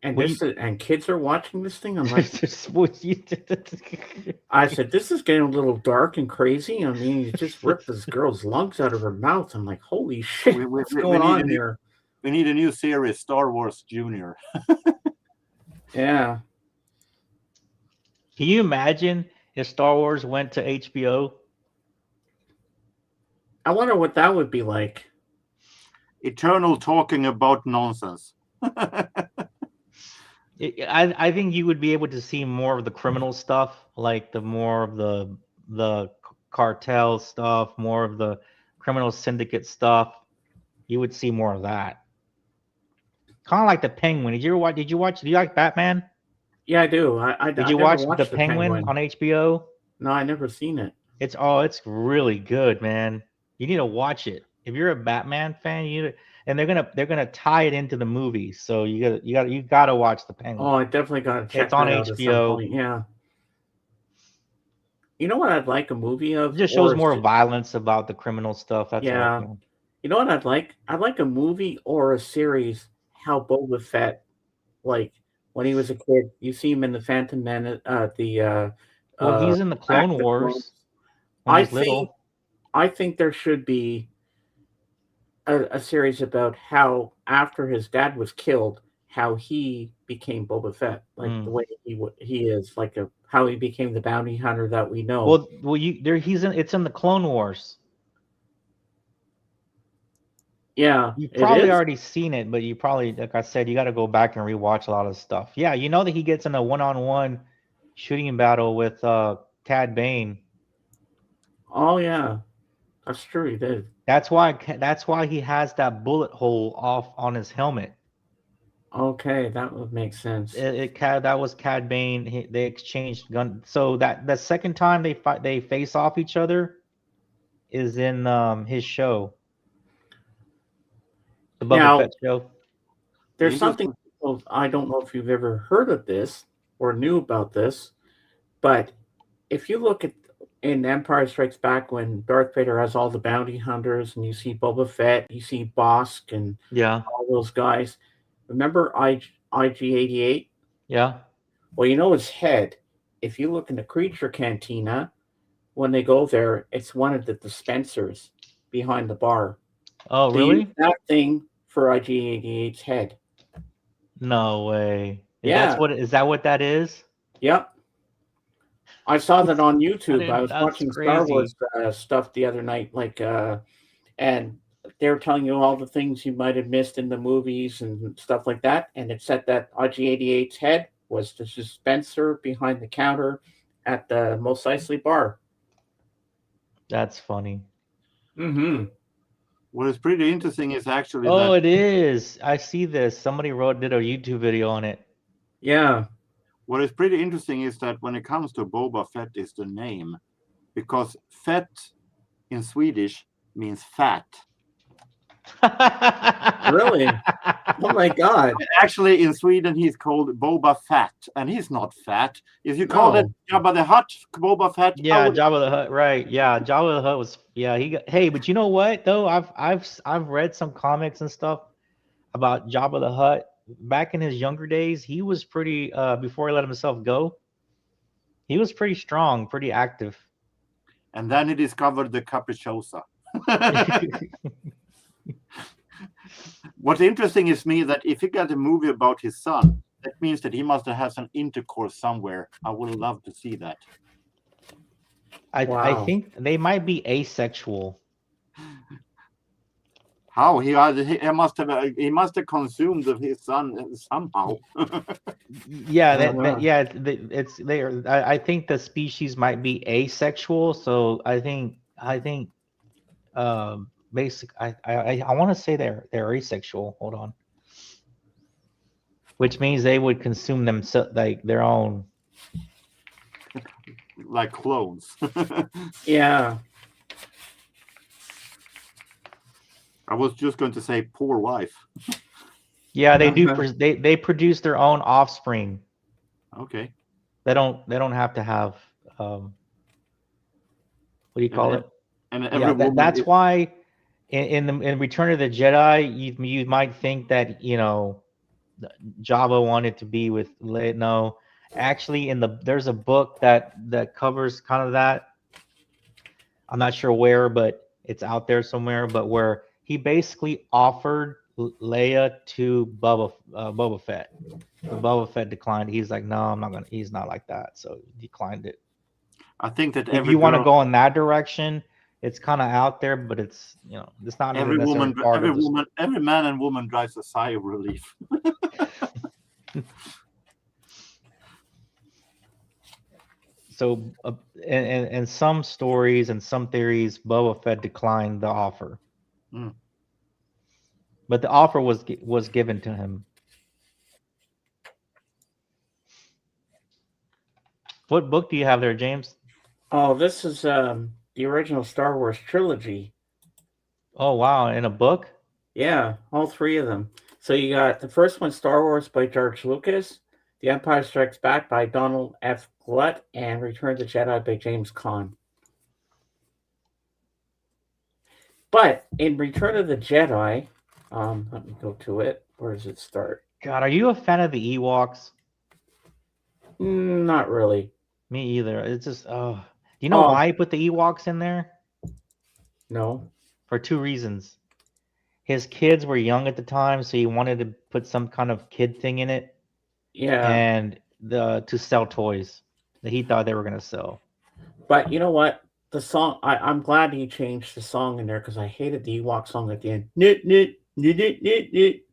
and and kids are watching this thing. I'm like, I said, this is getting a little dark and crazy. I mean, you just ripped this girl's lungs out of her mouth. I'm like, holy shit, what's going on here? We need a new series, Star Wars Junior. Yeah. Can you imagine if Star Wars went to HBO? I wonder what that would be like. Eternal talking about nonsense. I think you would be able to see more of the criminal stuff, like more of the cartel stuff, more of the criminal syndicate stuff. You would see more of that. Kind of like the Penguin. Did you watch? Do you like Batman? Yeah, I do. Did you watch the Penguin on HBO? No, I never seen it. It's really good, man. You need to watch it. If you're a Batman fan, and they're gonna tie it into the movie. So you gotta watch the Penguin. Oh, I definitely gotta check. It's on HBO. Yeah. You know what I'd like a movie of? It just shows more violence about the criminal stuff. That's yeah. all. You know what I'd like? I'd like a movie or a series. How Boba Fett, like when he was a kid, you see him in the Phantom Menace. He's in the Clone Wars. I think there should be a series about how after his dad was killed, how he became Boba Fett, like the way he is, like how he became the bounty hunter that we know. It's in the Clone Wars. Yeah, You've it probably is. already seen it, but you probably, like I said, you got to go back and rewatch a lot of stuff. Yeah, you know that he gets in a one-on-one shooting battle with Cad Bane. Oh yeah, that's true. He did. That's why he has that bullet hole off on his helmet. Okay, that would make sense. That was Cad Bane. They exchanged gun. So that the second time they face off each other is in his show, the Boba Now, Fett show. there's something I don't know if you've ever heard of this or knew about this, but if you look at in Empire Strikes Back when Darth Vader has all the bounty hunters and you see Boba Fett, you see Bosk and Yeah, all those guys. Remember IG-88? yeah. Well, you know his head. If you look in the creature cantina, when they go there, it's one of the dispensers behind the bar. Oh, They use really? that thing for IG-88's head. No way. Yeah. Is that what that is? Yep. I saw that on YouTube. I was That's watching Star crazy. Wars stuff the other night, and they were telling you all the things you might have missed in the movies and stuff like that. And it said that IG-88's head was the dispenser behind the counter at the Mos Eisley bar. That's funny. Mm-hmm. What is pretty interesting is actually Oh, that it is. I see this. Somebody did a YouTube video on it. Yeah. what is pretty interesting is that when it comes to Boba Fett is the name, because Fett in Swedish means fat. Really? Oh my God. Actually, in Sweden, he's called Boba Fett, and he's not fat. If you call it Jabba the Hutt, Boba Fett, Yeah, Jabba the Hutt, right? Yeah, Jabba the Hutt was. Yeah, Hey, but you know what though? I've read some comics and stuff about Jabba the Hutt. Back in his younger days, he was pretty. Before he let himself go, he was pretty strong, pretty active. And then he discovered the capricciosa. What's interesting is me that if he got a movie about his son, that means that he must have had some intercourse somewhere. I would love to see that. I think they might be asexual. How he must have consumed his son somehow. Yeah, I think the species might be asexual. So I think basic. I want to say they're asexual. Hold on. Which means they would consume themselves like their own, like clones. Yeah. I was just going to say poor wife. Yeah, they do. They produce their own offspring. Okay. They don't have to have. What do you call it? And that's why in Return of the Jedi, you might think that Jabba wanted to be with Leia. No, actually, there's a book that covers kind of that. I'm not sure where, but it's out there somewhere. But where he basically offered Leia to Boba Fett. But Boba Fett declined. He's like, no, I'm not gonna. He's not like that, so he declined it. I think that if you want to go in that direction, it's kind of out there, but it's it's not every man and woman drives a sigh of relief. So, and some stories and some theories, Boba Fett declined the offer, but the offer was given to him. What book do you have there, James? Oh, this is the original Star Wars trilogy. Oh wow, in a book? Yeah, all three of them. So you got the first one, Star Wars by George Lucas, The Empire Strikes Back by Donald F. Glut, and Return of the Jedi by James Caan. But in Return of the Jedi, let me go to it. Where does it start? God, are you a fan of the Ewoks? Not really. Me either. It's just, do you know why he put the Ewoks in there? No. For two reasons. His kids were young at the time, so he wanted to put some kind of kid thing in it. Yeah. And to sell toys that he thought they were going to sell. But you know what? the song. I'm glad he changed the song in there because I hated the Ewok song at the end. Nit nit nit nit nit nit.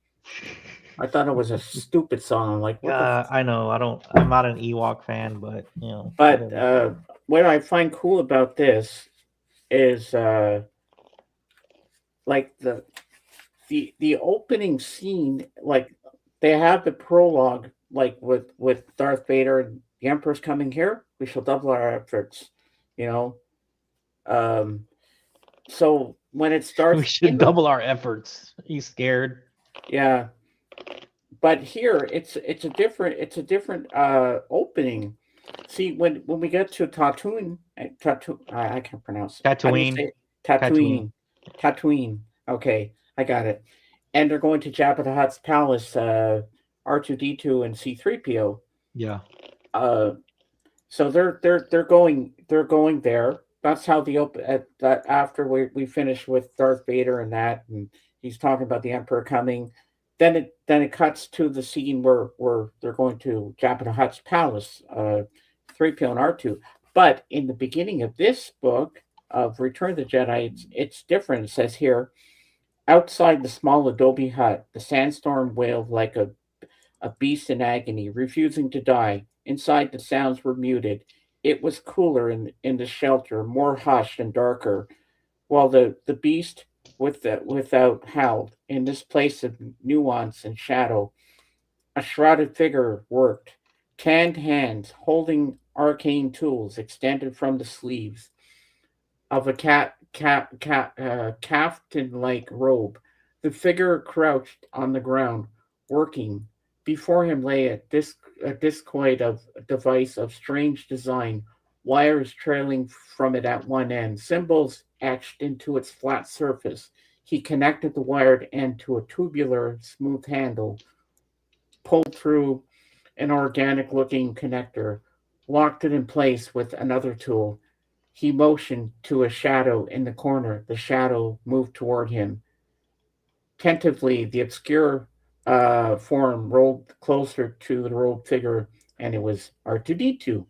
I thought it was a stupid song. I'm like, what the? I know. I'm not an Ewok fan, but you know. But whatever. what I find cool about this is like the opening scene. Like they have the prologue, like with Darth Vader and the Emperor's coming here. We shall double our efforts. You know. Um, so when it starts, We should double our efforts. He's scared. Yeah, but here it's a different opening. See, when we get to Tatooine, I can't pronounce it. How do you Tatooine. say it? Tatooine. Tatooine. Okay, I got it. And they're going to Jabba the Hutt's palace. R2D2 and C3PO. Yeah. So they're going there. That's how that after we finish with Darth Vader and that, and he's talking about the Emperor coming. Then it cuts to the scene where they're going to Jabba the Hutt's palace, 3PO and R2. But in the beginning of this book of Return of the Jedi, it's different. It says here, outside the small adobe hut, the sandstorm wailed like a beast in agony, refusing to die. Inside, the sounds were muted. It was cooler in the shelter, more hushed and darker, while the beast without howled. In this place of nuance and shadow, a shrouded figure worked, tanned hands holding arcane tools extended from the sleeves of a caftan-like robe. The figure crouched on the ground, working. Before him lay a discoid of a device of strange design, wires trailing from it at one end, symbols etched into its flat surface. He connected the wired end to a tubular, smooth handle, pulled through an organic looking connector, locked it in place with another tool. He motioned to a shadow in the corner. The shadow moved toward him. Tentatively, the obscure form rolled closer to the robed figure, and it was R2D2.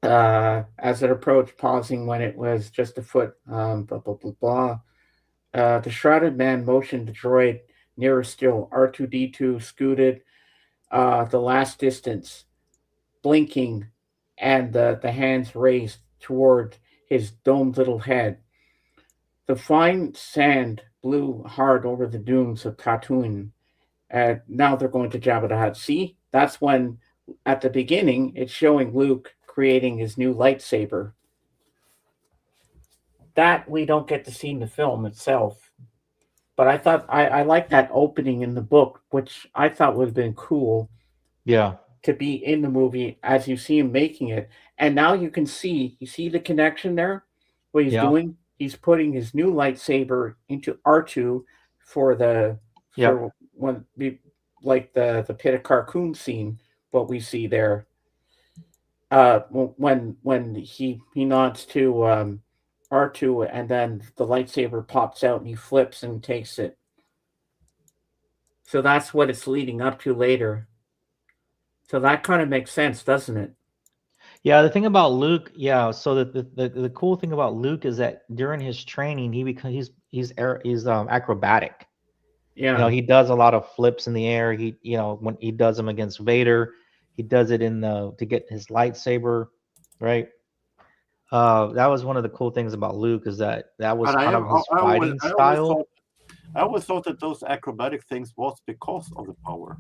As it approached, pausing when it was just a foot, blah, blah, blah, blah. The shrouded man motioned the droid nearer still. R2D2 scooted the last distance, blinking, and the hands raised toward his domed little head. The fine sand blew hard over the dunes of Tatooine. Now they're going to Jabba the Hutt. See, that's when, at the beginning, it's showing Luke creating his new lightsaber. That we don't get to see in the film itself. But I thought I like that opening in the book, which I thought would have been cool. Yeah. To be in the movie as you see him making it. And now you see the connection there? What he's doing? He's putting his new lightsaber into R2 for when like the pit of Carkoon scene, what we see there. When he nods to R2 and then the lightsaber pops out and he flips and takes it. So that's what it's leading up to later. So that kind of makes sense, doesn't it? Yeah, the thing about Luke, so the cool thing about Luke is that during his training, he's acrobatic. Yeah. You know, he does a lot of flips in the air. When he does them against Vader, he does it to get his lightsaber, right? That was one of the cool things about Luke is that was kind of his fighting style. I always thought that those acrobatic things was because of the power.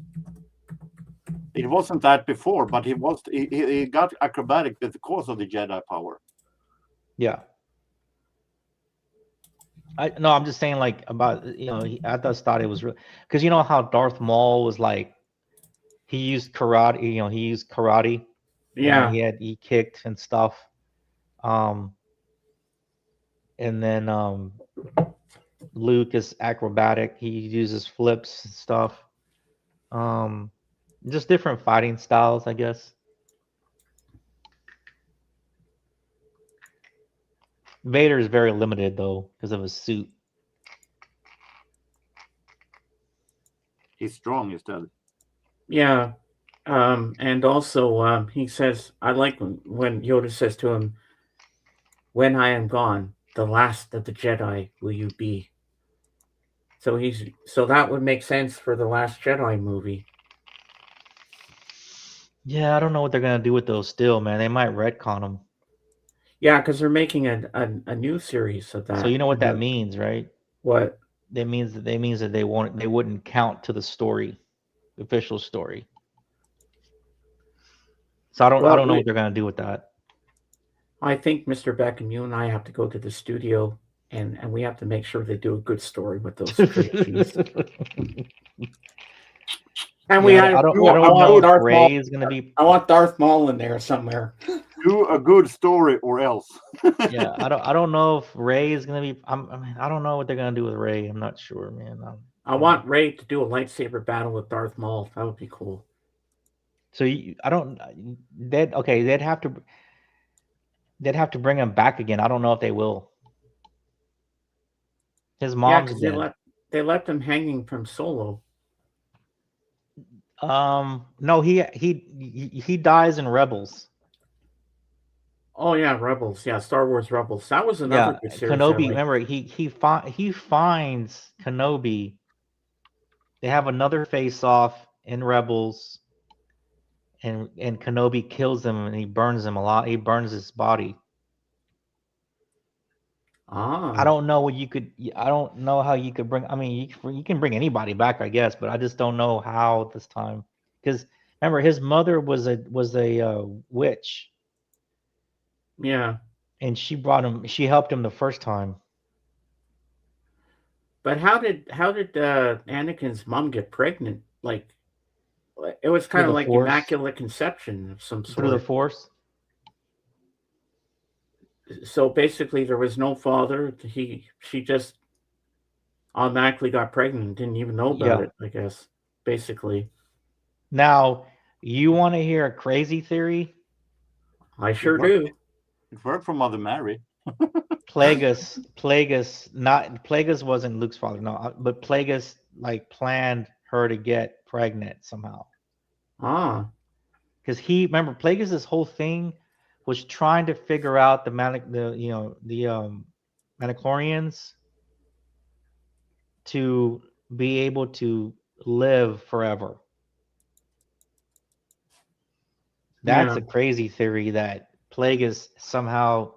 It wasn't that before, but he got acrobatic because of the Jedi power. Yeah. I'm just saying about, I just thought it was real because you know how Darth Maul was like, he used karate. Yeah. He kicked and stuff. And then Luke is acrobatic. He uses flips and stuff. Just different fighting styles, I guess. Vader is very limited though because of his suit. He's strong instead. Yeah. And also he says, I like when Yoda says to him, when I am gone, the last of the Jedi will you be. So that would make sense for the Last Jedi movie. Yeah, I don't know what they're gonna do with those still, man. They might retcon them. Yeah, because they're making a new series of that. So you know what that means, right? What? That means that they wouldn't count to the story, the official story. So I don't know what they're gonna do with that. I think Mr. Beckham, you and I have to go to the studio and we have to make sure they do a good story with those trilogies. And we Yeah, had I don't know if Darth Ray Maul. is gonna be. I want Darth Maul in there somewhere. Do a good story or else. Yeah, I don't know if Ray is gonna be. I mean, I don't know what they're gonna do with Ray. I'm not sure, man. I want Ray to do a lightsaber battle with Darth Maul. That would be cool. So I don't. They'd have to bring him back again. I don't know if they will. His mom's dead. They left him hanging from Solo. No, he dies in Rebels. Oh yeah, Rebels. Yeah, Star Wars Rebels. That was another good series. Kenobi. Remember, he finds Kenobi. They have another face-off in Rebels, and Kenobi kills him, and he burns him a lot. He burns his body. I don't know what you could. I don't know how you could bring. I mean, you can bring anybody back, I guess, but I just don't know how this time. Because remember, his mother was a witch. Yeah. And she brought him. She helped him the first time. But how did Anakin's mom get pregnant? Like, it was kind of like Force. Immaculate conception of some sort. Through the Force. So basically, there was no father. She just automatically got pregnant, didn't even know about it. I guess basically. Now, you want to hear a crazy theory? I sure do. It worked for Mother Mary. Plagueis wasn't Luke's father, no, but Plagueis like planned her to get pregnant somehow. Because remember Plagueis' whole thing was trying to figure out the Midichlorians to be able to live forever. That's a crazy theory that Plagueis somehow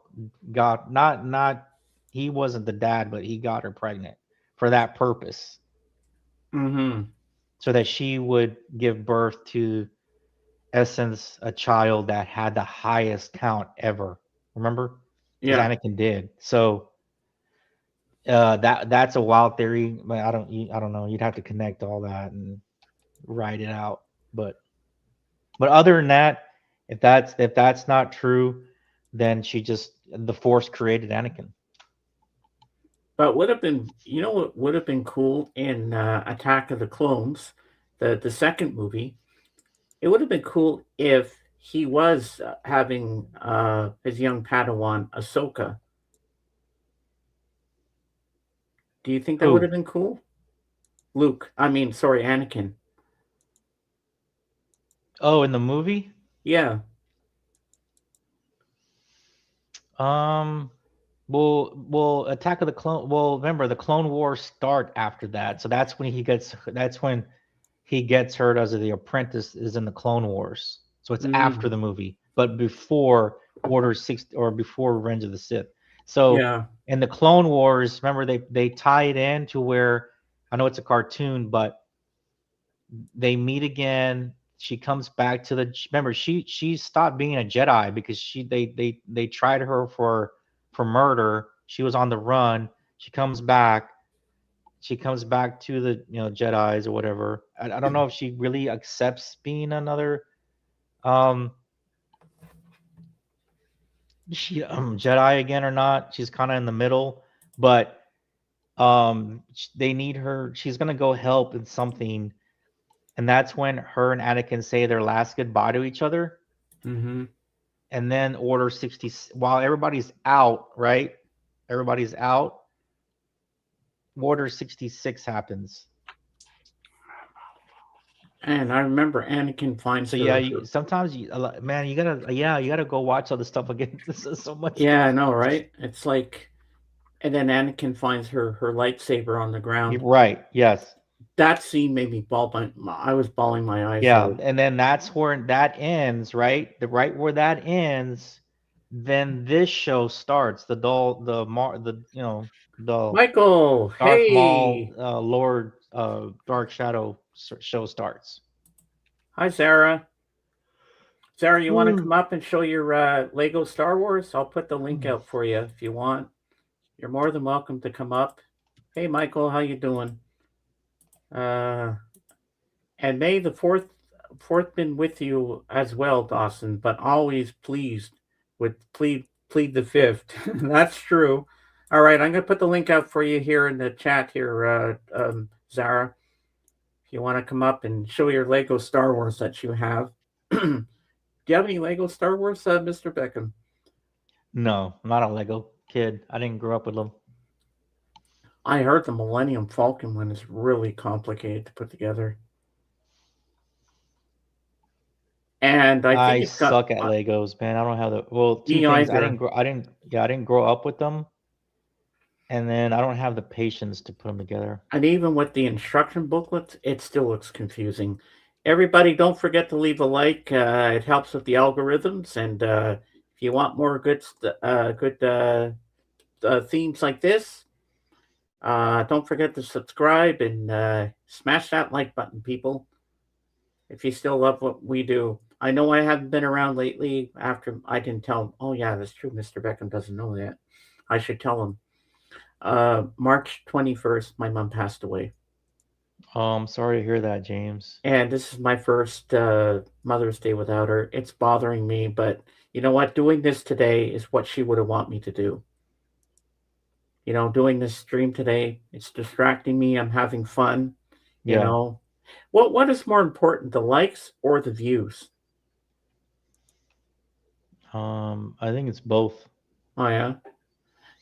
got not he wasn't the dad, but he got her pregnant for that purpose. Mm-hmm. So that she would give birth to Essence, a child that had the highest count ever. Remember? Yeah. Anakin did. So that's a wild theory, but I don't know. You'd have to connect all that and write it out. But other than that, if that's not true, then the Force created Anakin. But would have been, what would have been cool in Attack of the Clones, the second movie. It would have been cool if he was having his young Padawan Ahsoka. Do you think that would have been cool? Anakin. Oh, in the movie? Yeah. Well, Attack of the Clone. Well, remember the Clone Wars start after that, so that's when he gets hurt as the apprentice is in the Clone Wars. So it's after the movie, but before Order 6 or before Revenge of the Sith. So in the Clone Wars, remember they tie it in to where I know it's a cartoon, but they meet again. She comes back to remember she stopped being a Jedi because they tried her for murder. She was on the run. She comes back to the Jedis or whatever. I don't know if she really accepts being another Jedi again or not. She's kind of in the middle, but they need her. She's gonna go help in something. And that's when her and Anakin say their last goodbye to each other. Mm-hmm. And then Order 60, while everybody's out, right? Everybody's out. Order 66 happens. And I remember Anakin finds So her. yeah, sometimes man, you gotta go watch all this stuff again. This is so much. Yeah, stuff. I know, right? It's like, and then Anakin finds her lightsaber on the ground. Right. Yes. That scene made me I was bawling my eyes Yeah, out. and then that's where that ends, right? Right where that ends, then this show starts. The Michael, Darth hey. Maul, Lord Dark Shadow show starts. Hi, Sarah. Sarah, you want to Hmm. come up and show your Lego Star Wars? I'll put the link out for you if you want. You're more than welcome to come up. Hey, Michael, how you doing? And may the fourth been with you as well, Dawson, but always pleased with plead the fifth. That's true. All right, I'm gonna put the link out for you here in the chat here, Zara. If you want to come up and show your Lego Star Wars that you have. Do you have any Lego Star Wars, Mr. Beckham? No, I'm not a Lego kid. I didn't grow up with them. I heard the Millennium Falcon one is really complicated to put together. And I think suck at Legos, man. I don't have the two things. either. I didn't grow up with them, and then I don't have the patience to put them together. And even with the instruction booklets, it still looks confusing. Everybody, don't forget to leave a like. It helps with the algorithms, and if you want more good themes like this, don't forget to subscribe and smash that like button, people. If you still love what we do. I know I haven't been around lately after I didn't tell him. Oh, yeah, that's true. Mr. Beckham doesn't know that. I should tell him. March 21st, my mom passed away. I'm sorry to hear that, James. And this is my first Mother's Day without her. It's bothering me, but you know what? Doing this today is what she would have wanted me to do. You know, doing this stream today, it's distracting me. I'm having fun. You know, what is more important, the likes or the views? I think it's both. Oh yeah,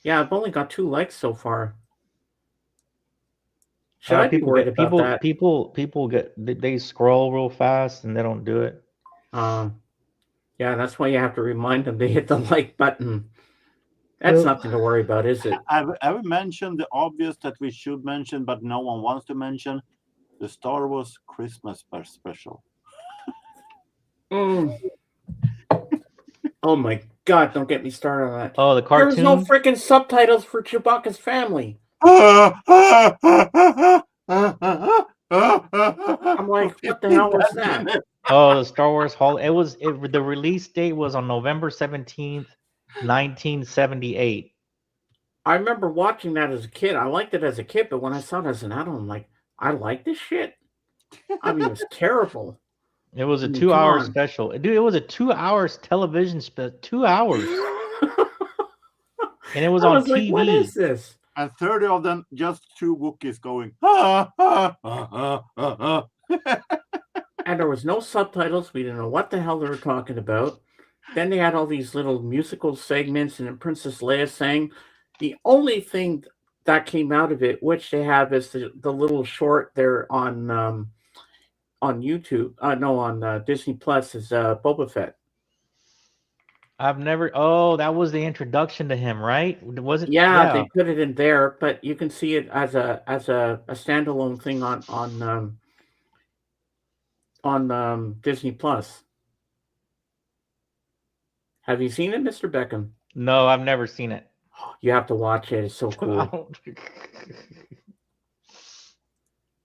yeah. I've only got 2 likes so far. Should I be worried about that? People they scroll real fast and they don't do it. Yeah, that's why you have to remind them to hit the like button. That's nothing to worry about, is it? I've mentioned the obvious that we should mention, but no one wants to mention the Star Wars Christmas special. Oh my God! Don't get me started on that. Oh, the cartoon. There's no freaking subtitles for Chewbacca's family. I'm like, what the hell was that? Oh, the Star Wars Hall. The release date was on November 17th, 1978. I remember watching that as a kid. I liked it as a kid, but when I saw it as an adult, I'm like, I like this shit. I mean, it was terrible. It was a 2-hour special. Dude, it was a 2 hours television special. 2 hours. And it was on TV. Like, what is this? And 30 of them, just 2 Wookiees going. And there was no subtitles. We didn't know what the hell they were talking about. Then they had all these little musical segments, and then Princess Leia sang. The only thing that came out of it, which they have, is the little short there on YouTube. On Disney Plus is Boba Fett. I've never. Oh, that was the introduction to him, right? Was it? Yeah, they put it in there, but you can see it as a standalone thing on Disney Plus. Have you seen it, Mr. Beckham? No, I've never seen it. You have to watch it. It's so cool.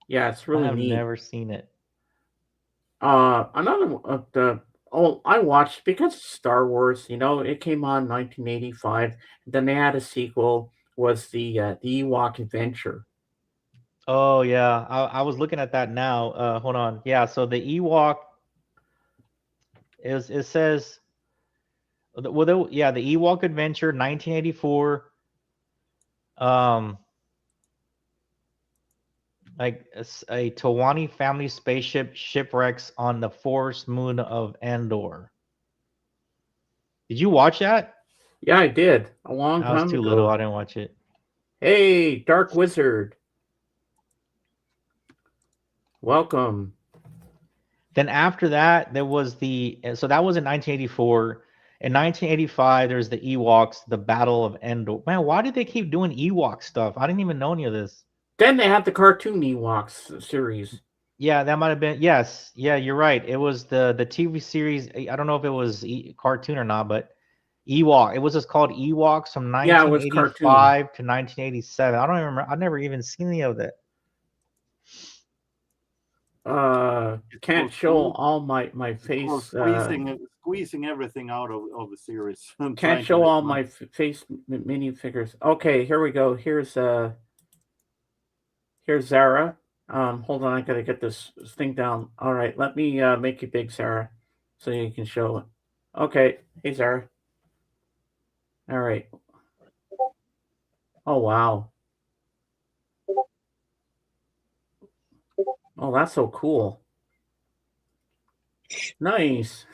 Yeah, it's really neat. I've never seen it. Another I watched because it's Star Wars. You know, it came on in 1985. Then they had a sequel. Was the Ewok Adventure? Oh yeah, I was looking at that now. Hold on. Yeah, so the Ewok it says. Well, the Ewok Adventure, 1984. Like a Tawani family spaceship shipwrecks on the forest moon of Andor. Did you watch that? Yeah, I did. A long time ago. I was too little. I didn't watch it. Hey, Dark Wizard. Welcome. Then after that, there was so that was in 1984. In 1985, there's the Ewoks, the Battle of Endor. Man, why did they keep doing Ewok stuff? I didn't even know any of this. Then they had the cartoon Ewoks series. Yeah, that might have been. Yes, yeah, you're right. It was the TV series. I don't know if it was cartoon or not, but Ewok. It was just called Ewoks from Yeah, it was cartoon. 1985 to 1987. I don't even remember. I've never even seen any of that. Can't show all my face. Squeezing everything out of the series. Can't show all my face minifigures. Okay, here we go. Here's Zara. Hold on, I gotta get this thing down. All right, let me make you big, Zara, so you can show it. Okay, hey Zara. All right. Oh wow. Oh, that's so cool. Nice.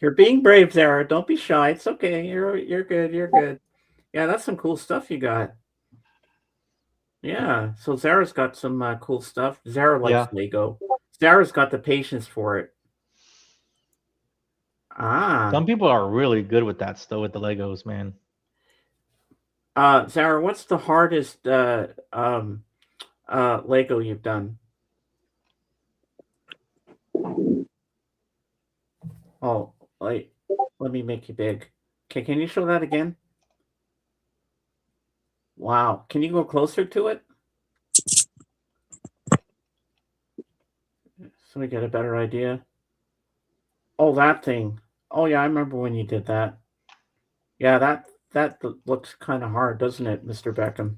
You're being brave, Zara. Don't be shy. It's okay. You're good. You're good. Yeah, that's some cool stuff you got. Yeah. So Zara's got some cool stuff. Zara likes Lego. Zara's got the patience for it. Some people are really good with that stuff with the Legos, man. Zara, what's the hardest Lego you've done? Oh, let me make you big. Okay, can you show that again? Wow. Can you go closer to it? So we get a better idea. Oh, that thing. Oh yeah, I remember when you did that. Yeah, that looks kind of hard, doesn't it, Mr. Beckham?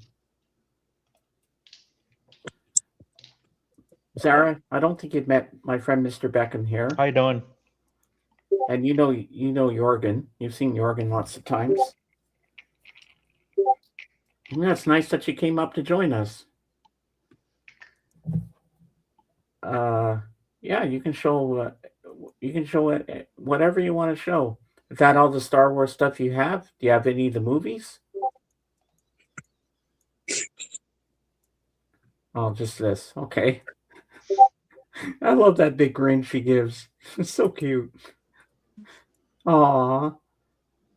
Zara, I don't think you've met my friend Mr. Beckham here. How you doing? And you know Jorgen. You've seen Jorgen lots of times. Yeah, it's nice that you came up to join us. Yeah, you can show it whatever you want to show. Is that all the Star Wars stuff you have? Do you have any of the movies? Oh, just this. Okay. I love that big grin she gives. It's so cute. Aw.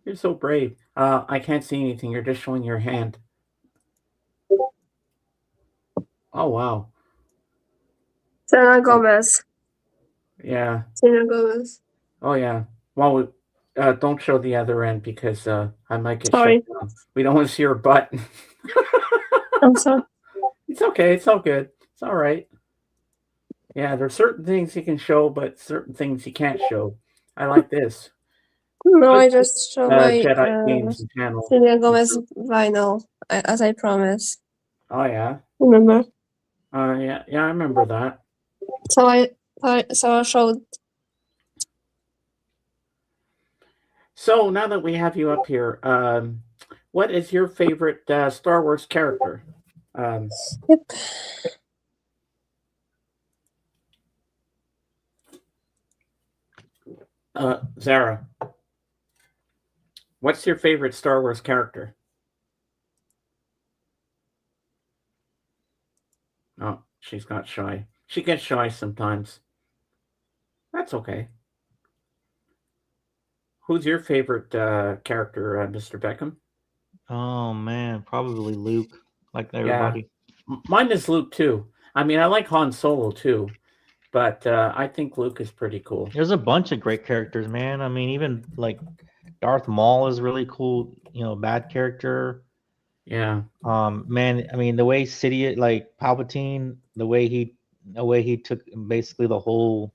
You're so brave. I can't see anything. You're just showing your hand. Oh, wow. Selena Gomez. Yeah. Selena Gomez. Oh, yeah. Well, don't show the other end because I might get Sorry. shut down. We don't want to see her butt. I'm sorry. It's okay. It's all good. It's all right. Yeah, there's certain things you can show, but certain things you can't show. I like this. No, I just show my Jedi games and channel. Selena Gomez vinyl, as I promised. Oh yeah. Remember? Yeah, I remember that. So I showed. So now that we have you up here, what is your favorite Star Wars character? Yep. Zara, what's your favorite Star Wars character? Oh, she's got shy. She gets shy sometimes. That's okay. Who's your favorite character, Mr. Beckham? Oh man, probably Luke, like everybody. Yeah. Mine is Luke too. I mean, I like Han Solo too, but I think Luke is pretty cool. There's a bunch of great characters, man. I mean, even like Darth Maul is really cool. Bad character. Yeah. Man, I mean, the way Sidious, like Palpatine, the way he took basically the whole.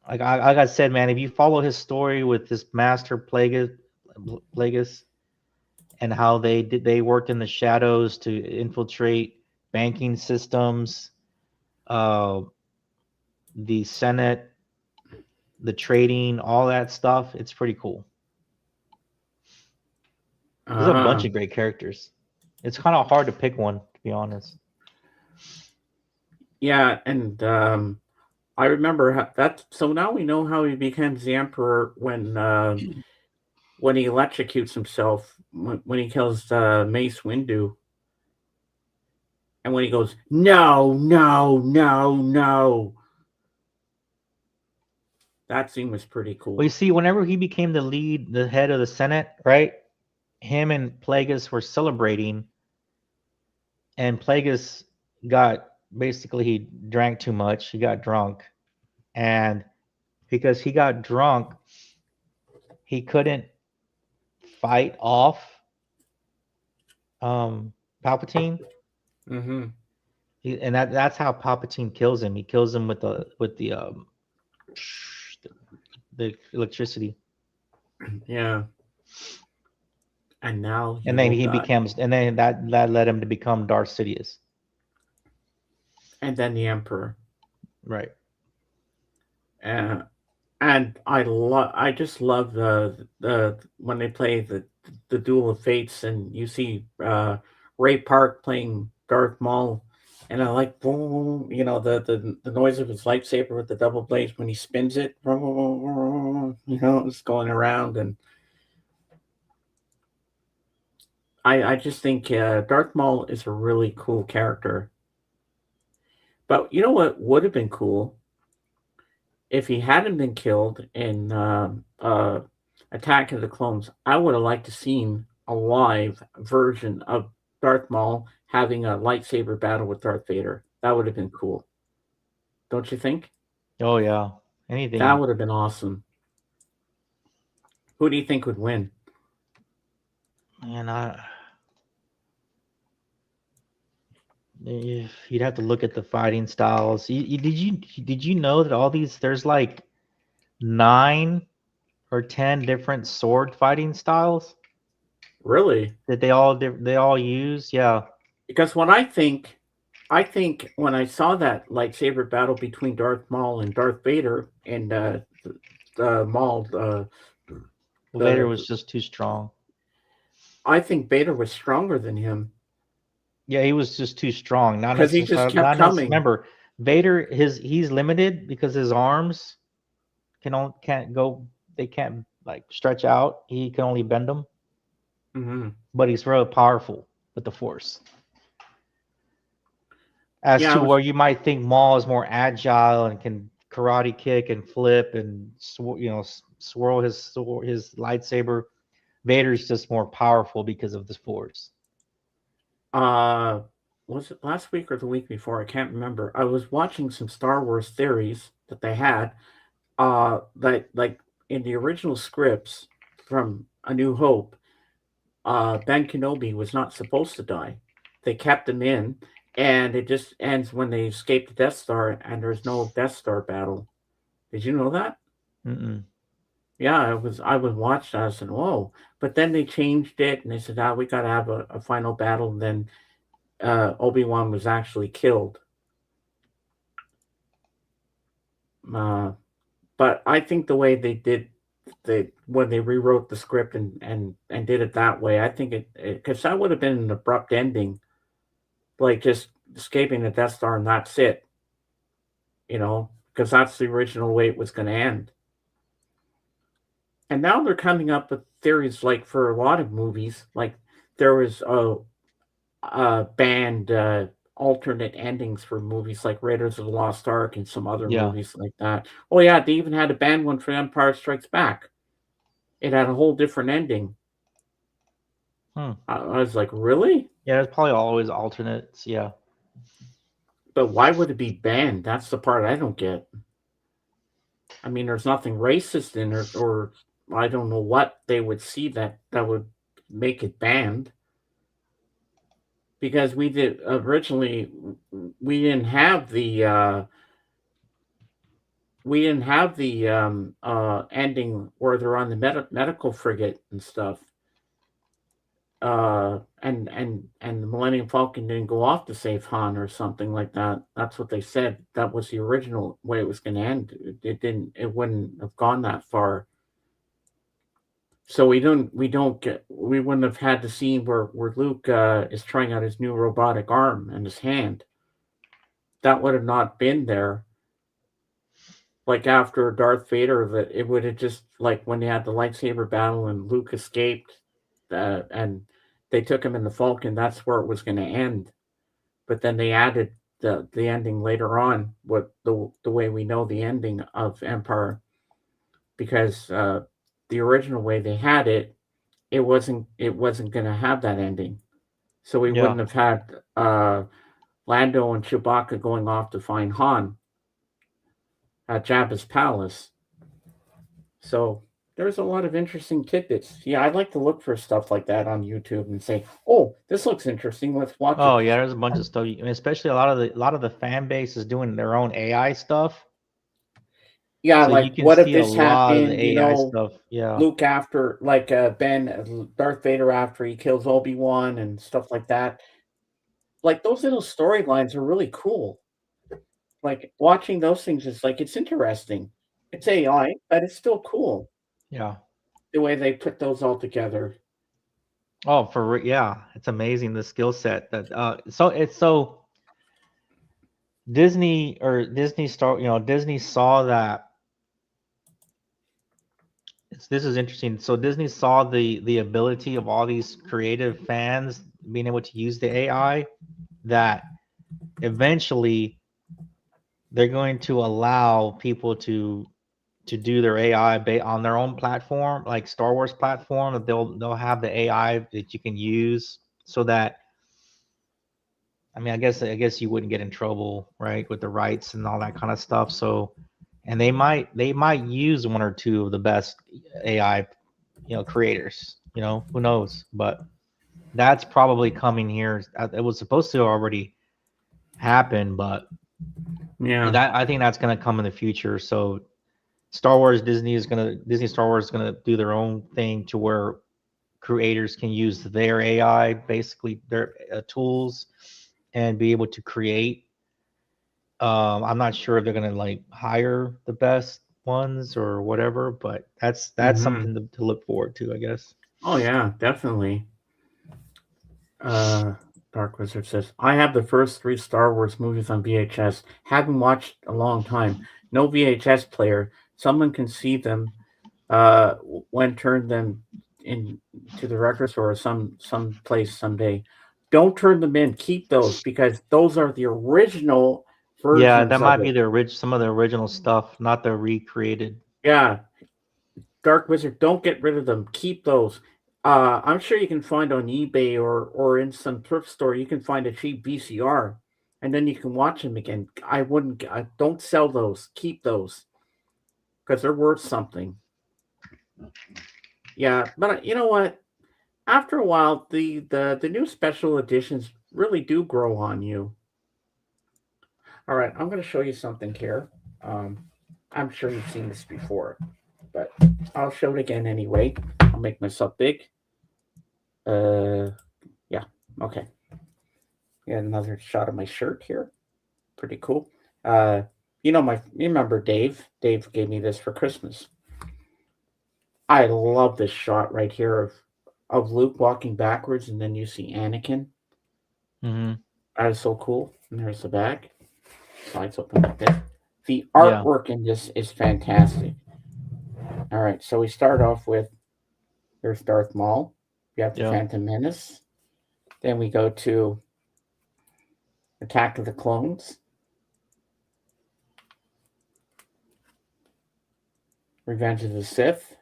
Like I said, man, if you follow his story with this master Plagueis, and how they worked in the shadows to infiltrate banking systems, the Senate, the trading, all that stuff, it's pretty cool. There's a bunch of great characters. It's kind of hard to pick one, to be honest. Yeah, and I remember that. So now we know how he becomes the Emperor when when he electrocutes himself when he kills Mace Windu, and when he goes, no, no, no, no. That scene was pretty cool. Well, you see, whenever he became the head of the Senate, right? Him and Plagueis were celebrating, and Plagueis he drank too much. He got drunk, and because he got drunk, he couldn't fight off Palpatine. Mm-hmm. And that's how Palpatine kills him. He kills him with the electricity. Yeah. And now And then he will die. becomes, and then that led him to become Darth Sidious. And then the Emperor. Right. And I just love the when they play the Duel of Fates, and you see Ray Park playing Darth Maul, and I like boom, the noise of his lightsaber with the double blades when he spins it, it's going around, and I just think Darth Maul is a really cool character. But you know what would have been cool? If he hadn't been killed in Attack of the Clones, I would have liked to seen a live version of Darth Maul having a lightsaber battle with Darth Vader. That would have been cool. Don't you think? Oh yeah. Anything. That would have been awesome. Who do you think would win? And you'd have to look at the fighting styles. Did you know that all these, there's like 9 or 10 different sword fighting styles Really? that they all use? Yeah. Because when I think when I saw that lightsaber battle between Darth Maul and Darth Vader, and Maul, Vader was just too strong. I think Vader was stronger than him. Yeah, he was just too strong. Not because he just kept coming. Remember, Vader, he's limited because his arms can't go. They can't like stretch out. He can only bend them. Mm-hmm. But he's really powerful with the Force. To where you might think Maul is more agile and can karate kick and flip and swirl his lightsaber. Vader's just more powerful because of the Force. Was it last week or the week before? I can't remember. I was watching some Star Wars theories that they had. That like in the original scripts from A New Hope, Ben Kenobi was not supposed to die. They kept him in, and it just ends when they escape the Death Star, and there's no Death Star battle. Did you know that? Mm-mm. Yeah, I was watched that. I said, whoa. But then they changed it, and they said, we got to have a final battle. And then Obi-Wan was actually killed. But I think the way they did, when they rewrote the script and did it that way, I think because that would have been an abrupt ending, like just escaping the Death Star and that's it. Because that's the original way it was going to end. And now they're coming up with theories, like for a lot of movies, like there was banned alternate endings for movies like Raiders of the Lost Ark and some other movies like that. Oh yeah, they even had a banned one for Empire Strikes Back. It had a whole different ending. I was like, really? Yeah, it's probably always alternates. Yeah. But why would it be banned? That's the part I don't get. I mean, there's nothing racist in it, or I don't know what they would see that would make it banned. Because we didn't have the ending where they're on the medical frigate and stuff. And the Millennium Falcon didn't go off to save Han or something like that. That's what they said. That was the original way it was going to end. It wouldn't have gone that far. So we wouldn't have had the scene where Luke is trying out his new robotic arm and his hand. That would have not been there. like after Darth Vader, that it would have just like when they had the lightsaber battle and Luke escaped, and they took him in the Falcon. That's where it was going to end. But then they added the ending later on, what the way we know the ending of Empire, because the original way they had it, it wasn't going to have that ending, so we Yeah. wouldn't have had Lando and Chewbacca going off to find Han at Jabba's palace. So there's a lot of interesting tidbits. Yeah, I like to look for stuff like that on YouTube and say, "Oh, this looks interesting. Let's watch Oh it." yeah, there's a bunch of stuff. Especially a lot of the fan base is doing their own AI stuff. Yeah, So you like can what if see a this lot of the happened? AI stuff. Yeah. Luke after like Darth Vader after he kills Obi-Wan and stuff like that. Like those little storylines are really cool. Like watching those things is like it's interesting. It's AI, but it's still cool Yeah. the way they put those all together. Oh, yeah, it's amazing the skill set that so Disney or Disney Star, Disney saw that this is interesting. So Disney saw the ability of all these creative fans being able to use the AI, that eventually they're going to allow people to do their AI on their own platform, like Star Wars platform. That they'll have the AI that you can use, so that, I mean, I guess you wouldn't get in trouble, right, with the rights and all that kind of stuff. So, and they might use one or two of the best AI, creators. Who knows? But that's probably coming here. It was supposed to already happen, but Yeah. I think that's going to come in the future. So, Disney Star Wars is gonna do their own thing to where creators can use their AI, basically their tools, and be able to create. I'm not sure if they're gonna like hire the best ones or whatever, but that's Mhm. something to look forward to, I guess. Oh yeah, definitely. Dark Wizard says, I have the first 3 Star Wars movies on VHS. Haven't watched a long time. No VHS player. Someone can see them when turn them in to the record store or some place someday. Don't turn them in. Keep those because those are the original Yeah, versions that of might be it. some of the original stuff, not the recreated. Yeah, Dark Wizard, don't get rid of them. Keep those. I'm sure you can find on eBay or in some thrift store. You can find a cheap VCR, and then you can watch them again. Don't sell those. Keep those because they're worth something. Yeah, but you know what? After a while, the new special editions really do grow on you. All right, I'm going to show you something here. Um, I'm sure you've seen this before, but I'll show it again anyway. I'll make myself big. Yeah, okay. Got another shot of my shirt here. Pretty cool. You remember Dave? Dave gave me this for Christmas. I love this shot right here of Luke walking backwards, and then you see Anakin. Mm-hmm. That is so cool. And there's the back. Slides open like this. The artwork in this is fantastic. All right, so we start off with there's Darth Maul. We have the Phantom Menace. Then we go to Attack of the Clones. Revenge of the Sith.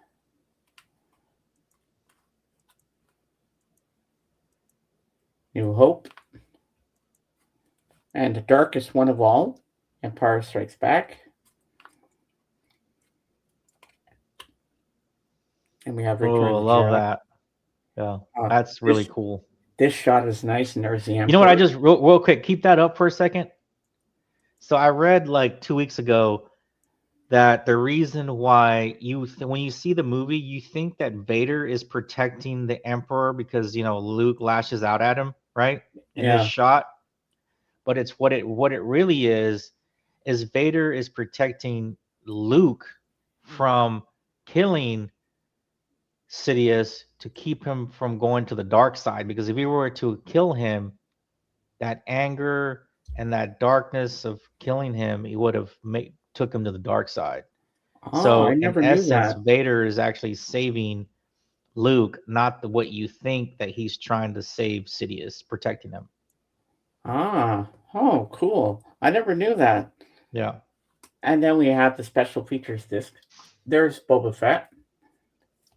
New Hope. And the darkest one of all, Empire Strikes Back. And we have Return Oh, I of the love Jedi. that. Yeah, that's really cool. This shot is nice, and there's the Emperor. You know what? I just real quick, keep that up for a second. So I read like 2 weeks ago that the reason why when you see the movie, you think that Vader is protecting the Emperor because Luke lashes out at him, right? In this shot. But it's what it really is Vader is protecting Luke from killing Sidious to keep him from going to the dark side, because if he were to kill him, that anger and that darkness of killing him, he would have took him to the dark side. Oh, So I in never knew essence, that. Vader is actually saving Luke, not what you think that he's trying to save Sidious, protecting him. Ah, oh, cool. I never knew that. Yeah. And then we have the special features disc. There's Boba Fett,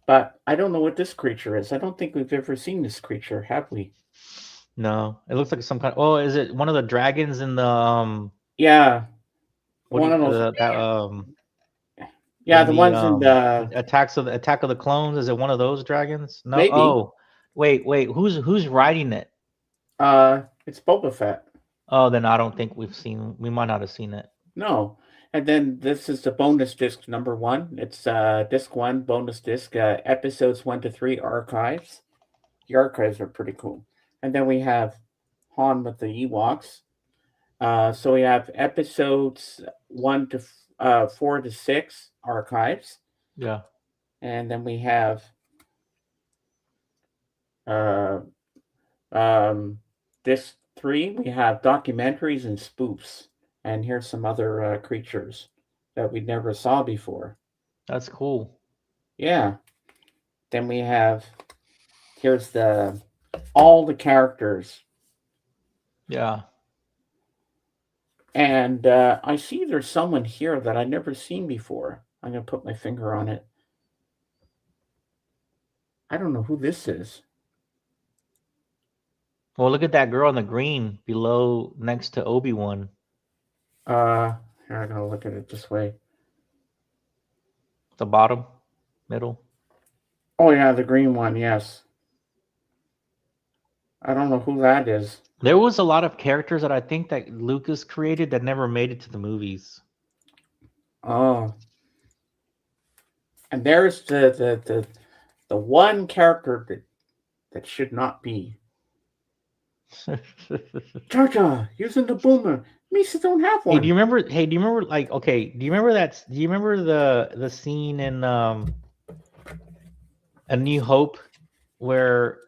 but I don't know what this creature is. I don't think we've ever seen this creature, have we? No, it looks like some kind. Oh, is it one of the dragons in the Yeah, What do one you of those. Yeah, in the the ones in the Attack of the Clones? Is it one of those dragons? No. maybe. Oh, wait. Who's riding it? It's Boba Fett. Oh, then I don't think we've seen. We might not have seen it. No. And then this is the bonus disc number 1. It's disc 1 bonus disc, episodes 1 to 3 archives. The archives are pretty cool. And then we have Han with the Ewoks. So we have episodes 1 to 4 to 6 archives. Yeah. And then we have disc 3, we have documentaries and spoofs. And here's some other creatures that we never saw before. That's cool. Yeah. Then we have, here's all the characters. Yeah. And I see there's someone here that I've never seen before. I'm going to put my finger on it. I don't know who this is. Well, look at that girl in the green below, next to Obi-Wan. Here, I'm going to look at it this way. The bottom, middle. Oh, yeah, the green one, yes. I don't know who that is. There was a lot of characters that I think that Lucas created that never made it to the movies. Oh. And there's the one character that should not be. Jar Jar using the boomer. Misa don't have one. Hey, do you remember like okay, do you remember the scene in A New Hope where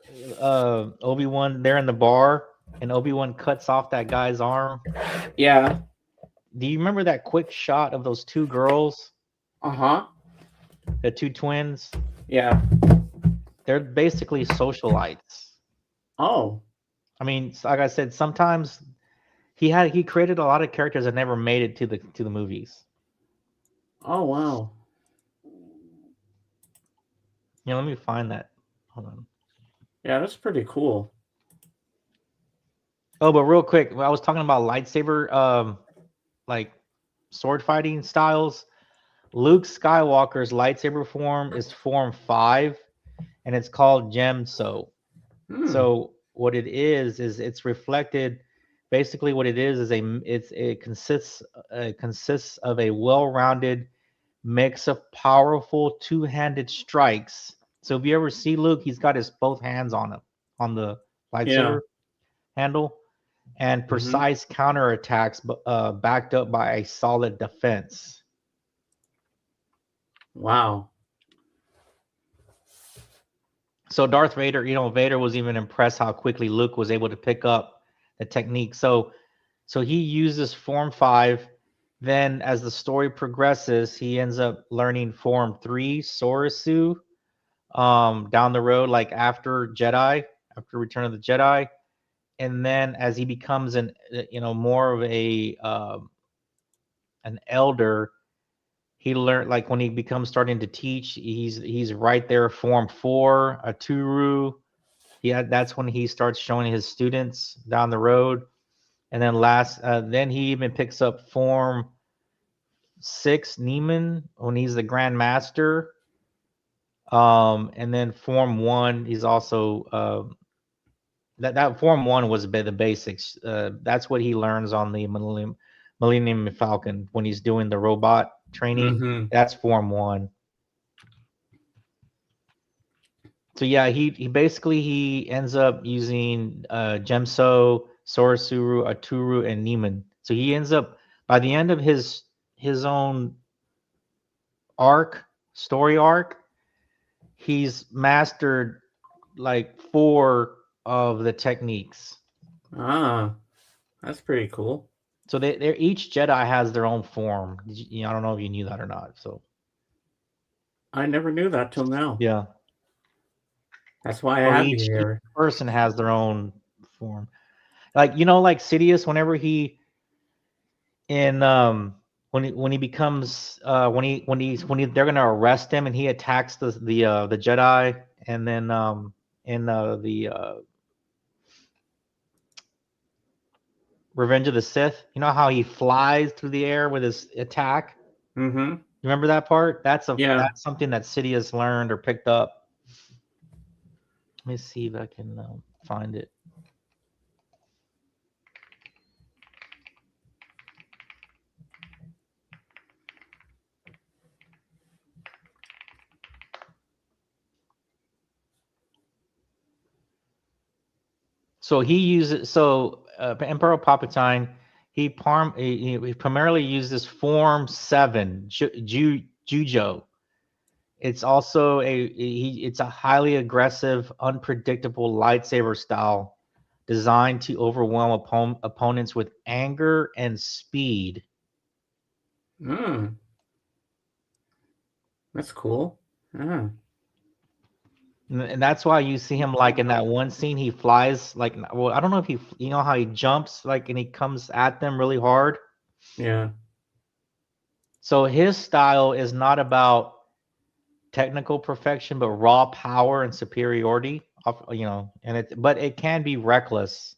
Obi-Wan, they're in the bar and Obi-Wan cuts off that guy's arm? Yeah. Do you remember that quick shot of those two girls? Uh-huh. The two twins? Yeah. They're basically socialites. Oh. I mean, like I said, sometimes he created a lot of characters that never made it to the movies. Oh, wow. Yeah, let me find that. Hold on. Yeah, that's pretty cool. Oh, but real quick, I was talking about lightsaber, like sword fighting styles. Luke Skywalker's lightsaber form is Form 5, and it's called Gemso. So what it is it's reflected. Basically, what it is it consists of a well-rounded mix of powerful two-handed strikes. So if you ever see Luke, he's got his both hands on the lightsaber handle, and precise counterattacks, backed up by a solid defense. Wow. So Darth Vader, Vader was even impressed how quickly Luke was able to pick up the technique. So he uses Form 5. Then as the story progresses, he ends up learning Form 3, Soresu, down the road, like after Return of the Jedi. And then as he becomes more of an elder, he learned, like when he becomes starting to teach, he's right there, Form 4, Aturu. That's when he starts showing his students down the road. And then then he even picks up Form 6, Neiman, when he's the Grand Master. And then Form 1, he's also that Form 1 was the basics. That's what he learns on the Millennium Falcon when he's doing the robot training. That's Form 1. So yeah, he basically ends up using Gemso, Soresu, Aturu, and Neiman. So he ends up, by the end of his own story arc, he's mastered like 4 of the techniques. Ah, that's pretty cool. So they each Jedi has their own form. I don't know if you knew that or not. So I never knew that till now. yeah, That's why I or have you each here. person has their own form. Like like Sidious, whenever he in when he becomes they're gonna arrest him and he attacks the Jedi, and then in the Revenge of the Sith, you know how he flies through the air with his attack? Mm-hmm. You remember that part? That's Yeah. that's something that Sidious learned or picked up. Let me see if I can find it. So he uses Emperor Palpatine. He primarily uses Form 7 Jujo. It's also it's a highly aggressive, unpredictable lightsaber style designed to overwhelm opponents with anger and speed. Mm. That's cool. Ah. And that's why you see him like in that one scene, he flies like, well, I don't know if you know how he jumps like and he comes at them really hard. Yeah. So his style is not about technical perfection, but raw power and superiority. But it can be reckless.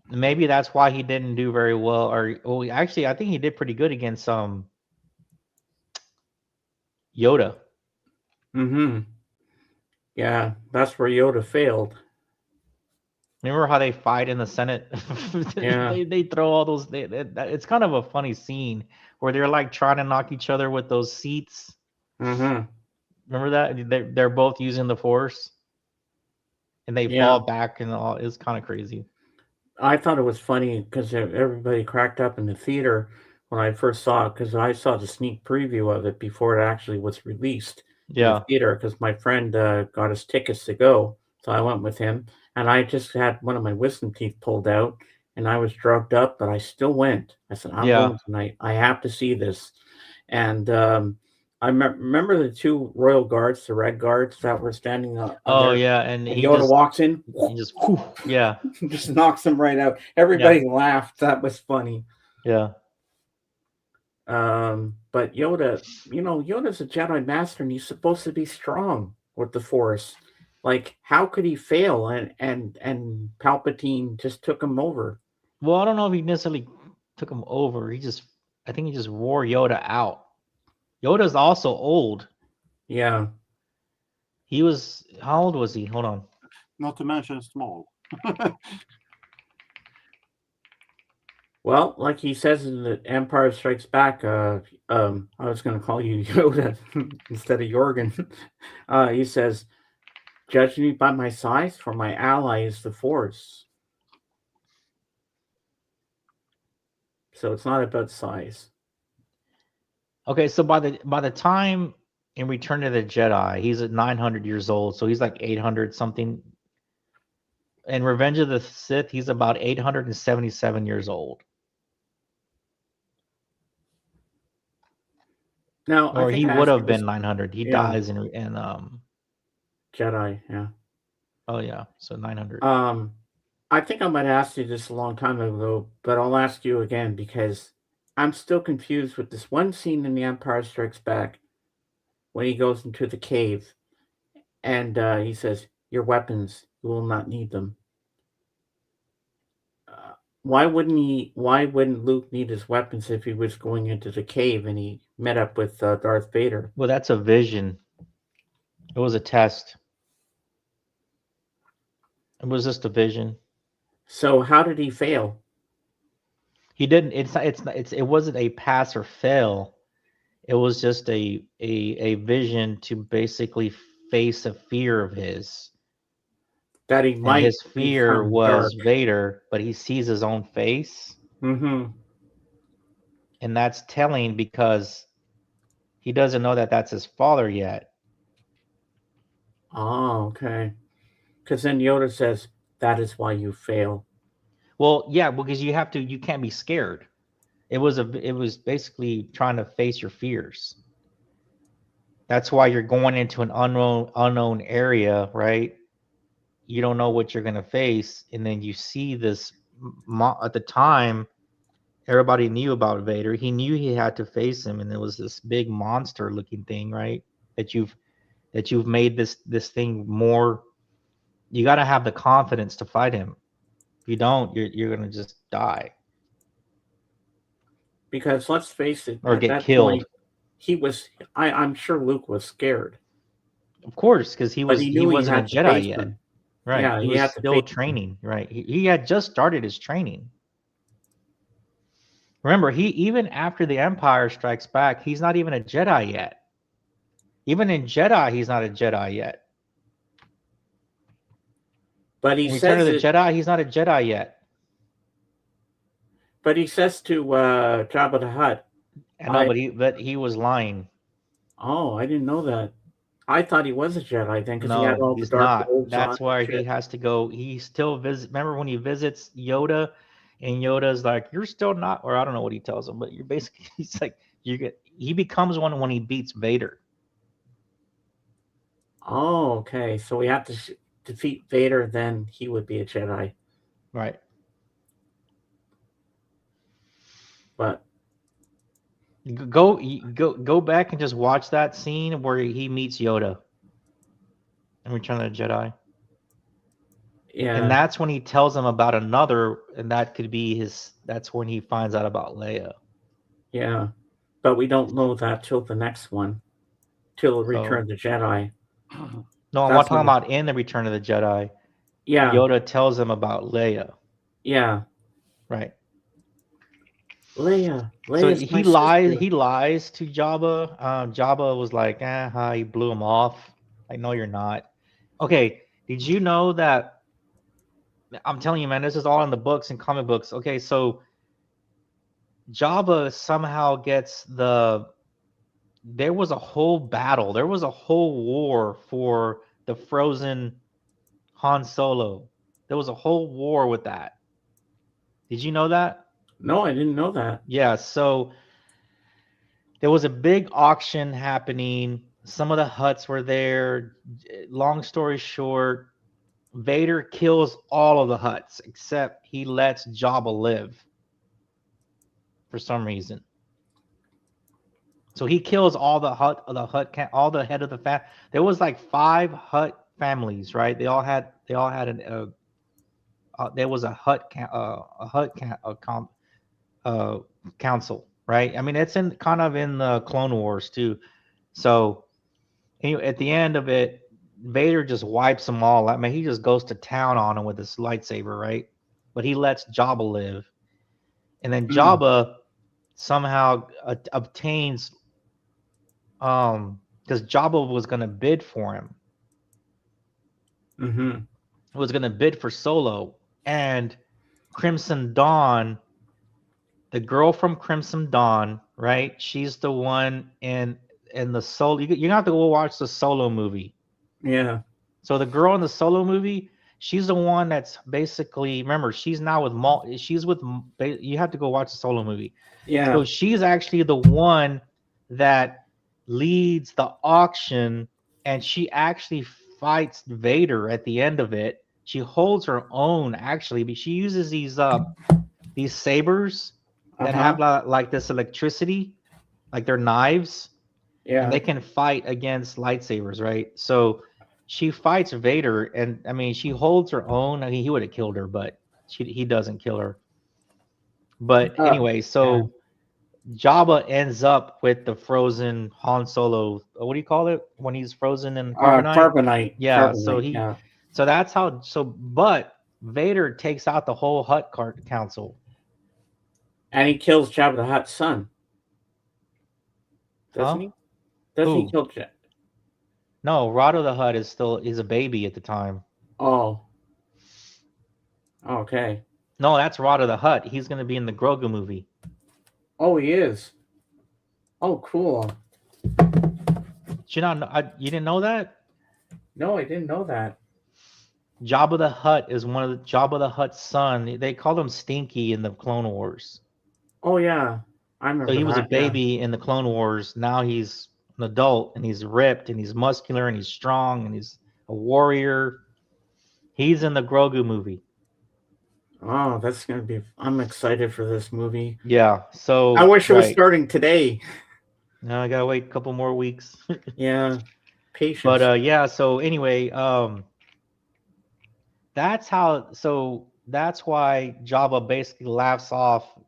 Maybe that's why he didn't do very well. Actually, I think he did pretty good against Yoda. Mm-hmm. Yeah, that's where Yoda failed. Remember how they fight in the Senate? Yeah. they throw all those. It's kind of a funny scene where they're like trying to knock each other with those seats. Mm-hmm. Remember that they're both using the Force, and they Yeah. fall back and all. It's kind of crazy. I thought it was funny because everybody cracked up in the theater when I first saw it, because I saw the sneak preview of it before it actually was released in the Yeah, theater, because my friend got us tickets to go. So I went with him, and I just had one of my wisdom teeth pulled out, and I was drugged up, but I still went. I said, I'm yeah. going tonight. I have to see this. And I remember the two royal guards, the red guards that were standing on Oh there. yeah, and And Yoda walks in, he just yeah, just knocks him right out. Everybody laughed. That was funny. yeah. But Yoda, Yoda's a Jedi Master, and he's supposed to be strong with the Force. Like, how could he fail? And Palpatine just took him over. Well, I don't know if he necessarily took him over. I think he just wore Yoda out. Yoda's also old. Yeah. He was, how old was he? Hold on. Not to mention small. Well, like he says in the Empire Strikes Back, I was going to call you Yoda instead of Jorgen. He says, "Judge me by my size, for my ally is the Force." So it's not about size. Okay, so by the time in Return of the Jedi, he's at 900 years old, so he's like 800 something. In Revenge of the Sith, he's about 877 years old. Now, Or he would have been 900. He dies in Jedi, yeah. Oh yeah, so 900. I think I might ask you this a long time ago, but I'll ask you again because I'm still confused with this one scene in The Empire Strikes Back when he goes into the cave and he says, "Your weapons, you will not need them." Why wouldn't Luke need his weapons if he was going into the cave and he met up with Darth Vader? Well, that's a vision. It was a test. It was just a vision. So how did he fail? He didn't. It wasn't a pass or fail. It was just a vision to basically face a fear of his. That he might. And his fear was dark. Vader, but he sees his own face. Mm-hmm. And that's telling because he doesn't know that that's his father yet. Oh, okay. Because then Yoda says, that is why you fail. Well, yeah, because you can't be scared. It was basically trying to face your fears. That's why you're going into an unknown area, right? You don't know what you're going to face, and then you see this at the time everybody knew about Vader. He knew he had to face him, and there was this big monster looking thing, right? That you've made this thing more. You got to have the confidence to fight him. If you don't, you're going to just die Because let's face it, or at get that killed. point, I'm sure Luke was scared. Of course, because he But he knew he wasn't a had to Jedi face yet. them. Right. Yeah, he he was had to still face them. training. Right. He had just started his training. Remember, even after the Empire Strikes Back, he's not even a Jedi yet. Even in Jedi, he's not a Jedi yet. But he In Return of says the it, Jedi, he's not a Jedi yet. but he says to Jabba the Hutt, I know, but he was lying. "Oh, I didn't know that. I thought he was a Jedi then because he had No, all the he's dark not. robes That's on why and he shit. has to go. He still remember when he visits Yoda, and Yoda's like, "You're still not," or I don't know what he tells him, but you're basically, he's like, he becomes one when he beats Vader. Oh, okay. So we have to defeat Vader, then he would be a Jedi. Right. But Go back and just watch that scene where he meets Yoda in Return of the Jedi. yeah, And that's when he tells him about another, and that could be that's when he finds out about Leia. yeah. But we don't know that till the next one, till Return of the Jedi. No, I'm That's talking when- about in the Return of the Jedi. Yeah, Yoda tells him about Leia. yeah. Right. Leia. So Leia's he my lies. sister. He lies to Jabba. Jabba was like, he blew him off. I know you're not. Okay. Did you know that? I'm telling you, man, this is all in the books and comic books. Okay, so Jabba somehow gets there was a whole battle. There was a whole war for the frozen Han Solo. There was a whole war with that. Did you know that? No, I didn't know that. Yeah, so there was a big auction happening. Some of the Hutts were there. Long story short, Vader kills all of the Hutts except he lets Jabba live for some reason. So he kills all the Hutt, all the head of the family. There was like 5 Hutt families, right? They all had there was a Hutt council, right? I mean, it's in kind of in the Clone Wars too. So anyway, at the end of it, Vader just wipes them all. I mean, he just goes to town on them with his lightsaber, right? But he lets Jabba live, and then Jabba somehow obtains, because Jabba was going to bid for him. Mm-hmm. Was going to bid for Solo, and Crimson Dawn, the girl from Crimson Dawn, right? She's the one in the Solo. You have to go watch the Solo movie. Yeah. So the girl in the Solo movie, she's the one that's basically, remember, she's now with you have to go watch the Solo movie. Yeah. So she's actually the one that leads the auction, and she actually fights Vader at the end of it. She holds her own, actually, but she uses these sabers that have like this electricity, like they're knives. Yeah. And they can fight against lightsabers, right? So she fights Vader, and I mean, she holds her own. I mean, he would have killed her, but he doesn't kill her. But anyway, so Jabba ends up with the frozen Han Solo. What do you call it when he's frozen in carbonite? Carbonite. Yeah. Carbonite, So that's how. But Vader takes out the whole Hutt council, and he kills Jabba the Hutt's son. Doesn't he? Doesn't he kill Jabba? No, Rado the Hutt is a baby at the time. Oh. Okay. No, that's Rado the Hutt. He's going to be in the Grogu movie. Oh, he is. Oh, cool. You didn't know that? No, I didn't know that. Jabba the Hutt is one of the Jabba the Hutt's son. They called him Stinky in the Clone Wars. Oh yeah, I So remember he was a that. Yeah. baby in the Clone Wars. Now he's an adult and he's ripped and he's muscular and he's strong and he's a warrior. He's in the Grogu movie. Oh, that's gonna be. I'm excited for this movie. Yeah. So I wish it was right. starting today. Now I gotta wait a couple more weeks. Yeah, patience. But yeah, so anyway, that's how so that's why Jabba basically laughs off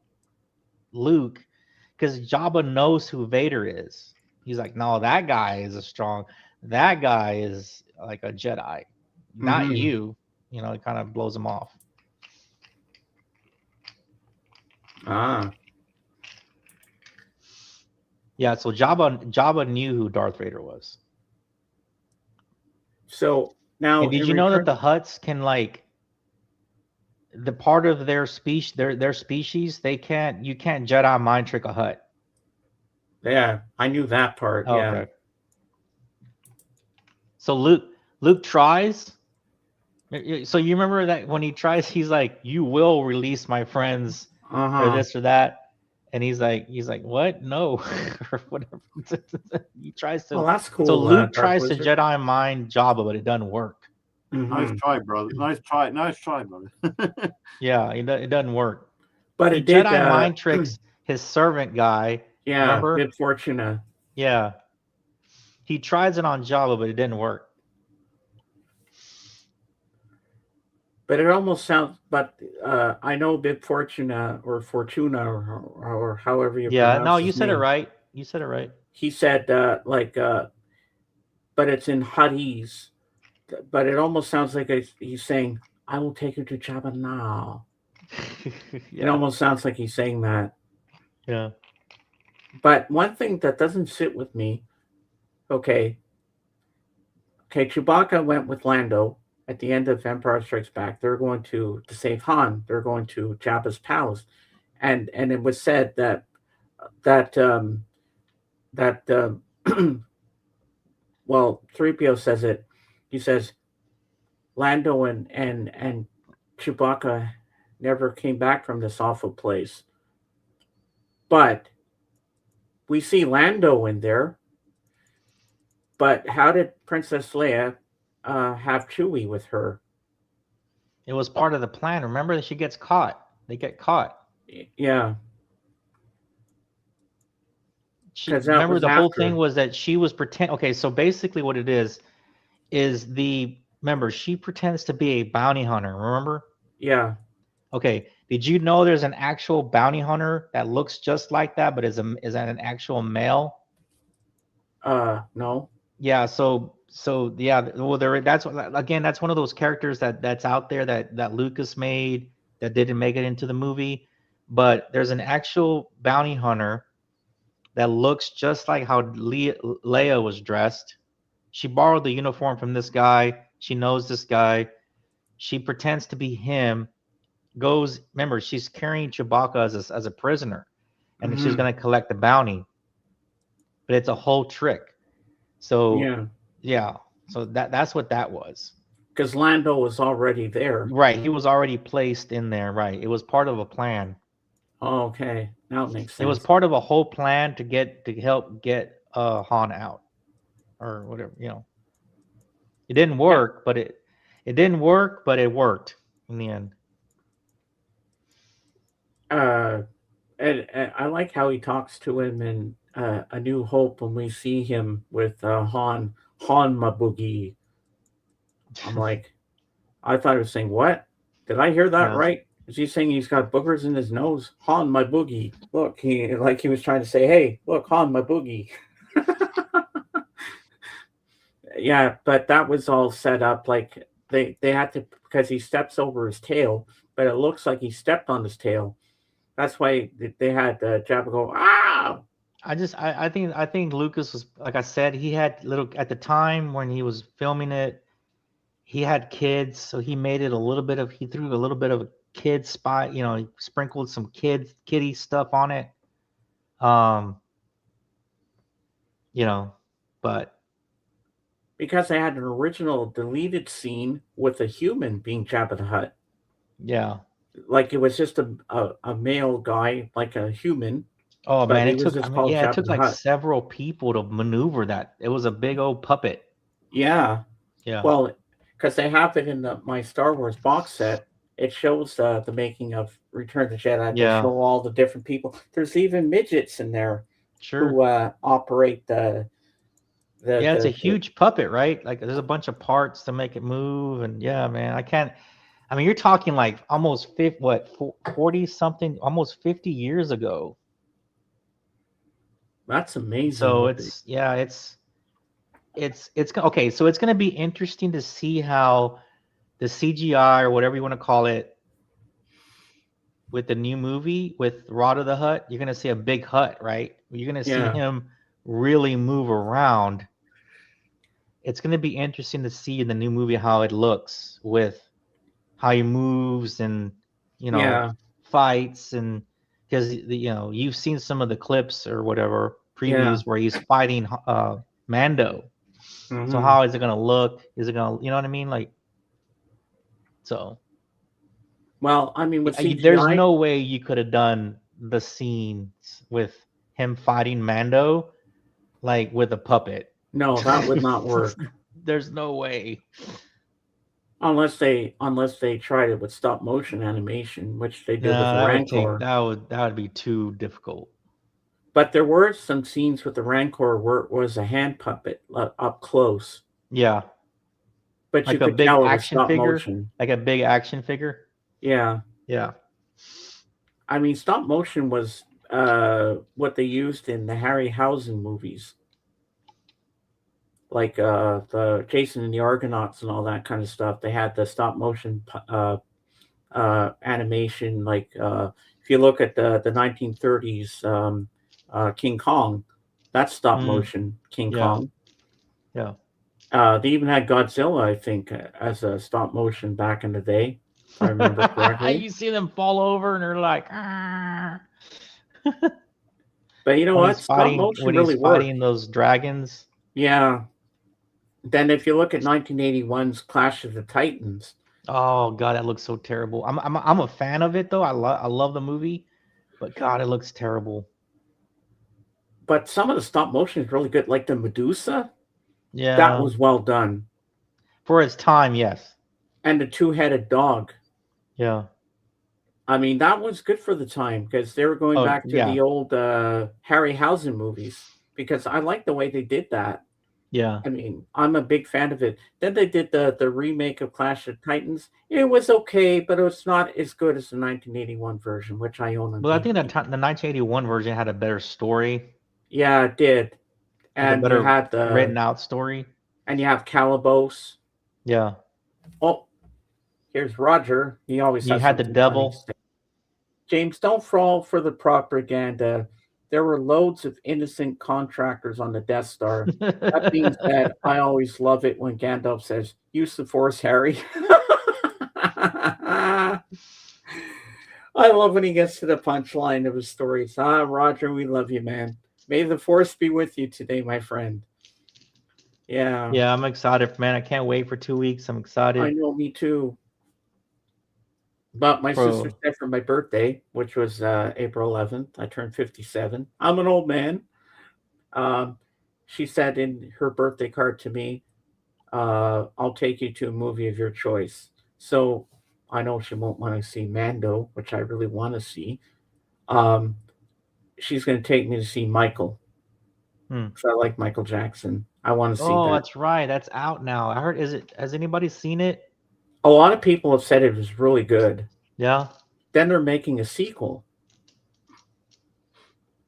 Luke, because Jabba knows who Vader is. He's like, no, that guy is that guy is like a Jedi, not Mhm. you. You know, it kind of blows him off. Ah, Yeah, so Jabba knew who Darth Vader was. so now And did in you know that the return, Hutts can like the part of their species, their species, you can't Jedi mind trick a Hutt. yeah, I knew that part. Oh, Yeah. okay. So Luke tries. So you remember that when he tries, he's like, "You will release my friends," or Uh-huh. this or that, and he's like, "What? No," or whatever. He tries to. Well, that's cool. So Luke Dark tries to Wizard. Jedi mind Jabba, but it doesn't work. Nice Mhm. try, brother. Nice try, brother. Yeah, it doesn't work. But He it did. Jedi mind tricks his servant guy. Yeah, Remember? Bib Fortuna. Yeah. He tries it on Jabba, but it didn't work. But it almost sounds. But I know Bib Fortuna or Fortuna or however you Yeah. pronounce No, his you said name. it right. You said it right. He said but it's in Huttese. But it almost sounds like he's saying, "I will take you to Jabba now." It Yeah. almost sounds like he's saying that. Yeah. But one thing that doesn't sit with me, okay, Chewbacca went with Lando at the end of Empire Strikes Back. They're going to save Han. They're going to Jabba's palace, and it was said that that well, 3PO says it. He says Lando and Chewbacca never came back from this awful place, but we see Lando in there. But how did Princess Leia have Chewie with her? It was part of the plan. Remember that she gets caught. They get caught. Yeah, because that Remember was the whole after. thing was that she was pretend. Okay, so basically what it is remember she pretends to be a bounty hunter. Remember? Yeah. Okay. Did you know there's an actual bounty hunter that looks just like that, but is an actual male? No. Yeah. So yeah. Well, that's one of those characters that's out there that Lucas made that didn't make it into the movie, but there's an actual bounty hunter that looks just like how Leia was dressed. She borrowed the uniform from this guy. She knows this guy. She pretends to be him. Remember, she's carrying Chewbacca as a prisoner, and she's going to collect the bounty. But it's a whole trick. So yeah. So that's what that was. Because Lando was already there. Right. He was already placed in there. Right. It was part of a plan. Oh, okay. Now it makes sense. It was part of a whole plan to help get Han out, or whatever. It didn't work, but it didn't work, but it worked in the end. And I like how he talks to him in A New Hope when we see him with Han Maboogie. I'm like, I thought he was saying, what? Did I hear that right? Is he saying he's got boogers in his nose? Han, my boogie. Look, he was trying to say, hey, look, Han, my boogie. Yeah, but that was all set up. Like they had to, because he steps over his tail, but it looks like he stepped on his tail. That's why they had Jabba go, ah! I think Lucas was, like I said, he had at the time when he was filming it, he had kids, so he threw a little bit of a kid spot, he sprinkled some kiddie stuff on it. But because they had an original deleted scene with a human being Jabba the Hutt. Yeah. Like it was just a male guy, like a human, Oh but man, he it was took. I just mean, called yeah, it Jabba took the like Hutt. several people to maneuver that. It was a big old puppet. Yeah. Yeah. Well, because they have it in my Star Wars box set. It shows the making of Return of the Jedi. They Yeah. show all the different people. There's even midgets in there Sure. who operate the Yeah, it's a the huge puppet, right? Like there's a bunch of parts to make it move, and yeah, man, I can't. I mean, you're talking like almost 40 something, almost 50 years ago. That's amazing. So what they- it's yeah, it's okay. So it's gonna be interesting to see how the CGI or whatever you want to call it with the new movie with Rod of the Hutt. You're gonna see a big hut, right? You're gonna see Yeah. him really move around. It's gonna be interesting to see in the new movie how it looks with how he moves and Yeah. fights, and because you've seen some of the clips or whatever previews Yeah. where he's fighting Mando. So Mhm. how is it gonna look? Is it gonna, you know what I mean? Like, so Well, I mean, with there's CGI, no way you could have done the scenes with him fighting Mando like with a puppet. no, that would not work There's no way. unless they tried it with stop motion animation, which they did with the No, Rancor. that would be too difficult. But there were some scenes with the Rancor where it was a hand puppet up close, Yeah, but like you a could big tell it was action stop figure, motion. like a big action figure. Yeah, Yeah. I mean, stop motion was what they used in the Harryhausen movies, like the Jason and the Argonauts and all that kind of stuff. They had the stop motion animation. Like if you look at the 1930s King Kong, that's stop motion King Yeah. Kong. Yeah. They even had Godzilla, I think, as a stop motion back in the day, if I remember correctly. You see them fall over and they're like, "Ah." But you know when what? he's Stop fighting motion when really he's worked. fighting those dragons. Yeah. Then if you look at 1981's Clash of the Titans, Oh god, that looks so terrible. I'm a fan of it though. I love the movie, but god, it looks terrible. but some of the stop motion is really good. Like the Medusa, Yeah. that was well done. For its time, yes. And the two-headed dog. Yeah. I mean, that was good for the time because they were going back to the old Harryhausen movies because I like the way they did that. Yeah. I mean, I'm a big fan of it. Then they did the remake of Clash of Titans. It was okay, but it was not as good as the 1981 version, which I own. Well, I think the 1981 version had a better story. Yeah, it did. And you had the written out story. And you have Calabos. Yeah. Oh, here's Roger. He always you had the devil. James, don't fall for the propaganda. There were loads of innocent contractors on the Death Star. That being said, I always love it when Gandalf says, "Use the Force, Harry." I love when he gets to the punchline of his stories. Roger, we love you, man. May the Force be with you today, my friend. Yeah. Yeah, I'm excited, man. I can't wait for 2 weeks. I'm excited. I know, me too. But my sister said for my birthday, which was April 11th, I turned 57. I'm an old man. She said in her birthday card to me, I'll take you to a movie of your choice. So I know she won't want to see Mando, which I really want to see. She's going to take me to see Michael. Because I like Michael Jackson. I want to see that. Oh, that's right. That's out now. I heard. Has anybody seen it? A lot of people have said it was really good. Yeah. Then they're making a sequel.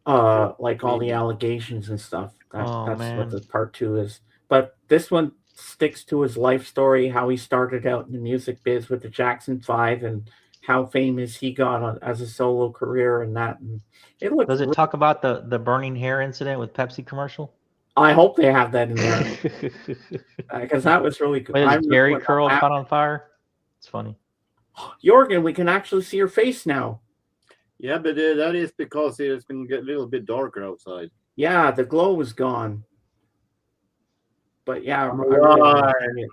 Like all the allegations and stuff. That's what the part 2 is. But this one sticks to his life story, how he started out in the music biz with the Jackson 5 and how famous he got as a solo career and that. And it looks. Does it talk about the burning hair incident with Pepsi commercial? I hope they have that in there because that was really good. Jerry curl caught on fire. It's funny. Jorgen, we can actually see your face now. Yeah, but that is because it's going to get a little bit darker outside. Yeah, the glow was gone. But yeah, I'm I really want to alive. see it.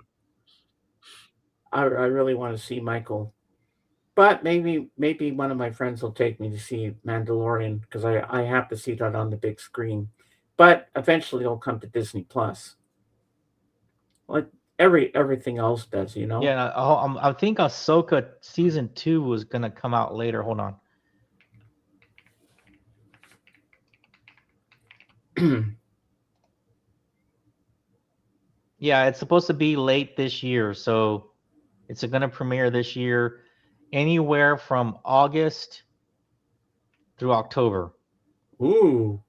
I really want to see Michael. But maybe one of my friends will take me to see Mandalorian because I have to see that on the big screen. But eventually it'll come to Disney Plus. Like everything else does, you know. Yeah, I think Ahsoka season 2 was gonna come out later. Hold on. Yeah, it's supposed to be late this year, so it's gonna premiere this year, anywhere from August through October. Ooh.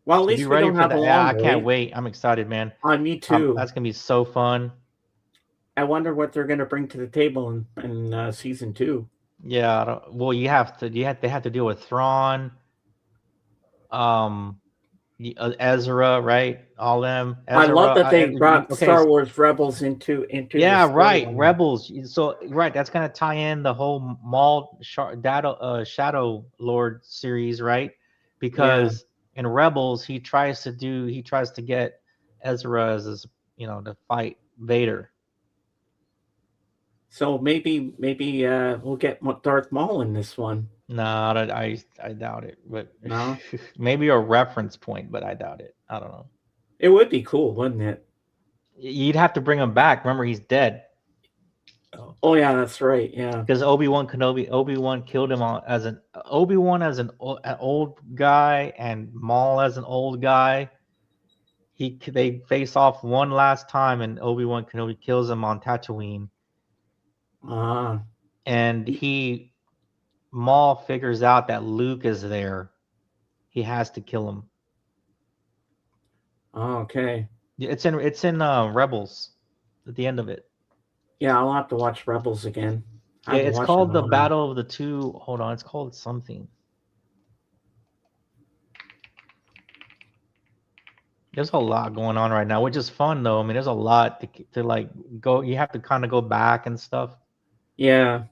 Well, at So be least we ready don't for have a that. Yeah, long I can't wait. wait. I'm excited, man. Me too. That's gonna be so fun. I wonder what they're going to bring to the table in season 2. Yeah, well, they have to deal with Thrawn, Ezra, right? All them. I love Ezra. that they brought Okay. Star Wars Rebels into the Yeah, right. storyline. Rebels. So right, that's gonna tie in the whole Shadow Lord series, right? Because in Rebels, he tries to get Ezra as to fight Vader. So maybe we'll get Darth Maul in this one. No, I doubt it. But No, maybe a reference point, but I doubt it. I don't know. it would be cool, wouldn't it? You'd have to bring him back. Remember, he's dead. Oh yeah, that's right. Yeah, Because Obi-Wan killed him as an old guy and Maul as an old guy. They face off one last time, and Obi-Wan Kenobi kills him on Tatooine. And Maul figures out that Luke is there. He has to kill him. Okay. It's in Rebels at the end of it. Yeah, I'll have to watch Rebels again. Yeah, it's called the Battle of the Two. Hold on, it's called something. There's a lot going on right now, which is fun though. I mean, there's a lot to like go. You have to kind of go back and stuff. Yeah.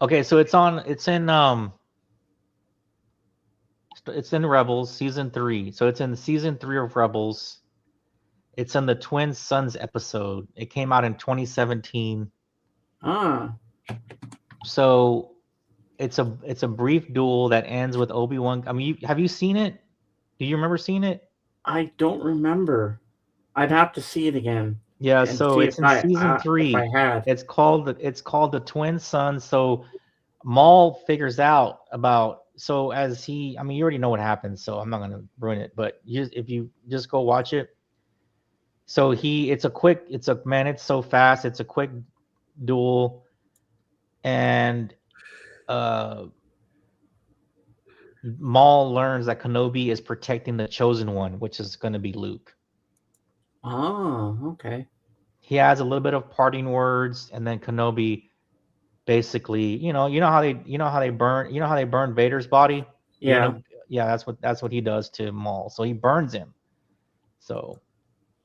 Okay, so it's in Rebels season 3. So it's in season 3 of Rebels. It's in the Twin Sons episode. It came out in 2017. So it's a brief duel that ends with Obi-Wan. I mean, have you seen it? Do you remember seeing it? I don't remember. I'd have to see it again. Yeah, so it's in season 3. If I had. It's called the Twin Sons. So Maul figures out about you already know what happens, so I'm not gonna ruin it. But if you just go watch it. So it's so fast. It's a quick duel, and Maul learns that Kenobi is protecting the Chosen One, which is going to be Luke. Oh, okay. He has a little bit of parting words, and then Kenobi basically, you know how they burn Vader's body. Yeah, that's what he does to Maul. So he burns him. So,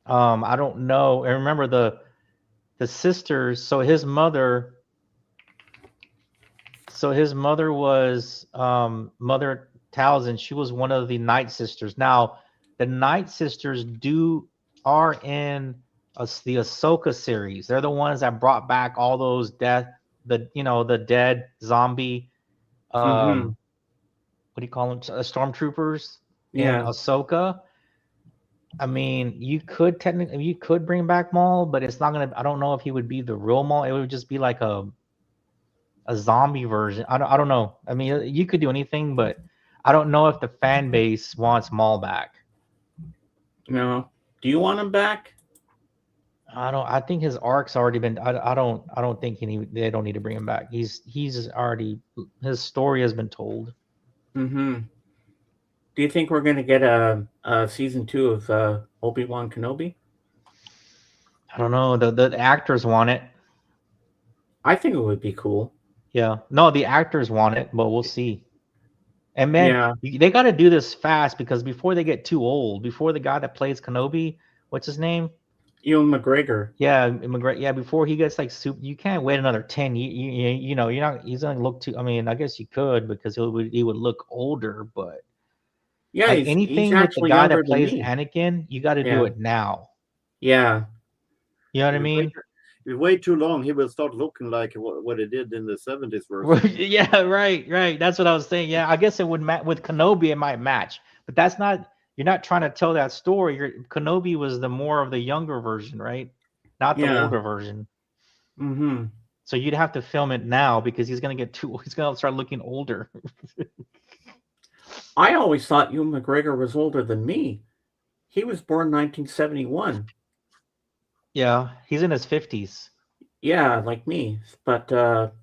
I don't know. I remember the sisters. So his mother was Mother Talzin. She was one of the Night Sisters. Now, the Night Sisters are in the Ahsoka series. They're the ones that brought back all those the dead zombie, what do you call them? Stormtroopers in Ahsoka. I mean, you could bring back Maul, but it's not gonna. I don't know if he would be the real Maul. It would just be like a zombie version. I don't know. I mean, you could do anything, but I don't know if the fan base wants Maul back. No. Do you want him back? I think his arc's already been. I don't think they don't need to bring him back. His story has been told. Do you think we're gonna get a season 2 of Obi-Wan Kenobi? I don't know. The actors want it. I think it would be cool. Yeah. No, the actors want it, but we'll see. And man, they got to do this fast because before they get too old, before the guy that plays Kenobi, what's his name? Ewan McGregor. Yeah, yeah, before he gets like super, you can't wait another 10. You know, you're not. He's gonna look too. I mean, I guess you could because he would look older, but Yeah, like he's anything with the actually guy younger that than plays me. Anakin, you got to do Yeah. it now. Yeah. You know what I If mean? we wait too long, he will start looking like what he did in the 70s version. Yeah, right. That's what I was saying. Yeah, I guess it would match with Kenobi. It might match, but that's not. You're not trying to tell that story. Kenobi was the more of the younger version, right? Not the Yeah. older version. Mm-hmm. So you'd have to film it now because he's gonna get too. He's gonna start looking older. I always thought Ewan McGregor was older than me. He was born 1971. Yeah, he's in his 50s. Yeah, like me. But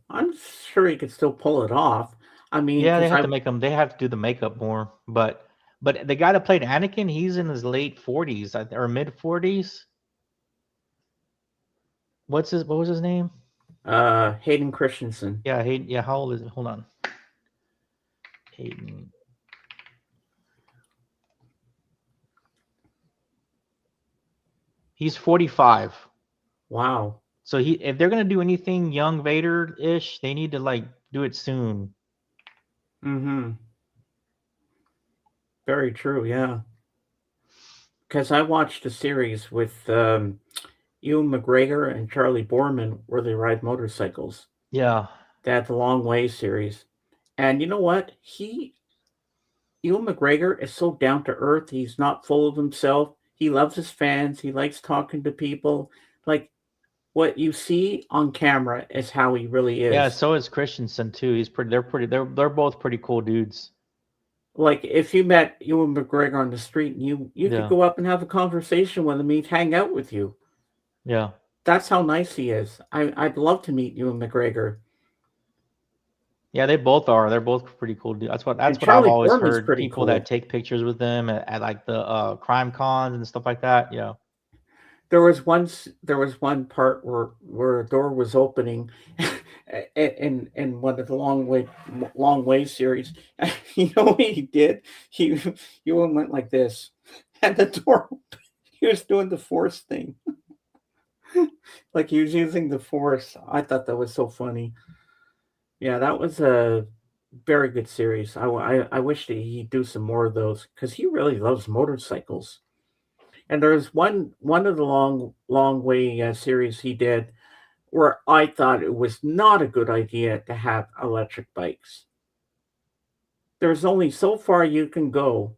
I'm sure he could still pull it off. I mean, Yeah, they because have to make him. They have to do the makeup more. But the guy that played Anakin, he's in his late 40s or mid 40s. What was his name? Hayden Christensen. Yeah, Hayden. Yeah, how old is it? Hold on. Hayden. He's 45. Wow. So if they're gonna do anything young Vader-ish, they need to like do it soon. Mm-hmm. Very true, yeah. Because I watched a series with Ewan McGregor and Charlie Borman where they ride motorcycles. Yeah. They had the Long Way series. And you know what? Ewan McGregor is so down to earth. He's not full of himself. He loves his fans. He likes talking to people. Like what you see on camera is how he really is. Yeah, so is Christensen too. He's pretty. They're both pretty cool dudes. Like if you met Ewan McGregor on the street and you Yeah. could go up and have a conversation with him, he'd hang out with you. Yeah. That's how nice he is. I'd love to meet Ewan McGregor. Yeah, they both are. They're both pretty cool dudes. That's what I've Charlie always Borman's heard. pretty People cool. that take pictures with them at like the crime cons and stuff like that. Yeah. There was one part where a door was opening in one of the long way series. You know what he did? He went like this, and the door opened. He was doing the force thing, like he was using the force. I thought that was so funny. Yeah, that was a very good series. I wish that he'd do some more of those because he really loves motorcycles. And there's one of the long way series he did where I thought it was not a good idea to have electric bikes. There's only so far you can go,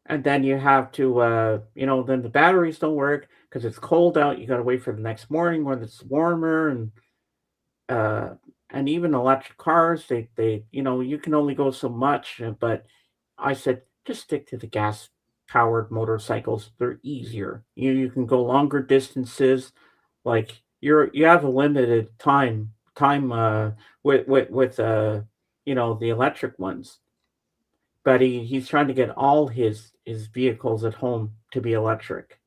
and then you have to then the batteries don't work because it's cold out. You got to wait for the next morning when it's warmer, and even electric cars they you can only go so much. But I said just stick to the gas powered motorcycles. They're easier. You can go longer distances. Like you have a limited time with the electric ones. But he's trying to get all his vehicles at home to be electric.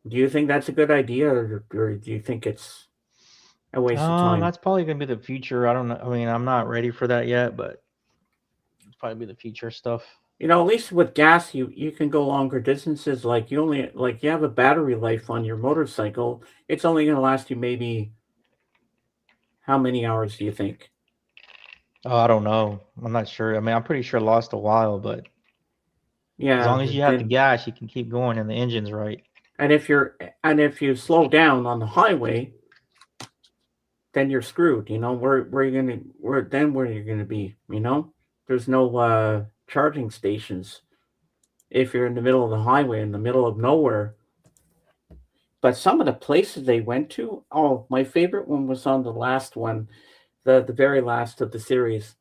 Do you think that's a good idea, or do you think it's a waste of time? That's probably gonna be the future. I don't know. I mean, I'm not ready for that yet, but it's probably be the future stuff. At least with gas, you can go longer distances. Like you have a battery life on your motorcycle. It's only going to last you maybe how many hours do you think? Oh, I don't know. I'm not sure. I mean, I'm pretty sure it lost a while, but Yeah, as long as you have the gas, you can keep going and the engine's right. And if you slow down on the highway, then you're screwed. Where are you gonna be? There's no charging stations if you're in the middle of the highway in the middle of nowhere. But some of the places they went to, oh, my favorite one was on the last one, the very last of the series,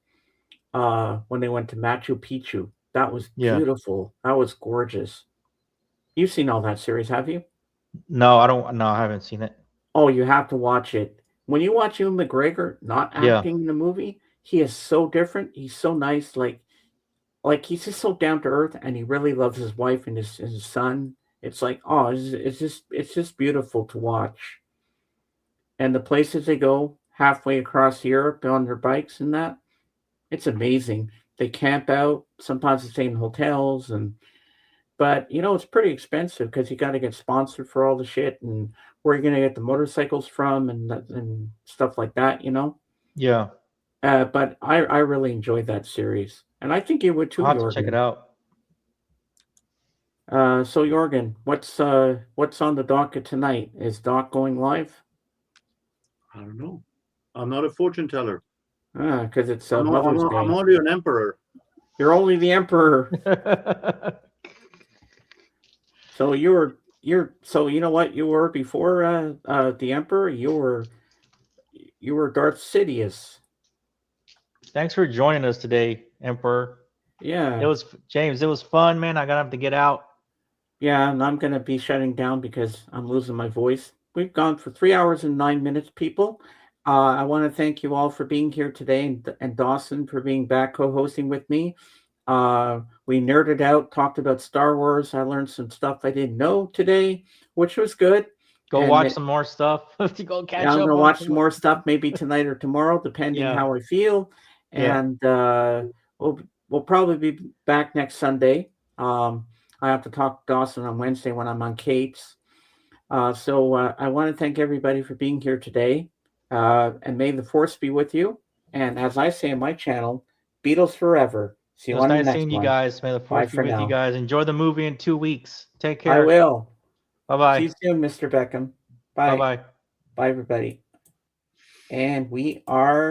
when they went to Machu Picchu. That was beautiful. That was gorgeous. You've seen all that series, have you? No, I don't. No, I haven't seen it. Oh, you have to watch it. When you watch Ewan McGregor not acting in the movie, he is so different. He's so nice. Like he's just so down to earth, and he really loves his wife and his son. It's like, oh, it's just beautiful to watch. And the places they go halfway across Europe on their bikes and that, it's amazing. They camp out. Sometimes they stay in hotels, and But it's pretty expensive because you got to get sponsored for all the shit, and where you're gonna get the motorcycles from, and stuff like that. Yeah, But I really enjoyed that series, and I think you would too, I'll have to check it Jorgen. out. So Jorgen, what's on the docket tonight? Is Doc going live? I don't know. I'm not a fortune teller. Because it's I'm Mother's Day. only an emperor. You're only the emperor. So you're so you know what you were before the emperor? You were Darth Sidious. Thanks for joining us today, Emperor. Yeah. It was James. It was fun, man. I gotta have to get out. Yeah, and I'm gonna be shutting down because I'm losing my voice. We've gone for 3 hours and 9 minutes, people. I want to thank you all for being here today, and Dawson for being back co-hosting with me. We nerded out, talked about Star Wars. I learned some stuff I didn't know today, which was good. Go And watch some more stuff. Go catch I'm up. gonna on watch some some more stuff maybe tonight or tomorrow, depending Yeah. how I feel. Yeah. And we'll probably be back next Sunday. I have to talk to Dawson on Wednesday when I'm on Kate's. So I want to thank everybody for being here today. And may the force be with you. And as I say in my channel, Beatles forever. See It you was on the nice next seeing you one. guys. May the Bye force be for with now. you guys. Enjoy the movie in 2 weeks. Take I care. will. Bye bye. See you soon, Mr. Beckham. Bye Bye. bye. Bye, everybody. And we are